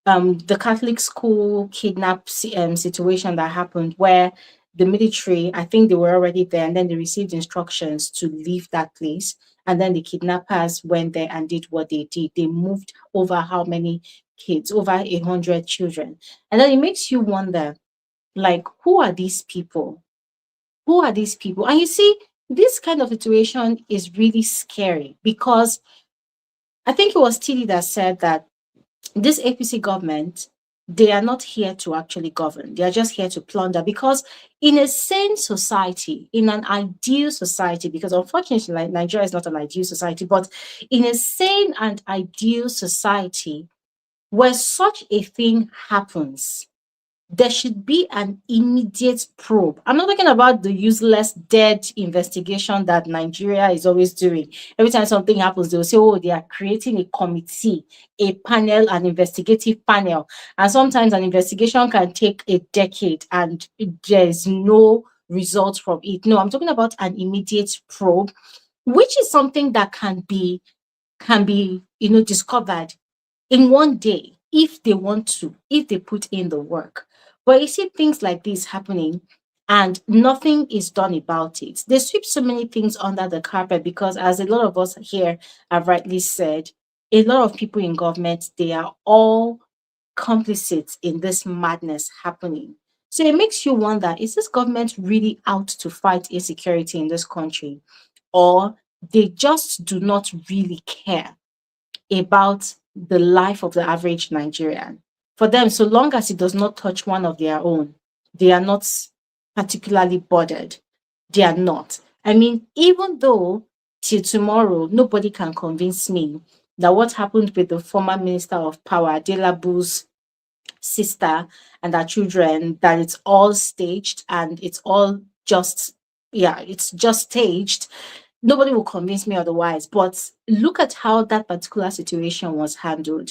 the Catholic school kidnap situation that happened where the military, I think they were already there, and then they received instructions to leave that place. And then the kidnappers went there and did what they did. They moved over how many kids? Over 100 children. And then it makes you wonder, like, who are these people? Who are these people? And you see, this kind of situation is really scary because I think it was Tilly that said that this APC government, they are not here to actually govern. They are just here to plunder, because in a sane society, in an ideal society, because unfortunately Nigeria is not an ideal society, but in a sane and ideal society where such a thing happens, there should be an immediate probe. I'm not talking about the useless, dead investigation that Nigeria is always doing. Every time something happens, they'll say, oh, they are creating a committee, a panel, an investigative panel. And sometimes an investigation can take a decade and there's no result from it. No, I'm talking about an immediate probe, which is something that can be discovered in one day if they want to, if they put in the work. But you see things like this happening and nothing is done about it. They sweep so many things under the carpet because, as a lot of us here have rightly said, a lot of people in government, they are all complicit in this madness happening. So it makes you wonder, is this government really out to fight insecurity in this country? Or they just do not really care about the life of the average Nigerian? For them, so long as it does not touch one of their own, they are not particularly bothered. They are not. I mean, even though till tomorrow, nobody can convince me that what happened with the former Minister of Power, Adelabu's sister and her children, that it's all staged and it's all just, yeah, it's just staged. Nobody will convince me otherwise. But look at how that particular situation was handled.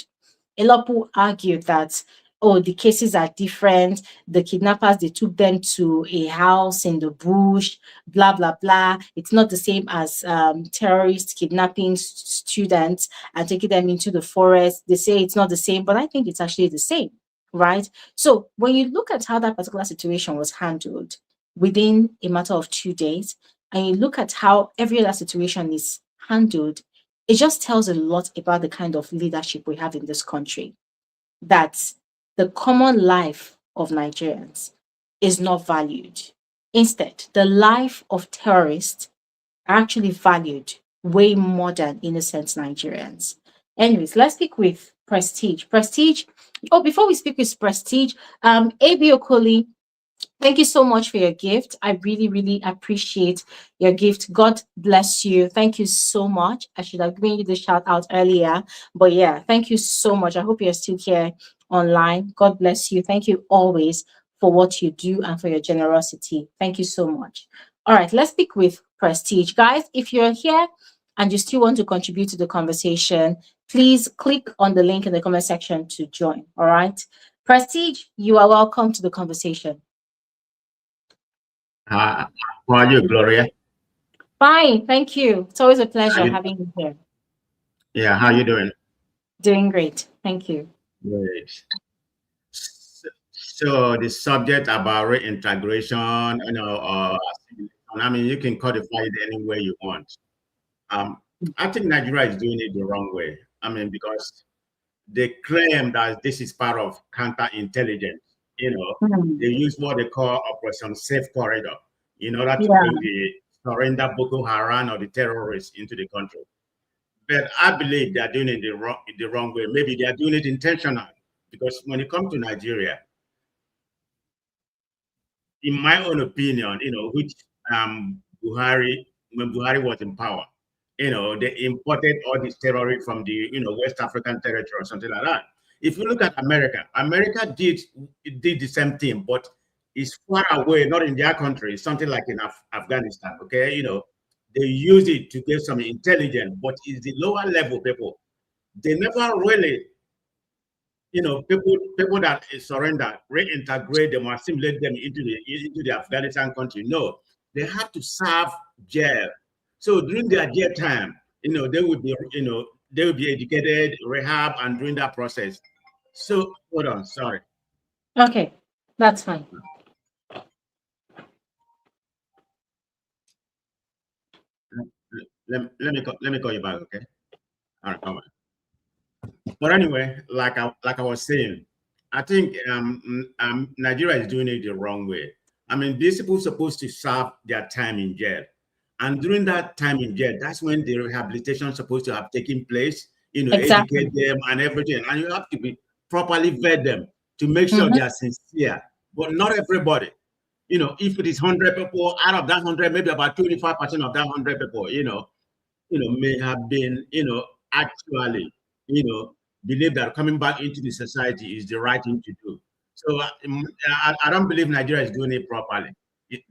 A lot of people argued that, oh, the cases are different. The kidnappers, they took them to a house in the bush, blah, blah, blah. It's not the same as terrorists kidnapping students and taking them into the forest. They say it's not the same, but I think it's actually the same, right? So when you look at how that particular situation was handled within a matter of 2 days, and you look at how every other situation is handled, it just tells a lot about the kind of leadership we have in this country. That the common life of Nigerians is not valued. Instead, the life of terrorists are actually valued way more than innocent Nigerians. Anyways, let's speak with Prestige. Prestige. Oh, before we speak with Prestige, AB Okoli, thank you so much for your gift. I really, really appreciate your gift. God bless you. Thank you so much. I should have given you the shout out earlier, but yeah, thank you so much. I hope you're still here online. God bless you. Thank you always for what you do and for your generosity. Thank you so much. All right, let's speak with Prestige. Guys, if you're here and you still want to contribute to the conversation, please click on the link in the comment section to join. All right. Prestige, you are welcome to the conversation. How are you, Gloria? Fine, thank you. It's always a pleasure having you here. Yeah, how you doing? Doing great, thank you. Great. So the subject about reintegration, I mean, you can codify it any way you want. I think Nigeria is doing it the wrong way. I mean, because they claim that this is part of counterintelligence. They use what they call Operation Safe Corridor in order to bring the surrender Boko Haram or the terrorists into the country. But I believe they are doing it the wrong way. Maybe they are doing it intentionally, because when it comes to Nigeria, in my own opinion, which Buhari, when Buhari was in power, they imported all this terrorists from the West African territory or something like that. If you look at America, America did the same thing, but it's far away, not in their country, something like in Afghanistan. Okay, they use it to get some intelligence, but it's the lower level people. They never really, people that surrender, reintegrate them or assimilate them into the Afghanistan country. No, they have to serve jail. So during their jail time, they would be, they will be educated, rehab, and during that process. So hold on, sorry. Okay, that's fine. Let me call you back, okay? All right, come on. But anyway, like I was saying, I think Nigeria is doing it the wrong way. I mean, these people are supposed to serve their time in jail. And during that time in jail, that's when the rehabilitation is supposed to have taken place, Exactly. educate them and everything. And you have to be properly vet them to make sure they are sincere. But not everybody. If it is 100 people, out of that 100, maybe about 25% of that 100 people, may have been, actually, believe that coming back into the society is the right thing to do. So I don't believe Nigeria is doing it properly.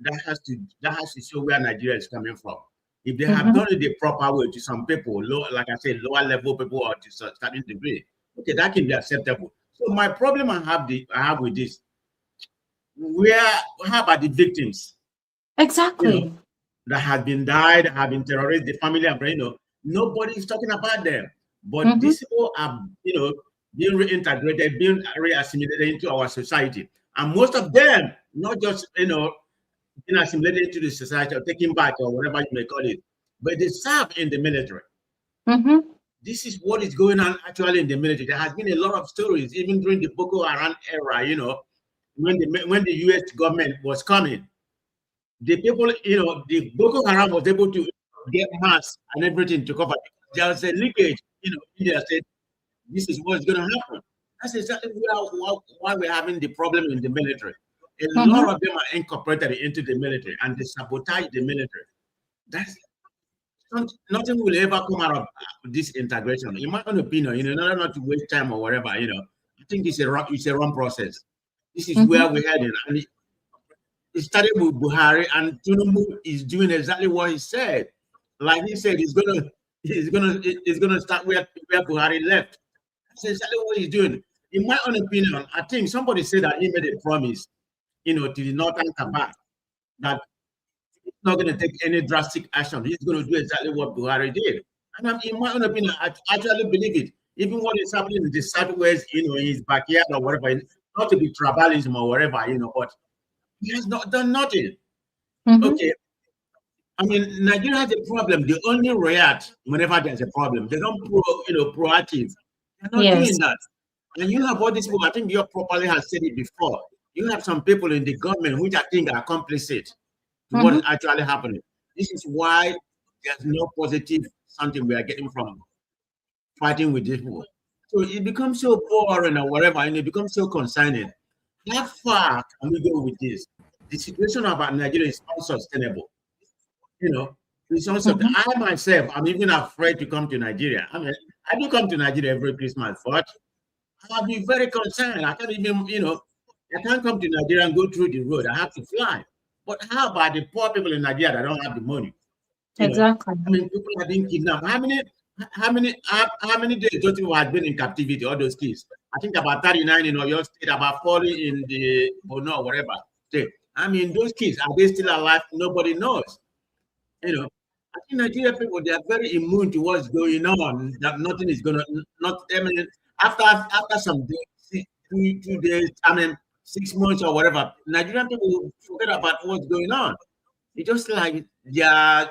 That has to show where Nigeria is coming from. If they have done it the proper way to some people, like I said, lower level people or to a certain degree, okay, that can be acceptable. So my problem I have with this, how about the victims? Exactly. That have been died, have been terrorized, the family, and nobody is talking about them. But these people are, being reintegrated, being reassimilated into our society. And most of them, not just, being assimilated into the society or taken back or whatever you may call it, but they serve in the military. This is what is going on actually in the military. There has been a lot of stories, even during the Boko Haram era, when the US government was coming. The people, the Boko Haram was able to get masks and everything to cover. There was a leakage, India said, this is what's going to happen. That's exactly why we're having the problem in the military. A lot of them are incorporated into the military and they sabotage the military. Nothing will ever come out of this integration. In my own opinion, in order not to waste time or whatever, I think it's a wrong process. This is where we're heading. And it started with Buhari, and Tinubu is doing exactly what he said. Like he said, he's gonna start where Buhari left. That's exactly what he's doing. In my own opinion, I think somebody said that he made a promise, to the Northern Kabak that he's not going to take any drastic action. He's going to do exactly what Buhari did. And in my own opinion, I actually believe it. Even what is happening in the Southwest, in his backyard or whatever, not to be tribalism or whatever, but he has not done nothing. Okay. I mean, Nigeria has a problem. They only react whenever there's a problem. They don't proactive. They're not doing that. And you have all these people, I think you properly has said it before. You have some people in the government which I think are complicit to what is actually happening. This is why there's no positive something we are getting from fighting with these people. So it becomes so boring or whatever, and it becomes so concerning. How far can we go with this? The situation about Nigeria is unsustainable. It's unsustainable. I myself, I'm even afraid to come to Nigeria. I mean, I do come to Nigeria every Christmas, but I'll be very concerned. I can't even, I can't come to Nigeria and go through the road. I have to fly. But how about the poor people in Nigeria that don't have the money? Exactly. I mean, people are being kidnapped. How many days those people have been in captivity, all those kids? I think about 39 in Oyo State, about 40 in the Bono, whatever state. I mean, those kids, are they still alive? Nobody knows. I think Nigerian people, they are very immune to what's going on, that nothing is going to, after some days, 2 days, 6 months or whatever, Nigerian people forget about what's going on. It's just like they're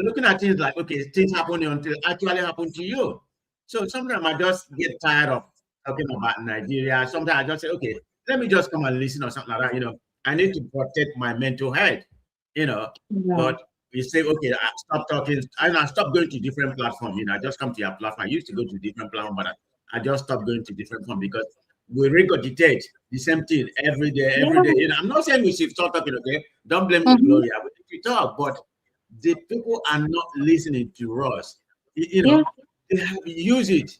looking at things like, okay, things happen until it actually happen to you. So sometimes I just get tired of talking about Nigeria. Sometimes I just say, okay, let me just come and listen or something like that. I need to protect my mental health, But you say, okay, I stop talking, and I stop going to different platforms. I just come to your platform. I used to go to different platforms, but I just stopped going to different platforms because we regurgitate the same thing every day. I'm not saying we should stop talking, okay? Don't blame me, Gloria. We need to talk, but the people are not listening to us. They have used it,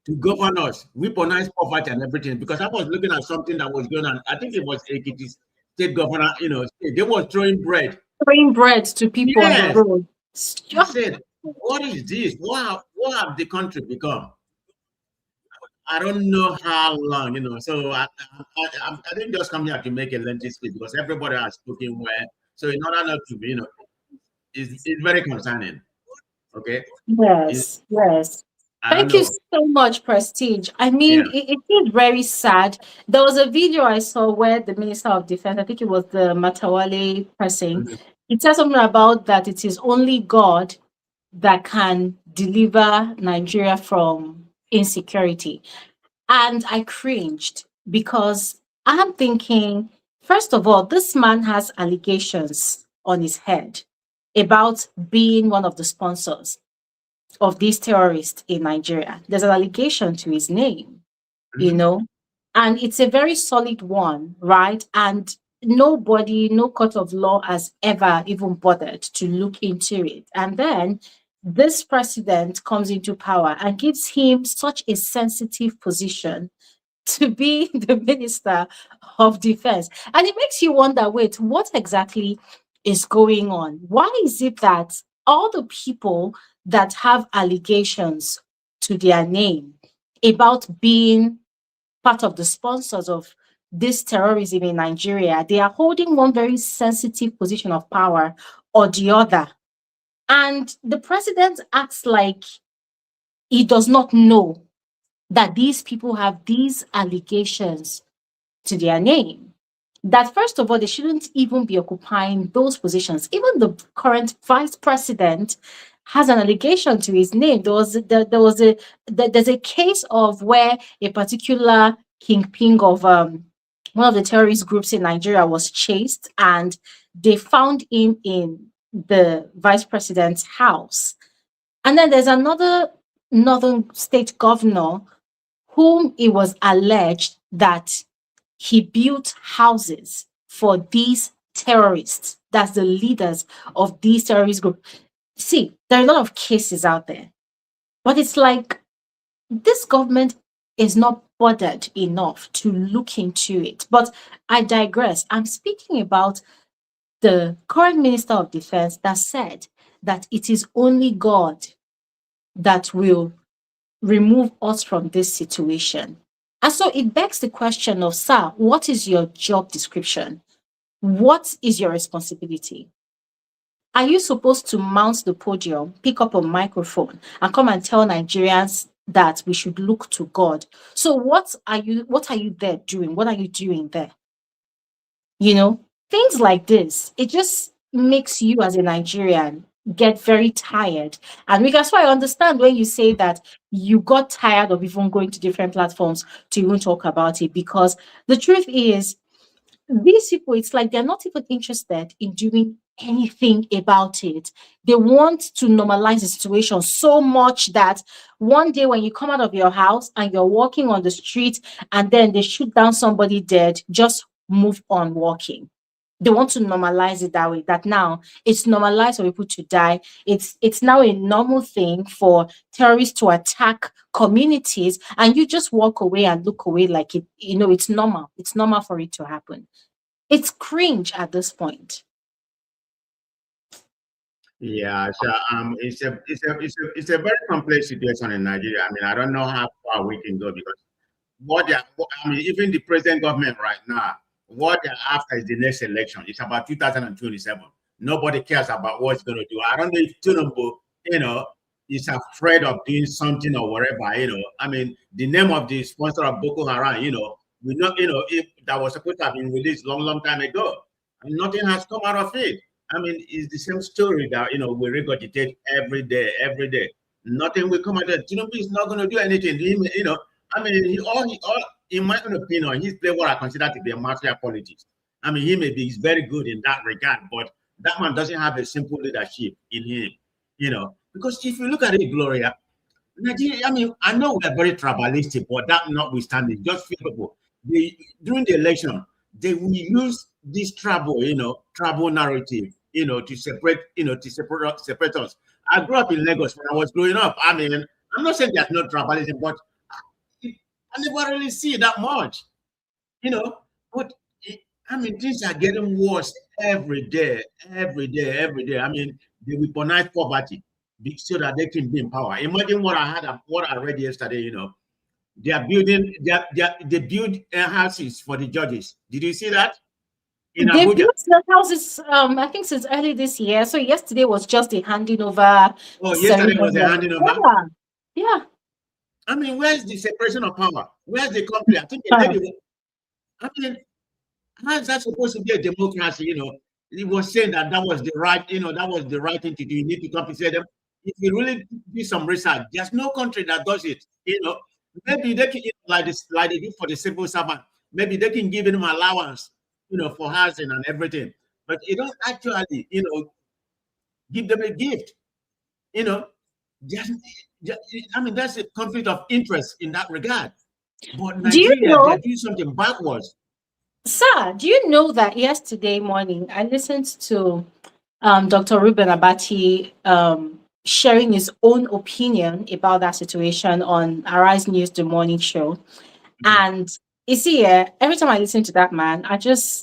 to govern us, weaponize poverty and everything. Because I was looking at something that was going on. I think it was Ekiti state governor, they were throwing bread. Throwing bread to people on the road. I said, what is this? What have the country become? I don't know how long, So I didn't just come here to make a lengthy speech because everybody has spoken well. So in order not to be, it's very concerning. Okay. Yes. Thank you so much, Prestige. I mean, it is very sad. There was a video I saw where the Minister of Defense, I think it was the Matawale person, he said something about that it is only God that can deliver Nigeria from insecurity. And I cringed because I'm thinking, first of all, this man has allegations on his head about being one of the sponsors of these terrorists in Nigeria. There's an allegation to his name, and it's a very solid one, right? And nobody, no court of law has ever even bothered to look into it. And then this president comes into power and gives him such a sensitive position to be the Minister of Defense. And it makes you wonder, wait, what exactly is going on? Why is it that all the people that have allegations to their name about being part of the sponsors of this terrorism in Nigeria, they are holding one very sensitive position of power or the other? And the president acts like he does not know that these people have these allegations to their name. That first of all, they shouldn't even be occupying those positions. Even the current vice president has an allegation to his name. There's a case of where a particular kingpin of one of the terrorist groups in Nigeria was chased, and they found him in the vice president's house. And then there's another northern state governor whom it was alleged that he built houses for these terrorists. That's the leaders of these terrorist groups. See, there are a lot of cases out there, but it's like this government is not bothered enough to look into it. But I digress. I'm speaking about the current Minister of Defense that said that it is only God that will remove us from this situation. And so it begs the question of, sir, what is your job description? What is your responsibility? Are you supposed to mount the podium, pick up a microphone, and come and tell Nigerians that we should look to God? So what are you there doing? What are you doing there? You know, things like this, it just makes you as a Nigerian get very tired. And that's why I understand when you say that you got tired of even going to different platforms to even talk about it, because the truth is, these people, it's like they're not even interested in doing anything about it. They want to normalize the situation so much that one day when you come out of your house and you're walking on the street and then they shoot down somebody dead, just move on walking. They want to normalize it that way, that now it's normalized for people to die. It's now a normal thing for terrorists to attack communities, and you just walk away and look away like it, it's normal. It's normal for it to happen. It's cringe at this point. Yeah, so it's a very complex situation in Nigeria. I mean, I don't know how far we can go, because even the present government right now, what they're after is the next election. It's about 2027. Nobody cares about what it's going to do. I don't know if Tinubu, is afraid of doing something or whatever. I mean, the name of the sponsor of Boko Haram, we know, if that was supposed to have been released long time ago, and nothing has come out of it. I mean, it's the same story that we regurgitate every day. Nothing will come out of it. Tinubu is not going to do anything. I mean, in my own opinion, he's playing what I consider to be a mafia politics. I mean, he's very good in that regard, but that man doesn't have a simple leadership in him, because if you look at it, Gloria, Nigeria, I mean, I know we're very tribalistic, but that notwithstanding, just feel people, during the election, they will use this tribal narrative, to separate us. I grew up in Lagos when I was growing up. I mean, I'm not saying there's no tribalism, but I never really see that much, but I mean, things are getting worse every day. I mean, they weaponize poverty so that they can be in power. Imagine what I read yesterday, they are building, they build houses for the judges. Did you see that? In They Abuja. built the houses, I think since early this year. So yesterday was just a handing over. Oh, yesterday was a handing over. Yeah. I mean, where's the separation of power? Where's the country? I think I mean, how is that supposed to be a democracy? He was saying that was the right, that was the right thing to do. You need to compensate them. If you really do some research, there's no country that does it. Maybe they can, like they do for the civil servant. Maybe they can give them allowance, for housing and everything. But you don't actually, give them a gift. I mean, that's a conflict of interest in that regard. But Nigeria, they're doing something backwards. Sir, do you know that yesterday morning I listened to Dr. Ruben Abati sharing his own opinion about that situation on Arise News, the morning show. And you see, every time I listen to that man,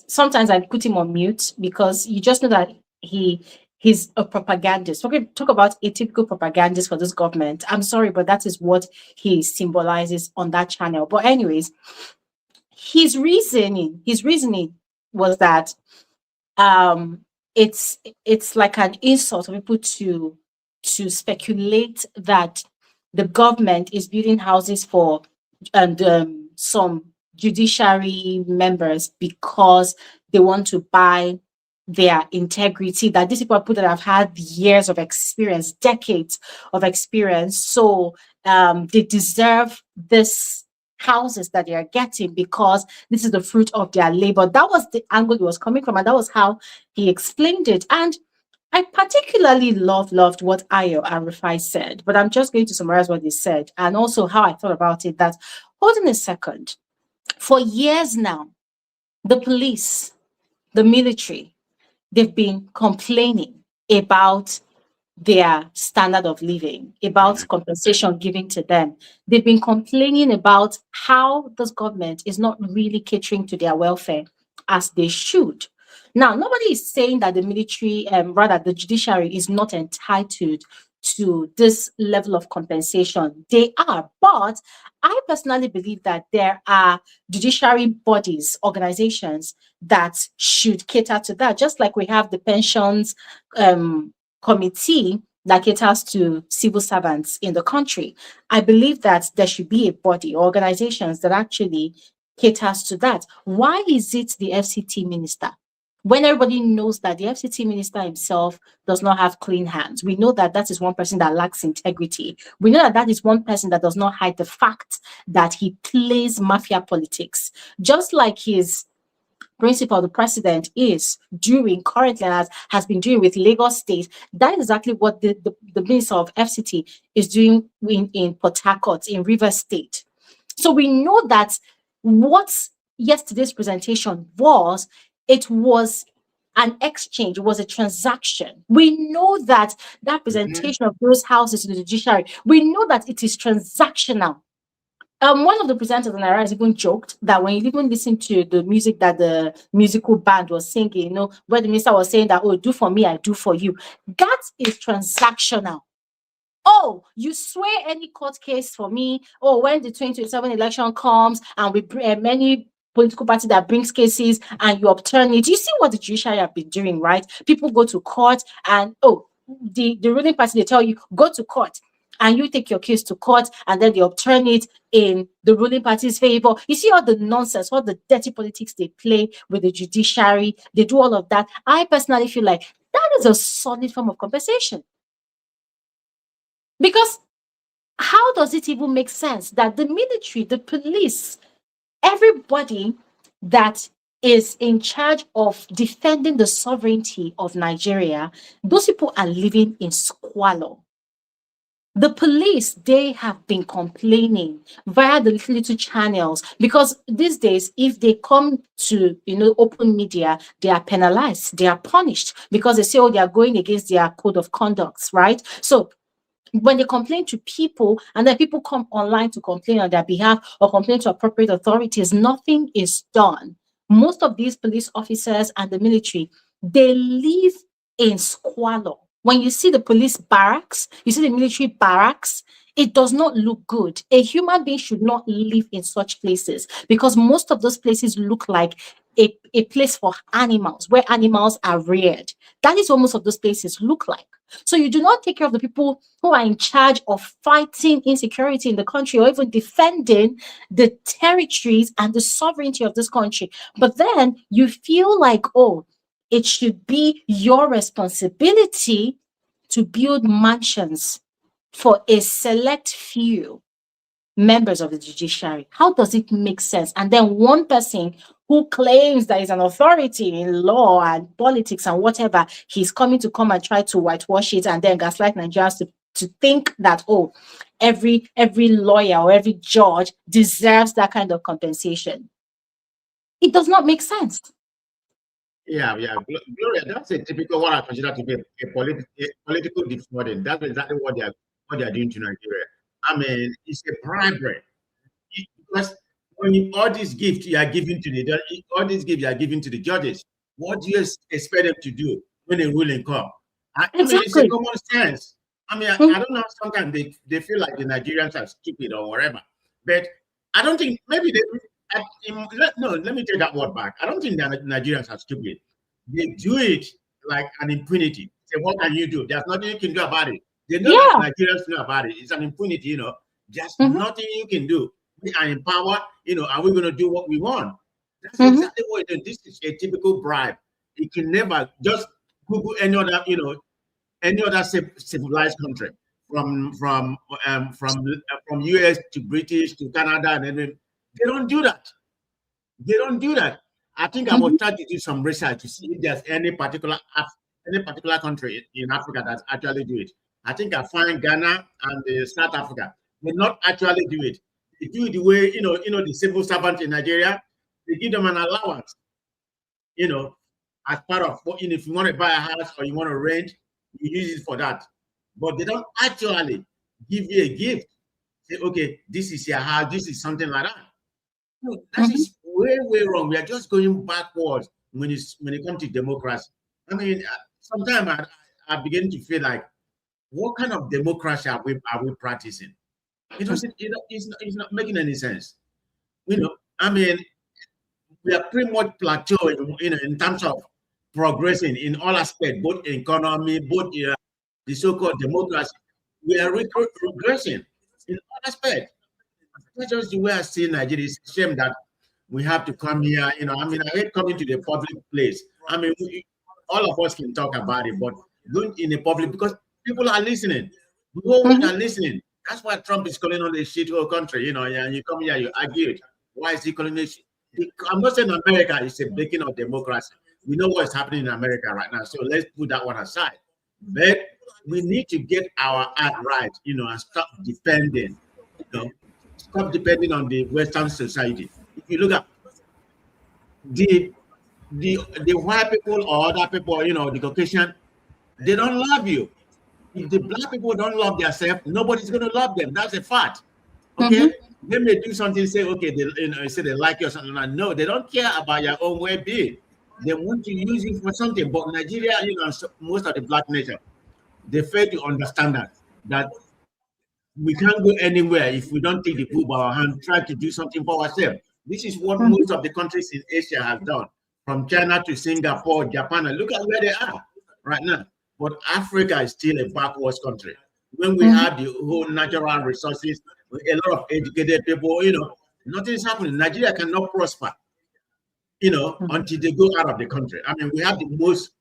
sometimes I put him on mute because you just know that he's a propagandist. Okay, talk about a typical propagandist for this government. I'm sorry, but that is what he symbolizes on that channel. But anyways, his reasoning was that um it's like an insult for people to speculate that the government is building houses for some judiciary members because they want to buy their integrity, that these people are people that have had years of experience, decades of experience, so they deserve this houses that they are getting because this is the fruit of their labor. That was the angle he was coming from, and that was how he explained it. And I particularly loved what Ayo Arifai said, but I'm just going to summarize what he said and also how I thought about it. That, hold on a second, for years now, the police, the military, they've been complaining about their standard of living, about compensation given to them. They've been complaining about how this government is not really catering to their welfare as they should. Now, nobody is saying that the military, rather the judiciary, is not entitled to this level of compensation. They are, but I personally believe that there are judiciary bodies, organizations that should cater to that, just like we have the pensions committee that caters to civil servants in the country. I believe that there should be a body, organizations that actually caters to that. Why is it the FCT minister? When everybody knows that the FCT minister himself does not have clean hands, we know that that is one person that lacks integrity. We know that that is one person that does not hide the fact that he plays mafia politics, just like his principal, the president, is doing currently and has been doing with Lagos State. That is exactly what the minister of FCT is doing in Port Harcourt, in Rivers State. So we know that what yesterday's presentation was, it was an exchange, it was a transaction. We know that that presentation of those houses to the judiciary, we know that it is transactional. One of the presenters on Arise even joked that when you even listen to the music that the musical band was singing, where the minister was saying that, oh, do for me, I do for you. That is transactional. Oh, you swear any court case for me. Oh, when the 2027 election comes and we bring many political party that brings cases and you upturn it. You see what the judiciary have been doing, right? People go to court and, the ruling party, they tell you, go to court. And you take your case to court and then they upturn it in the ruling party's favor. You see all the nonsense, all the dirty politics they play with the judiciary. They do all of that. I personally feel like that is a solid form of compensation. Because how does it even make sense that the military, the police, everybody that is in charge of defending the sovereignty of Nigeria, those people are living in squalor? The police, they have been complaining via the little channels, because these days, if they come to, open media, they are penalized, they are punished because they say, oh, they are going against their code of conduct, right? So when they complain to people and then people come online to complain on their behalf or complain to appropriate authorities, nothing is done. Most of these police officers and the military, they live in squalor. When you see the police barracks, you see the military barracks, it does not look good. A human being should not live in such places because most of those places look like a place for animals, where animals are reared. That is what most of those places look like. So you do not take care of the people who are in charge of fighting insecurity in the country or even defending the territories and the sovereignty of this country. But then you feel like, oh, it should be your responsibility to build mansions for a select few members of the judiciary. How does it make sense? And then one person who claims that he's an authority in law and politics and whatever, he's coming to come and try to whitewash it and then gaslight Nigerians to think that, oh, every lawyer or every judge deserves that kind of compensation. It does not make sense. Yeah, yeah. Gloria, that's a typical what I consider to be a political defrauding. That's exactly what they are doing to Nigeria. I mean, it's a bribery. Because when all these gifts you are giving to all these gifts you are giving to the judges, what do you expect them to do when a ruling comes? I mean, it's a Exactly. common sense. I mean, I don't know. Sometimes they feel like the Nigerians are stupid or whatever, but I don't think maybe they. No, let me take that word back. I don't think the Nigerians are stupid. They do it like an impunity. Say, what can you do? There's nothing you can do about it. They know Yeah. that Nigerians know about it. It's an impunity, Just Mhm. nothing you can do. We are in power, are we going to do what we want? That's Mhm. exactly what it is. This is a typical bribe. It can never just Google any other, any other civilized country from US to British to Canada, and then they don't do that. They don't do that. I think I will try to do some research to see if there's any particular country in Africa that actually do it. I think I find Ghana and South Africa. They not actually do it. They do it the way the civil servants in Nigeria. They give them an allowance, as part of if you want to buy a house or you want to rent, you use it for that. But they don't actually give you a gift. Say, okay, this is your house, this is something like that. No, that is way, way wrong. We are just going backwards when it comes to democracy. I mean, sometimes I begin to feel like, what kind of democracy are we practicing? It's not making any sense. I mean, we are pretty much plateauing, in terms of progressing in all aspects, both economy, both the so-called democracy. We are regressing in all aspects. That's just the way I see Nigeria. It's a shame that we have to come here. I mean, I hate coming to the public place. I mean, all of us can talk about it, but going in the public, because people are listening. The whole world are listening. That's why Trump is calling on the shit whole country. And you come here, you argue it. Why is he calling it shit? I'm not saying America is a beacon of democracy. We know what's happening in America right now. So let's put that one aside. But we need to get our act right, and stop depending, stop depending on the Western society. If you look at the white people or other people, the Caucasian, they don't love you. If the black people don't love themselves, nobody's going to love them. That's a fact. Okay, they may do something, say, okay, they say they like you or something. No, they don't care about your own well-being. They want to use you for something. But Nigeria, most of the black nation, they fail to understand that we can't go anywhere if we don't take the bull by our hand, try to do something for ourselves. This is what most of the countries in Asia have done, from China to Singapore, Japan. And look at where they are right now. But Africa is still a backwards country. When we have the whole natural resources, a lot of educated people, nothing is happening. Nigeria cannot prosper, until they go out of the country. I mean, we have the most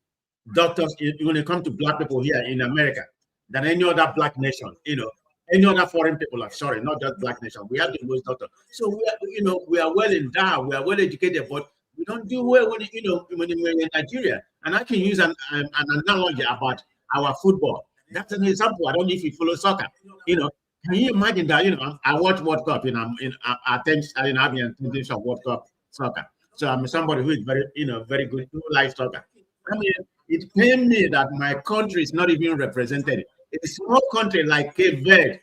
doctors when it comes to black people here in America than any other black nation, any other foreign people. I'm sorry, not just black nation. We have the most doctors. So we are well endowed, we are well educated, but we don't do well when we're in Nigeria. And I can use an analogy about our football. That's an example. I don't know if you follow soccer. Can you imagine that? I watch World Cup. I have an attention of World Cup soccer. So I'm somebody who is very, very good, who likes soccer. I mean, it pains me that my country is not even represented. A small country like Cape Verde,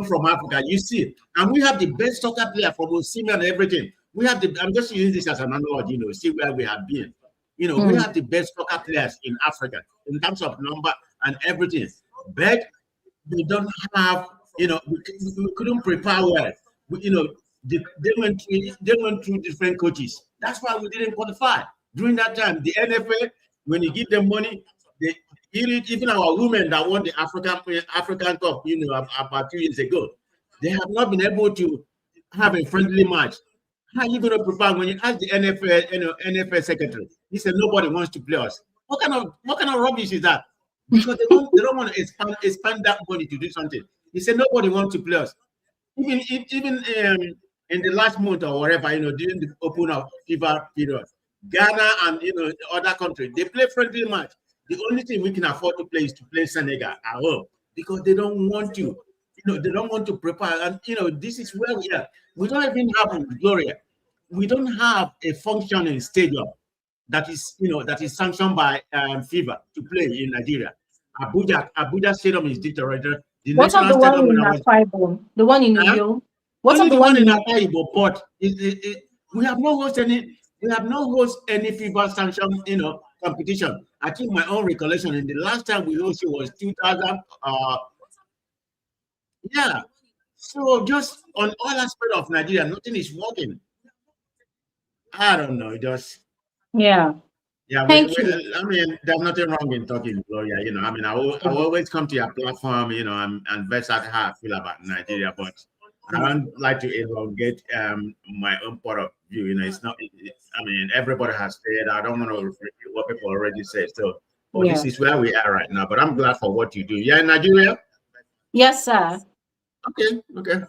from Africa, you see, and we have the best soccer player from Osimhen and everything. We have I'm just using this as an analogy, see where we have been. We have the best soccer players in Africa in terms of number and everything. But we don't have, we couldn't prepare well. They went through different coaches. That's why we didn't qualify. During that time, the NFL, when you give them money, they even our women that won the African Cup, about 2 years ago, they have not been able to have a friendly match. How are you going to prepare when you ask the NFL secretary? He said nobody wants to play us. What kind of rubbish is that? Because they don't want to expand that money to do something. He said nobody wants to play us. Even in the last month or whatever, during the open of FIFA period, Ghana and other countries, they play friendly match. The only thing we can afford to play is to play Senegal at home, because they don't want to, they don't want to prepare. And this is where we are. We don't even have Gloria. We don't have a functioning stadium. that is, that is sanctioned by FIFA to play in Nigeria. Abuja Stadium is deteriorated. The What of national the one stadium when in I was Akwa Ibom? The one in Uyo? What only of the the one one in in Akwa Ibom port. We have not host any FIFA sanction, competition. I think my own recollection in the last time we hosted was 2000. Yeah. So just on all aspects of Nigeria, nothing is working. I don't know. Yeah. Yeah, Thank you. I mean, there's nothing wrong in talking, Gloria. I mean, I will always come to your platform, and vest out how I feel about Nigeria, but I don't like to elongate my own point of view. It's not. I mean, everybody has said. I don't want to repeat what people already said. So, this is where we are right now. But I'm glad for what you do. Yeah, in Nigeria. Yes, sir. Okay.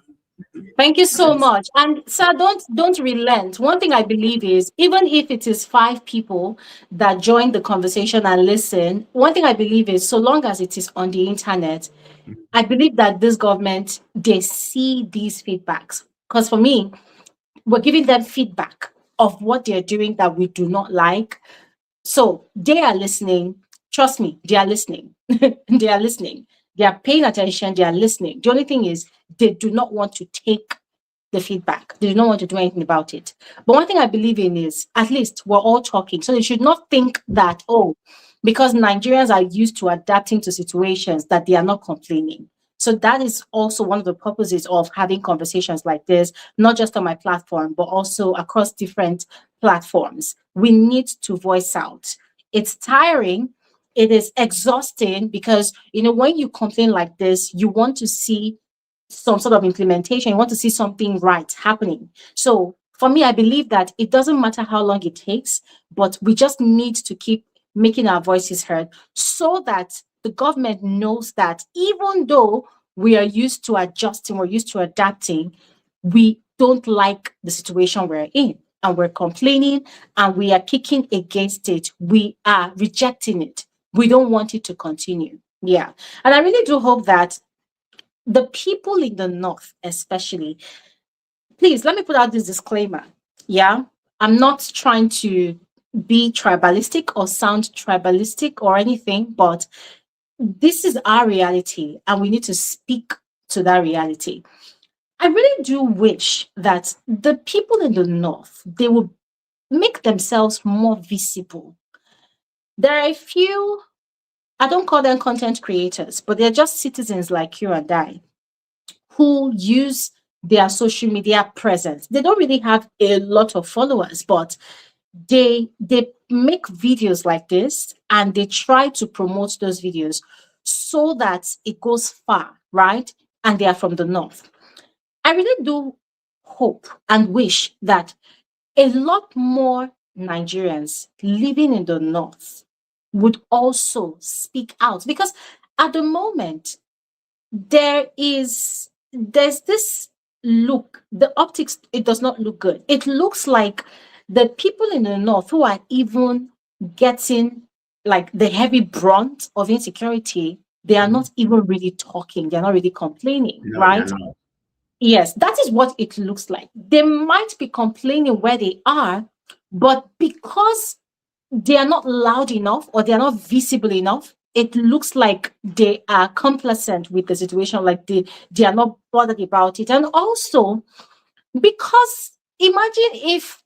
Thank you so much. And sir, don't relent. One thing I believe is, even if it is 5 people that join the conversation and listen, one thing I believe is, so long as it is on the internet, I believe that this government, they see these feedbacks. Because for me, we're giving them feedback of what they're doing that we do not like. So they are listening. Trust me, they are listening. They are listening. They are paying attention. They are listening. The only thing is, they do not want to take the feedback. They do not want to do anything about it. But one thing I believe in is, at least we're all talking. So they should not think that, because Nigerians are used to adapting to situations, that they are not complaining. So that is also one of the purposes of having conversations like this, not just on my platform, but also across different platforms. We need to voice out. It's tiring. It is exhausting because, when you complain like this, you want to see some sort of implementation. You want to see something right happening. So for me, I believe that it doesn't matter how long it takes, but we just need to keep making our voices heard so that the government knows that even though we are used to adjusting, we're used to adapting, we don't like the situation we're in and we're complaining and we are kicking against it. We are rejecting it. We don't want it to continue. Yeah. And I really do hope that the people in the north, especially, please let me put out this disclaimer. Yeah, I'm not trying to be tribalistic or sound tribalistic or anything, but this is our reality and we need to speak to that reality. I really do wish that the people in the north, they would make themselves more visible. There are a few, I don't call them content creators, but they're just citizens like you and I, who use their social media presence. They don't really have a lot of followers, but they make videos like this and they try to promote those videos so that it goes far, right? And they are from the north. I really do hope and wish that a lot more Nigerians living in the north would also speak out, because at the moment there's this look, the optics, it does not look good. It looks like the people in the north who are even getting like the heavy brunt of insecurity, they are not even really talking, they're not really complaining, No, right? they're not. Yes, that is what it looks like. They might be complaining where they are, but because they are not loud enough or they are not visible enough, it looks like they are complacent with the situation, like they are not bothered about it. And also, because imagine if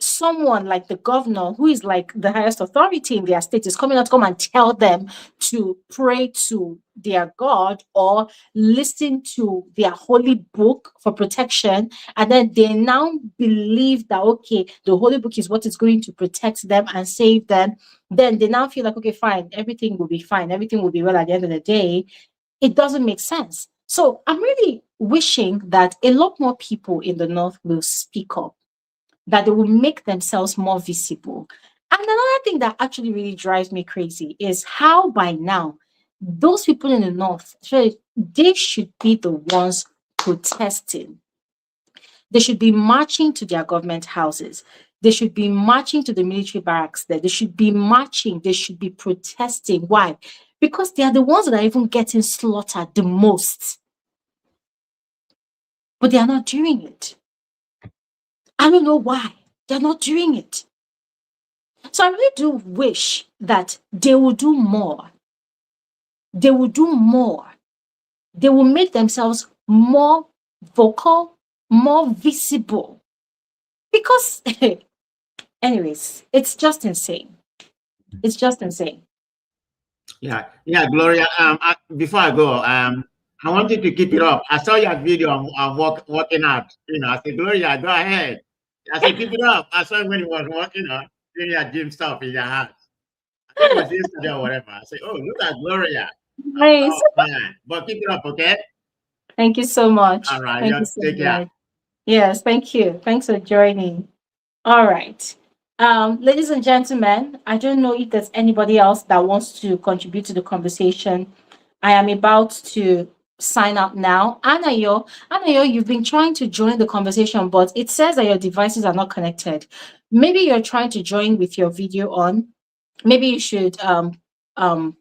someone like the governor, who is like the highest authority in their state, is coming out to come and tell them to pray to their God or listen to their holy book for protection, and then they now believe that, okay, the holy book is what is going to protect them and save them, then they now feel like, okay, fine, everything will be fine, everything will be well at the end of the day. It doesn't make sense. So I'm really wishing that a lot more people in the north will speak up, that they will make themselves more visible. And another thing that actually really drives me crazy is how by now those people in the north, they should be the ones protesting. They should be marching to their government houses. They should be marching to the military barracks there. They should be marching. They should be protesting. Why? Because they are the ones that are even getting slaughtered the most. But they are not doing it. I don't know why. They're not doing it. So I really do wish that they will do more. They will do more. They will make themselves more vocal, more visible. Because, anyways, it's just insane. It's just insane. Yeah, yeah, Gloria. Before I go, I wanted to keep it up. I saw your video of working out. You know, I said, Gloria, go ahead. I said, keep it up. I saw when he was working out, doing your gym stuff in your house. I think it was yesterday or whatever. I said, oh, look at Gloria. Nice. Oh, man. But keep it up, okay? Thank you so much. All right. Thank Yeah, you so take care. much. Yes, thank you. Thanks for joining. All right. Ladies and gentlemen, I don't know if there's anybody else that wants to contribute to the conversation. I am about to sign out now. Anayo, you've been trying to join the conversation, but it says that your devices are not connected. Maybe you're trying to join with your video on. Maybe you should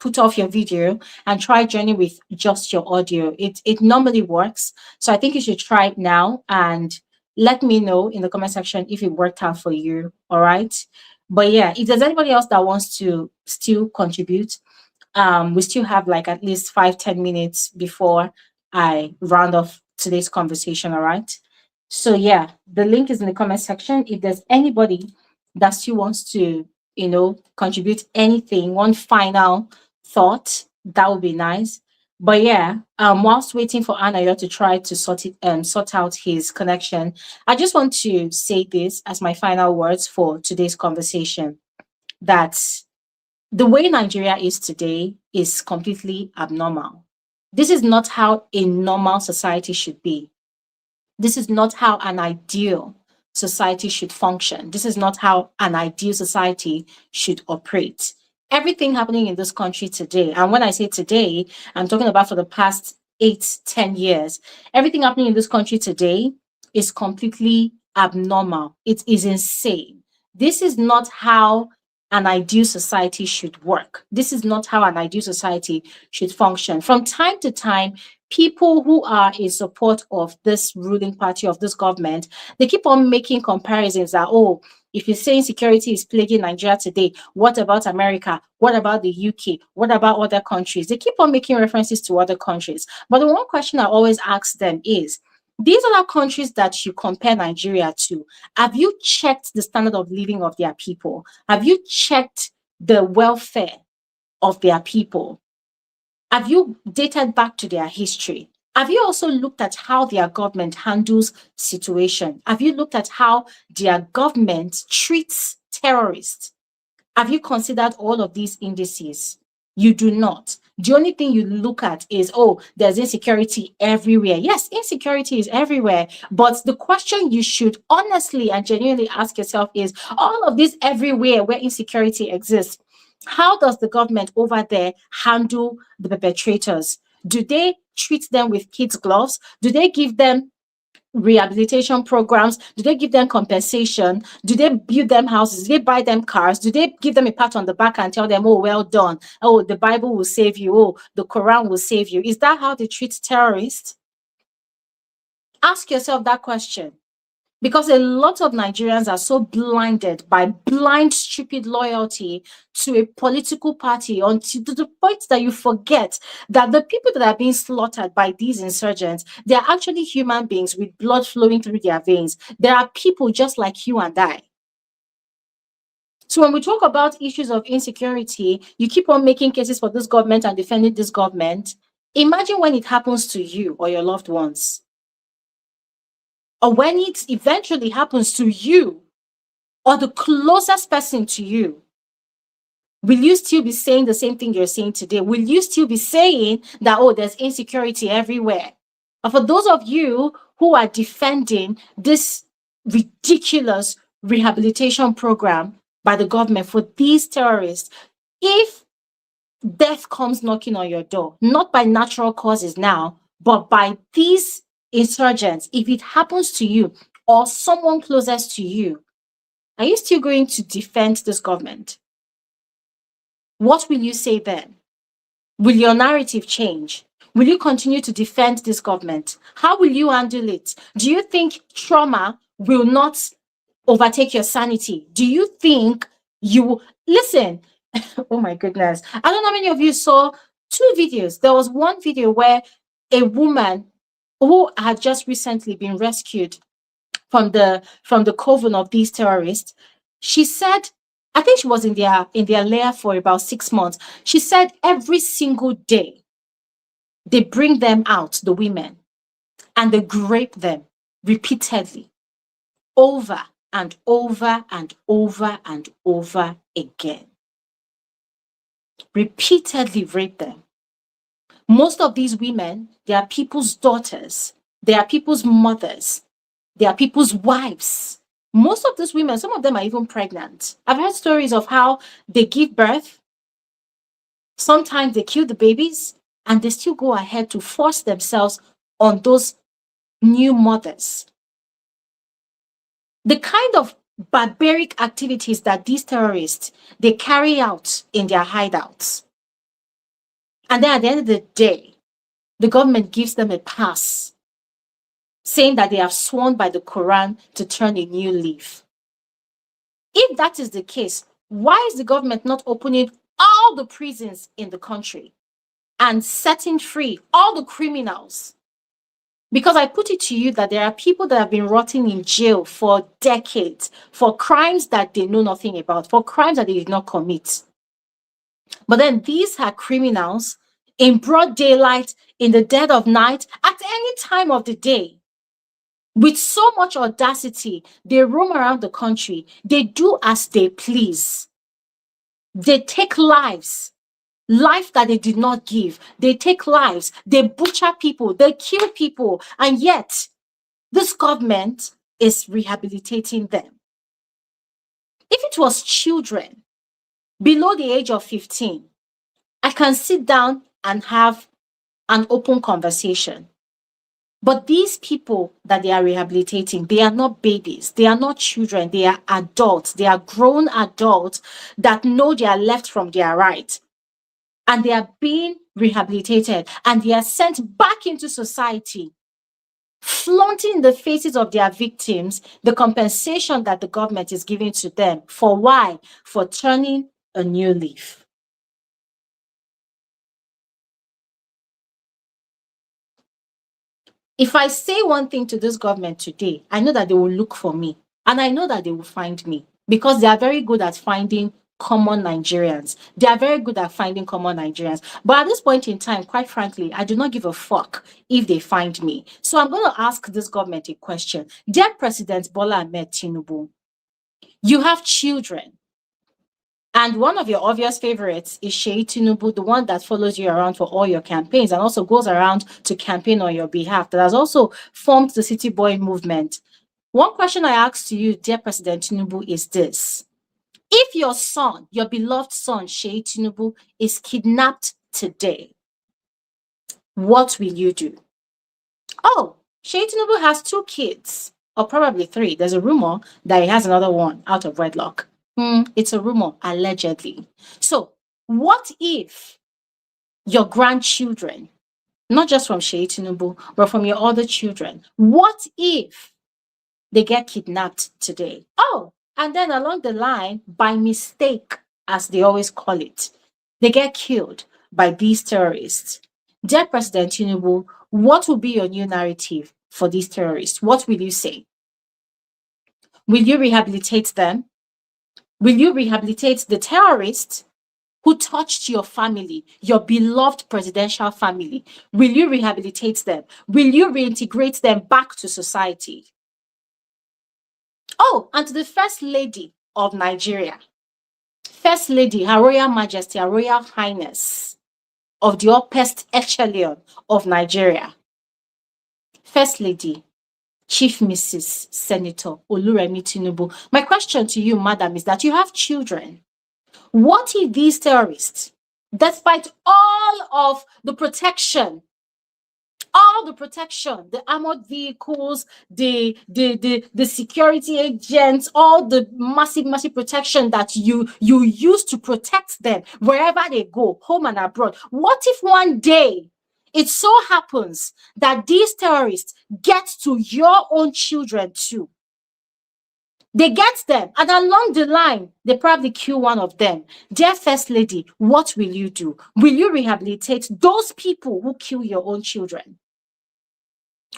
put off your video and try joining with just your audio. It normally works. So I think you should try it now and let me know in the comment section if it worked out for you. All right. But yeah, if there's anybody else that wants to still contribute, we still have like at least 5-10 minutes before I round off today's conversation. All right. So yeah, the link is in the comment section. If there's anybody that still wants to, contribute anything, one final thought, that would be nice. But yeah, whilst waiting for Anayo to try to sort out his connection, I just want to say this as my final words for today's conversation, that the way Nigeria is today is completely abnormal. This is not how a normal society should be. This is not how an ideal society should function. This is not how an ideal society should operate. Everything happening in this country today, and when I say today, I'm talking about for the past 8-10 years, everything happening in this country today is completely abnormal. It is insane. This is not how an ideal society should work. This is not how an ideal society should function. From time to time, people who are in support of this ruling party, of this government, they keep on making comparisons that, oh, if you're saying security is plaguing Nigeria today, what about America? What about the UK? What about other countries? They keep on making references to other countries. But the one question I always ask them is, these other countries that you compare Nigeria to, have you checked the standard of living of their people? Have you checked the welfare of their people? Have you dated back to their history? Have you also looked at how their government handles situation? Have you looked at how their government treats terrorists? Have you considered all of these indices? You do not. The only thing you look at is, oh, there's insecurity everywhere. Yes, insecurity is everywhere. But the question you should honestly and genuinely ask yourself is, all of this everywhere where insecurity exists, how does the government over there handle the perpetrators? Do they treat them with kids' gloves? Do they give them rehabilitation programs? Do they give them compensation? Do they build them houses? Do they buy them cars? Do they give them a pat on the back and tell them, oh, well done. Oh, the Bible will save you. Oh, the Quran will save you. Is that how they treat terrorists? Ask yourself that question. Because a lot of Nigerians are so blinded by blind, stupid loyalty to a political party to the point that you forget that the people that are being slaughtered by these insurgents, they are actually human beings with blood flowing through their veins. There are people just like you and I. So when we talk about issues of insecurity, you keep on making cases for this government and defending this government. Imagine when it happens to you or your loved ones. Or when it eventually happens to you or the closest person to you, will you still be saying the same thing you're saying today? Will you still be saying that, oh, there's insecurity everywhere? And for those of you who are defending this ridiculous rehabilitation program by the government for these terrorists, if death comes knocking on your door, not by natural causes now, but by these insurgents, if it happens to you or someone closest to you, are you still going to defend this government? What will you say then? Will your narrative change? Will you continue to defend this government? How will you handle it? Do you think trauma will not overtake your sanity? Do you think You listen. Oh my goodness. I don't know how many of you saw 2 videos. There was one video where a woman who had just recently been rescued from the coven of these terrorists, she said, I think she was in their lair for about 6 months. She said every single day they bring them out, the women, and they rape them repeatedly, over and over and over and over again. Repeatedly rape them. Most of these women, they are people's daughters, they are people's mothers, they are people's wives. Most of these women, some of them are even pregnant. I've heard stories of how they give birth, sometimes they kill the babies, and they still go ahead to force themselves on those new mothers. The kind of barbaric activities that these terrorists, they carry out in their hideouts. And then at the end of the day, the government gives them a pass, saying that they have sworn by the Quran to turn a new leaf. If that is the case, why is the government not opening all the prisons in the country and setting free all the criminals? Because I put it to you that there are people that have been rotting in jail for decades for crimes that they know nothing about, for crimes that they did not commit. But then these are criminals in broad daylight, in the dead of night, at any time of the day. With so much audacity, they roam around the country. They do as they please. They take lives, life that they did not give. They take lives. They butcher people. They kill people. And yet, this government is rehabilitating them. If it was children below the age of 15, I can sit down and have an open conversation. But these people that they are rehabilitating, they are not babies, they are not children, they are adults, they are grown adults that know their left from their right. And they are being rehabilitated and they are sent back into society, flaunting in the faces of their victims the compensation that the government is giving to them. For why? For turning a new leaf. If I say one thing to this government today, I know that they will look for me and I know that they will find me because they are very good at finding common Nigerians. They are very good at finding common Nigerians. But at this point in time, quite frankly, I do not give a fuck if they find me. So I'm going to ask this government a question. Dear President Bola Ahmed Tinubu, you have children. And one of your obvious favorites is Sheyi Tinubu, the one that follows you around for all your campaigns and also goes around to campaign on your behalf, that has also formed the City Boy movement. One question I ask to you, dear President Tinubu, is this. If your son, your beloved son, Sheyi Tinubu, is kidnapped today, what will you do? Oh, Sheyi Tinubu has 2 kids, or probably 3. There's a rumor that he has another one out of wedlock. It's a rumor, allegedly. So what if your grandchildren, not just from Sheyi Tinubu, but from your other children, what if they get kidnapped today? Oh, and then along the line, by mistake, as they always call it, they get killed by these terrorists. Dear President Tinubu, what will be your new narrative for these terrorists? What will you say? Will you rehabilitate them? Will you rehabilitate the terrorists who touched your family, your beloved presidential family? Will you rehabilitate them? Will you reintegrate them back to society? Oh, and to the First Lady of Nigeria, First Lady, Her Royal Majesty, Her Royal Highness of the uppest echelon of Nigeria, First Lady, Chief Mrs. Senator Oluremi Tinubu. My question to you, madam, is that you have children. What if these terrorists, despite all of the protection, the armored vehicles, the security agents, all the massive protection that you use to protect them wherever they go, home and abroad, what if one day it so happens that these terrorists get to your own children too? They get them, and along the line, they probably kill one of them. Dear First Lady, what will you do? Will you rehabilitate those people who kill your own children?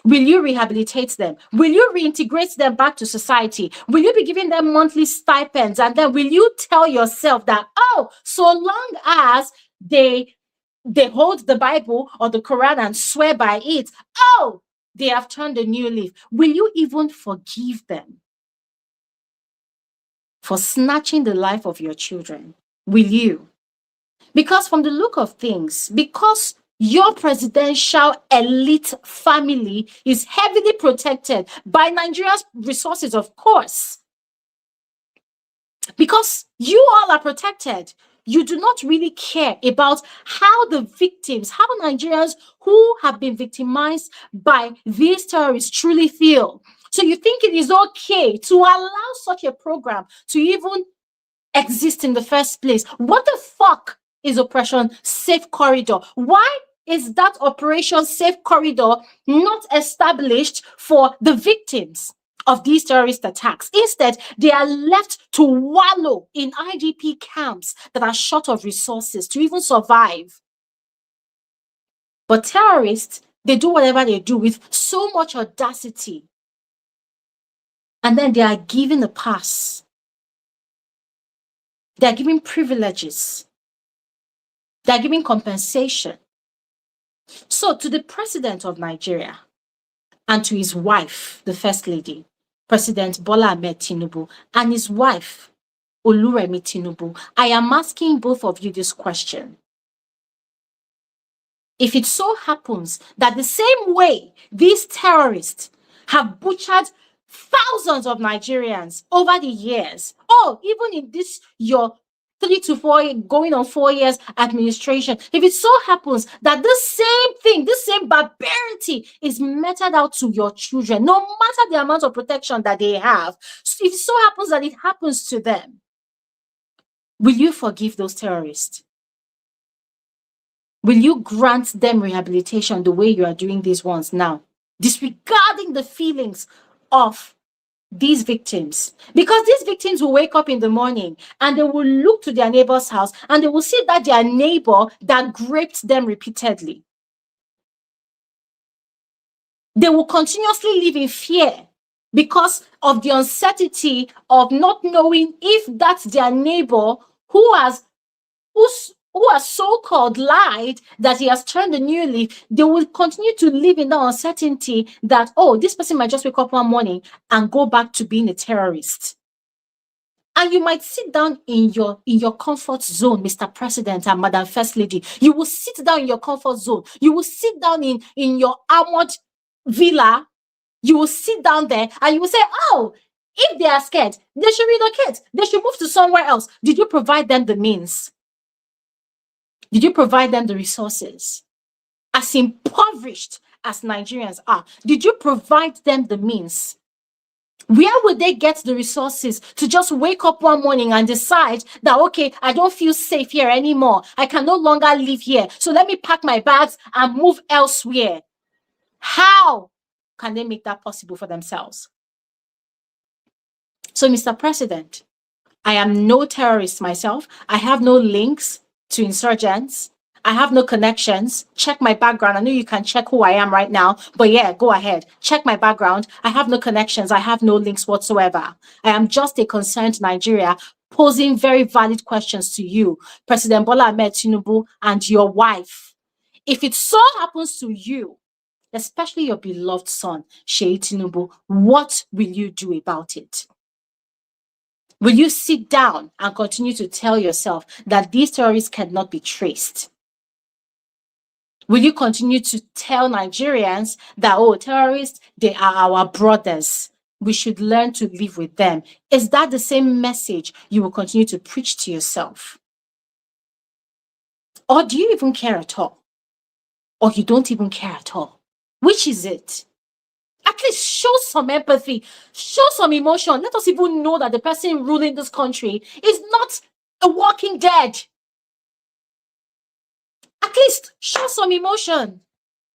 Will you rehabilitate them? Will you reintegrate them back to society? Will you be giving them monthly stipends? And then will you tell yourself that, oh, so long as they hold the Bible or the Quran and swear by it, oh, they have turned a new leaf. Will you even forgive them for snatching the life of your children? Will you? Because from the look of things, because your presidential elite family is heavily protected by Nigeria's resources, of course. Because you all are protected, you do not really care about how the victims, how Nigerians who have been victimized by these terrorists truly feel. So you think it is okay to allow such a program to even exist in the first place? What the fuck is Operation Safe Corridor? Why is that Operation Safe Corridor not established for the victims of these terrorist attacks? Instead, they are left to wallow in IDP camps that are short of resources to even survive. But terrorists, they do whatever they do with so much audacity. And then they are given a pass. They are given privileges. They are giving compensation. So to the president of Nigeria and to his wife, the First Lady, President Bola Ahmed Tinubu, and his wife, Oluremi Tinubu, I am asking both of you this question. If it so happens that the same way these terrorists have butchered thousands of Nigerians over the years, or even in this your 3 to 4 going on 4 years administration, if it so happens that this same thing, this same barbarity is meted out to your children, no matter the amount of protection that they have, if it so happens that it happens to them, will you forgive those terrorists? Will you grant them rehabilitation the way you are doing these ones now, disregarding the feelings of these victims? Because these victims will wake up in the morning and they will look to their neighbor's house and they will see that their neighbor that raped them repeatedly. They will continuously live in fear because of the uncertainty of not knowing if that's their neighbor who has so-called lied that he has turned a new leaf. They will continue to live in the uncertainty that, oh, this person might just wake up one morning and go back to being a terrorist. And you might sit down in your comfort zone, Mr. President and Madam First Lady. You will sit down in your comfort zone. You will sit down in your armored villa. You will sit down there and you will say, oh, if they are scared, they should relocate. They should move to somewhere else. Did you provide them the means? Did you provide them the resources? As impoverished as Nigerians are, did you provide them the means? Where would they get the resources to just wake up one morning and decide that, okay, I don't feel safe here anymore. I can no longer live here. So let me pack my bags and move elsewhere. How can they make that possible for themselves? So, Mr. President, I am no terrorist myself. I have no links to insurgents. I have no connections. Check my background. I know you can check who I am right now, but yeah, go ahead. Check my background. I have no connections. I have no links whatsoever. I am just a concerned Nigeria posing very valid questions to you, President Bola Ahmed Tinubu and your wife. If it so happens to you, especially your beloved son, Sheyi Tinubu, what will you do about it? Will you sit down and continue to tell yourself that these terrorists cannot be traced? Will you continue to tell Nigerians that, oh, terrorists, they are our brothers. We should learn to live with them? Is that the same message you will continue to preach to yourself? Or do you even care at all? Or you don't even care at all? Which is it? At least show some empathy, show some emotion. Let us even know that the person ruling this country is not a walking dead. At least show some emotion,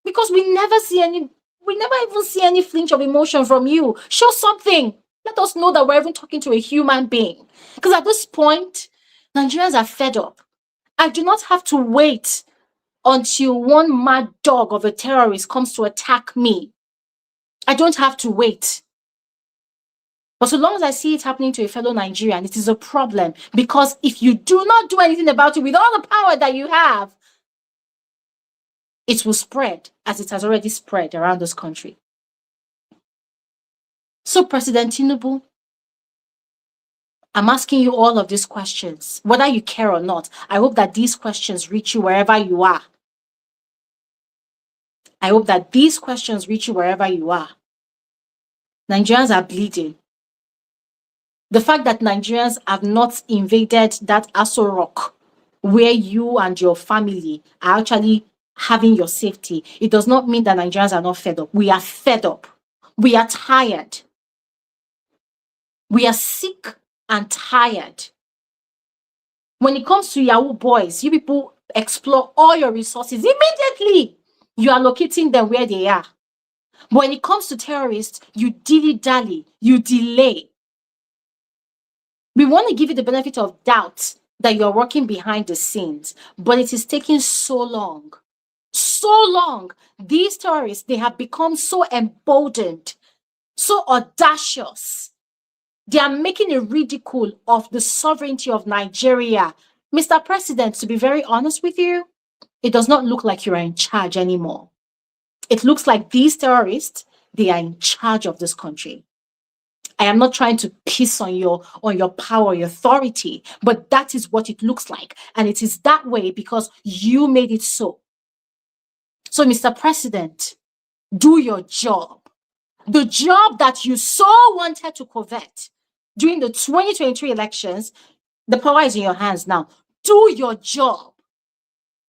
because we never even see any flinch of emotion from you. Show something. Let us know that we're even talking to a human being. Because at this point, Nigerians are fed up. I do not have to wait until one mad dog of a terrorist comes to attack me. I don't have to wait. But so long as I see it happening to a fellow Nigerian, it is a problem. Because if you do not do anything about it with all the power that you have, it will spread as it has already spread around this country. So, President Tinubu, I'm asking you all of these questions, whether you care or not. I hope that these questions reach you wherever you are. I hope that these questions reach you wherever you are. Nigerians are bleeding. The fact that Nigerians have not invaded that Aso Rock where you and your family are actually having your safety, it does not mean that Nigerians are not fed up. We are fed up. We are tired. We are sick and tired. When it comes to Yahoo boys, you people explore all your resources immediately. You are locating them where they are. When it comes to terrorists, you dilly-dally, you delay. We want to give you the benefit of doubt that you're working behind the scenes, but it is taking so long. So long. These terrorists, they have become so emboldened, so audacious. They are making a ridicule of the sovereignty of Nigeria. Mr. President, to be very honest with you, it does not look like you are in charge anymore. It looks like these terrorists, they are in charge of this country. I am not trying to piss on your power, your authority, but that is what it looks like. And it is that way because you made it so. So, Mr. President, do your job. The job that you so wanted to covet during the 2023 elections, the power is in your hands now. Do your job.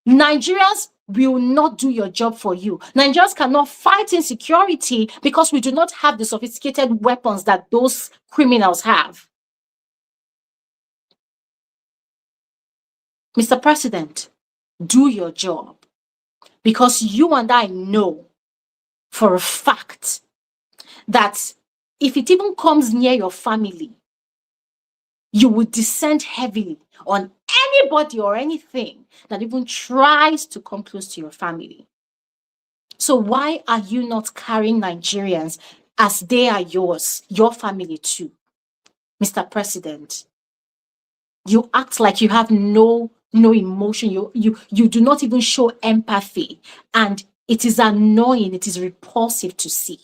Nigerians will not do your job for you. Nigerians cannot fight insecurity because we do not have the sophisticated weapons that those criminals have. Mr. President, do your job because you and I know for a fact that if it even comes near your family, you will descend heavily on anybody or anything that even tries to come close to your family. So why are you not carrying Nigerians as they are yours, your family too? Mr. President, you act like you have no emotion. You do not even show empathy. And it is annoying. It is repulsive to see.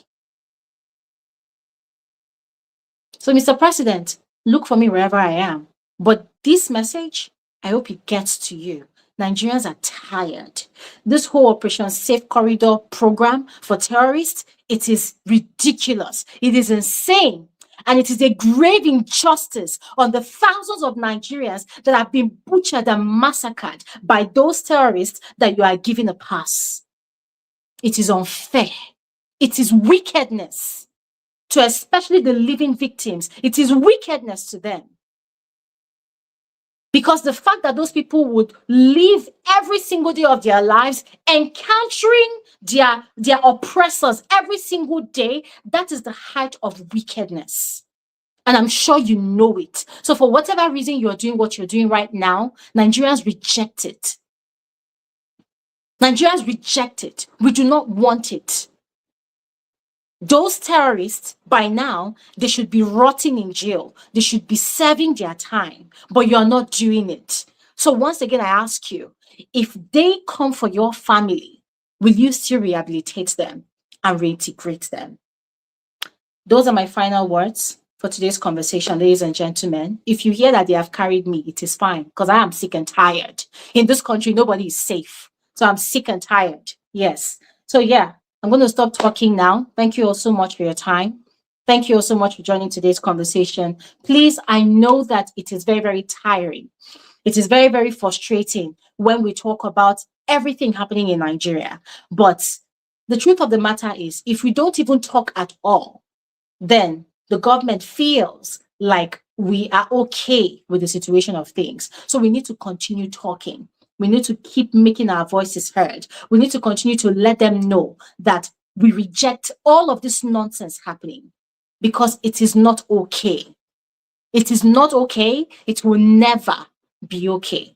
So, Mr. President, look for me wherever I am. But this message, I hope it gets to you. Nigerians are tired. This whole Operation Safe Corridor program for terrorists, it is ridiculous. It is insane. And it is a grave injustice on the thousands of Nigerians that have been butchered and massacred by those terrorists that you are giving a pass. It is unfair. It is wickedness to especially the living victims. It is wickedness to them. Because the fact that those people would live every single day of their lives encountering their oppressors every single day, that is the height of wickedness. And I'm sure you know it. So for whatever reason you're doing what you're doing right now, Nigerians reject it. Nigerians reject it. We do not want it. Those terrorists, by now, they should be rotting in jail. They should be serving their time, but you're not doing it. So once again, I ask you, if they come for your family, will you still rehabilitate them and reintegrate them? Those are my final words for today's conversation, ladies and gentlemen. If you hear that they have carried me, it is fine, because I am sick and tired. In this country, nobody is safe. So I'm sick and tired. Yes. So yeah. I'm going to stop talking now. Thank you all so much for your time. Thank you all so much for joining today's conversation. Please, I know that it is very, very tiring. It is very, very frustrating when we talk about everything happening in Nigeria. But the truth of the matter is, if we don't even talk at all, then the government feels like we are okay with the situation of things. So we need to continue talking. We need to keep making our voices heard. We need to continue to let them know that we reject all of this nonsense happening. because it is not okay. It is not okay. It will never be okay.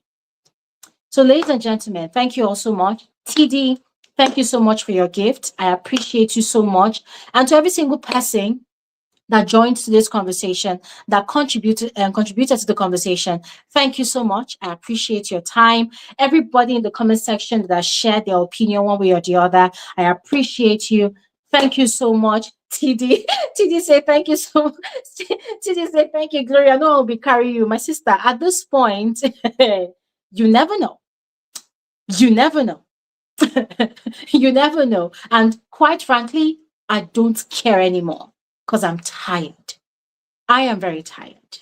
So, ladies and gentlemen, thank you all so much. TD, thank you so much for your gift. I appreciate you so much. And to every single person that joined today's conversation, that contributed to the conversation, thank you so much. I appreciate your time. Everybody in the comment section that shared their opinion one way or the other, I appreciate you. Thank you so much. TD, TD say thank you so much. TD say thank you, Gloria. No, I'll be carrying you. My sister, at this point, you never know. You never know. You never know. And quite frankly, I don't care anymore because I'm tired. I am very tired.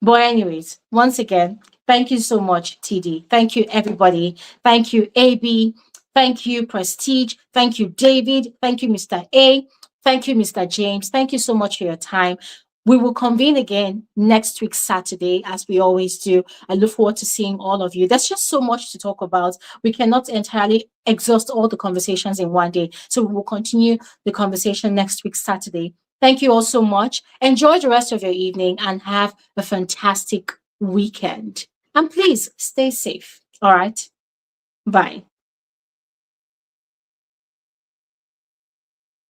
But anyways, once again, thank you so much, TD. Thank you, everybody. Thank you, AB. Thank you, Prestige. Thank you, David. Thank you, Mr. A. Thank you, Mr. James. Thank you so much for your time. We will convene again next week, Saturday, as we always do. I look forward to seeing all of you. There's just so much to talk about. We cannot entirely exhaust all the conversations in one day. So we will continue the conversation next week, Saturday. Thank you all so much. Enjoy the rest of your evening and have a fantastic weekend. And please stay safe. All right. Bye.